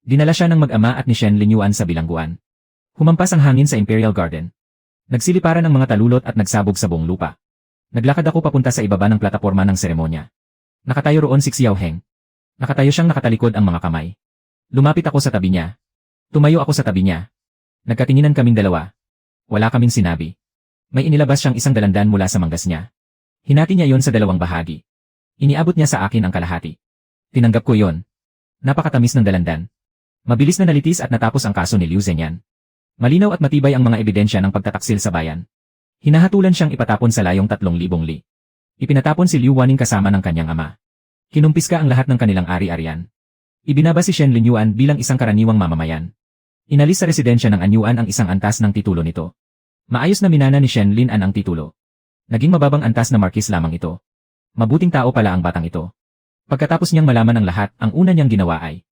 [SPEAKER 1] Dinala siya ng mag-ama at ni Shen Linyuan sa bilangguan. Humampas ang hangin sa Imperial Garden. Nagsiliparan ang mga talulot at nagsabog sa buong lupa. Naglakad ako papunta sa ibaba ng plataporma ng seremonya. Nakatayo roon si Xiao Heng. Nakatayo siyang nakatalikod ang mga kamay. Lumapit ako sa tabi niya. Tumayo ako sa tabi niya. Nagkatinginan kaming dalawa. Wala kaming sinabi. May inilabas siyang isang dalandan mula sa manggas niya. Hinati niya yon sa dalawang bahagi. Iniabot niya sa akin ang kalahati. Tinanggap ko yon. Napakatamis ng dalandan. Mabilis na nalitis at natapos ang kaso ni Liu Zhenyan. Malinaw at matibay ang mga ebidensya ng pagtataksil sa bayan. Hinahatulan siyang ipatapon sa layong 3,000 li. Ipinatapon si Liu Waning kasama ng kanyang ama. Kinumpiska ang lahat ng kanilang ari-arian. Ibinaba si Shen Linyuan bilang isang karaniwang mamamayan. Inalis sa residensya ng Anyuan ang isang antas ng titulo nito. Maayos na minana ni Shen Linan ang titulo. Naging mababang antas na markis lamang ito. Mabuting tao pala ang batang ito. Pagkatapos niyang malaman ang lahat, ang una niyang ginawa ay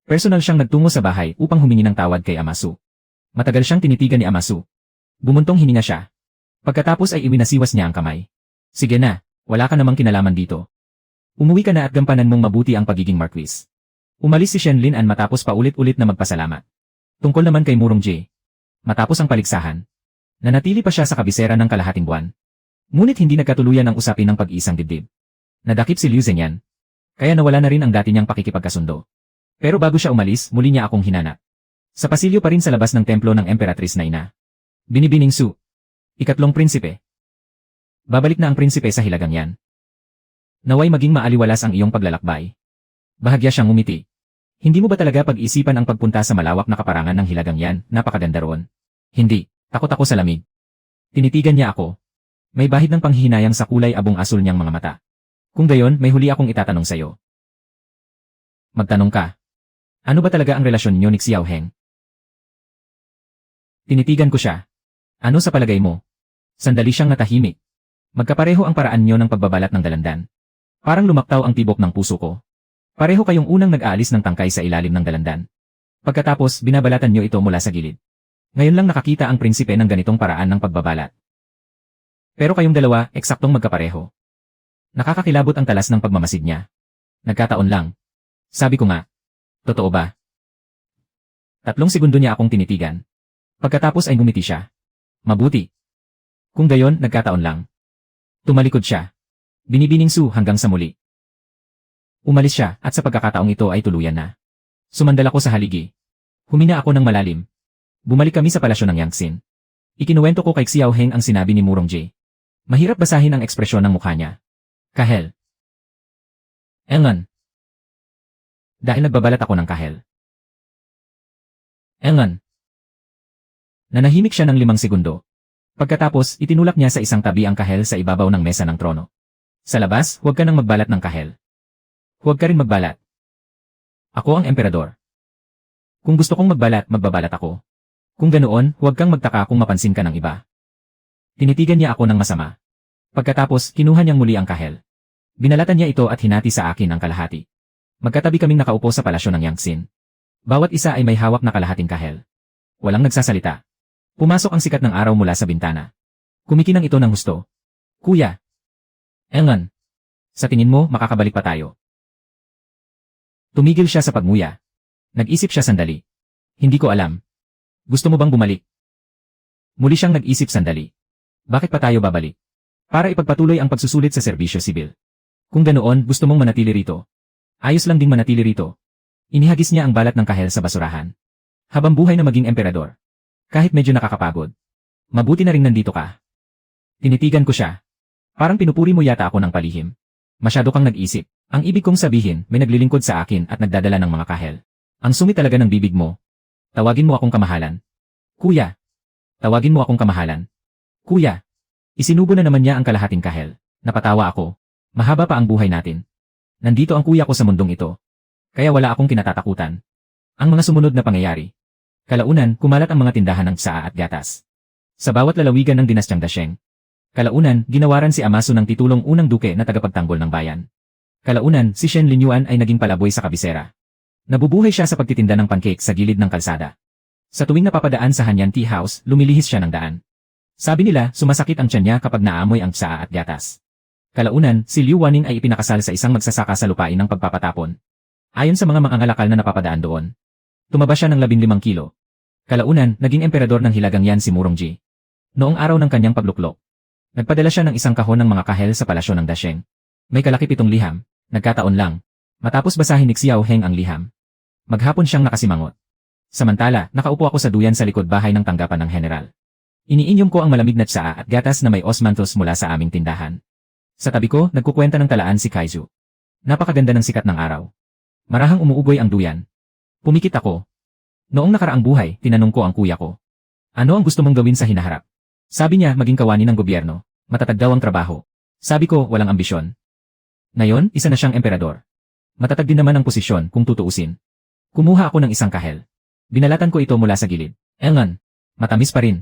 [SPEAKER 1] personal siyang nagtungo sa bahay upang humingi ng tawad kay Amasu. Matagal siyang tinitigan ni Amasu. Bumuntong hininga siya. Pagkatapos ay iwinasiwas niya ang kamay. Sige na, wala ka namang kinalaman dito. Umuwi ka na at gampanan mong mabuti ang pagiging marquis. Umalis si Shen Linan matapos paulit-ulit na magpasalamat. Tungkol naman kay Murong J. Matapos ang paligsahan, nanatili pa siya sa kabisera ng kalahating buwan. Ngunit hindi nagkatuluyan ang usapin ng pag-iisang dibdib. Nadakip si Liu Zhenyan. Kaya nawala na rin ang dati niyang pakikipagkasundo. Pero bago siya umalis, muli niya akong hinanap. Sa pasilyo pa rin sa labas ng templo ng Emperatrice na ina. Binibining Su. Ikatlong prinsipe. Babalik na ang prinsipe sa hilagang yan. Naway maging maaliwalas ang iyong paglalakbay. Bahagya siyang ngumiti. Hindi mo ba talaga pag-isipan ang pagpunta sa malawak na kaparangan ng hilagang yan? Napakaganda roon. Hindi, takot ako sa lamig. Tinitigan niya ako. May bahid ng panghihinayang sa kulay abong asul niyang mga mata. Kung gayon, may huli akong itatanong sa'yo. Magtanong ka. Ano ba talaga ang relasyon niyo ni Xiao Heng? Tinitigan ko siya. Ano sa palagay mo? Sandali siyang natahimik. Magkapareho ang paraan niyo ng pagbabalat ng dalandan. Parang lumaktaw ang tibok ng puso ko. Pareho kayong unang nag-aalis ng tangkay sa ilalim ng dalandan. Pagkatapos, binabalatan niyo ito mula sa gilid. Ngayon lang nakakita ang prinsipe ng ganitong paraan ng pagbabalat. Pero kayong dalawa, eksaktong magkapareho. Nakakakilabot ang talas ng pagmamasid niya. Nagkataon lang. Sabi ko nga. Totoo ba? 3 segundo niya akong tinitigan. Pagkatapos ay ngumiti siya. Mabuti. Kung gayon, nagkataon lang. Tumalikod siya. Binibining Su hanggang sa muli. Umalis siya at sa pagkakataong ito ay tuluyan na. Sumandal ako sa haligi. Humina ako ng malalim. Bumalik kami sa palasyo ng Yangtsin. Ikinuwento ko kay Xiao Heng ang sinabi ni Murong Ji. Mahirap basahin ang ekspresyon ng mukha niya. Kahel. Engan. Dahil nagbabalat ako ng kahel. Engan. Nanahimik siya ng 5 segundo. Pagkatapos, itinulak niya sa isang tabi ang kahel sa ibabaw ng mesa ng trono. Sa labas, huwag ka nang magbalat ng kahel. Huwag ka rin magbalat. Ako ang emperador. Kung gusto kong magbalat, magbabalat ako. Kung ganoon, huwag kang magtaka kung mapansin ka ng iba. Tinitigan niya ako ng masama. Pagkatapos, kinuha niyang muli ang kahel. Binalatan niya ito at hinati sa akin ang kalahati. Magkatabi kaming nakaupo sa palasyo ng Yangtsin. Bawat isa ay may hawak na kalahating kahel. Walang nagsasalita. Pumasok ang sikat ng araw mula sa bintana. Kumikinang ito ng husto. Kuya. Engan. Sa tingin mo, makakabalik pa tayo? Tumigil siya sa pagmuya. Nag-isip siya sandali. Hindi ko alam. Gusto mo bang bumalik? Muli siyang nag-isip sandali. Bakit pa tayo babalik? Para ipagpatuloy ang pagsusulit sa serbisyo sibil. Kung ganoon, gusto mong manatili rito. Ayos lang ding manatili rito. Inihagis niya ang balat ng kahel sa basurahan. Habang buhay na maging emperador. Kahit medyo nakakapagod. Mabuti na ring nandito ka. Tinitigan ko siya. Parang pinupuri mo yata ako ng palihim. Masyado kang nag-isip. Ang ibig kong sabihin, may naglilingkod sa akin at nagdadala ng mga kahel. Ang sungit talaga ng bibig mo. Tawagin mo akong kamahalan. Kuya. Tawagin mo akong kamahalan. Kuya. Isinubo na naman niya ang kalahating kahel. Napatawa ako. Mahaba pa ang buhay natin. Nandito ang kuya ko sa mundong ito. Kaya wala akong kinatatakutan. Ang mga sumunod na pangyayari. Kalaunan, kumalat ang mga tindahan ng tsaa at gatas. Sa bawat lalawigan ng dinastyang Dasheng. Kalaunan, ginawaran si Amaso ng titulong unang duke na tagapagtanggol ng bayan. Kalaunan, si Shen Linyuan ay naging palaboy sa kabisera. Nabubuhay siya sa pagtitinda ng pancake sa gilid ng kalsada. Sa tuwing napapadaan sa Hanyan Tea House, lumilihis siya ng daan. Sabi nila, sumasakit ang tiyan niya kapag naamoy ang tsaa at gatas. Kalaunan, si Liu Waning ay ipinakasal sa isang magsasaka sa lupain ng pagpapatapon. Ayon sa mga mangangalakal na napapadaan doon. Tumaba siya ng 15 kilo. Kalaunan, naging emperador ng hilagang yan si Murong Ji. Noong araw ng kanyang pagluklok. Nagpadala siya ng isang kahon ng mga kahel sa palasyo ng Dasheng. May kalakip itong liham. Nagkataon lang. Matapos basahin ni Xiao Heng ang liham. Maghapon siyang nakasimangot. Samantala, nakaupo ako sa duyan sa likod bahay ng tanggapan ng general. Iniinyom ko ang malamig na tsaa at gatas na may osmanthus mula sa aming tindahan. Sa tabi ko, nagkukwenta ng talaan si Kaizu. Napakaganda ng sikat ng araw. Marahang umuugoy ang duyan. Pumikit ako. Noong nakaraang buhay, tinanong ko ang kuya ko. Ano ang gusto mong gawin sa hinaharap? Sabi niya maging kawani ng gobyerno. Matatag daw ang trabaho. Sabi ko walang ambisyon. Ngayon, isa na siyang emperador. Matatag din naman ang posisyon kung tutuusin. Kumuha ako ng isang kahel. Binalatan ko ito mula sa gilid. Engan. Matamis pa rin.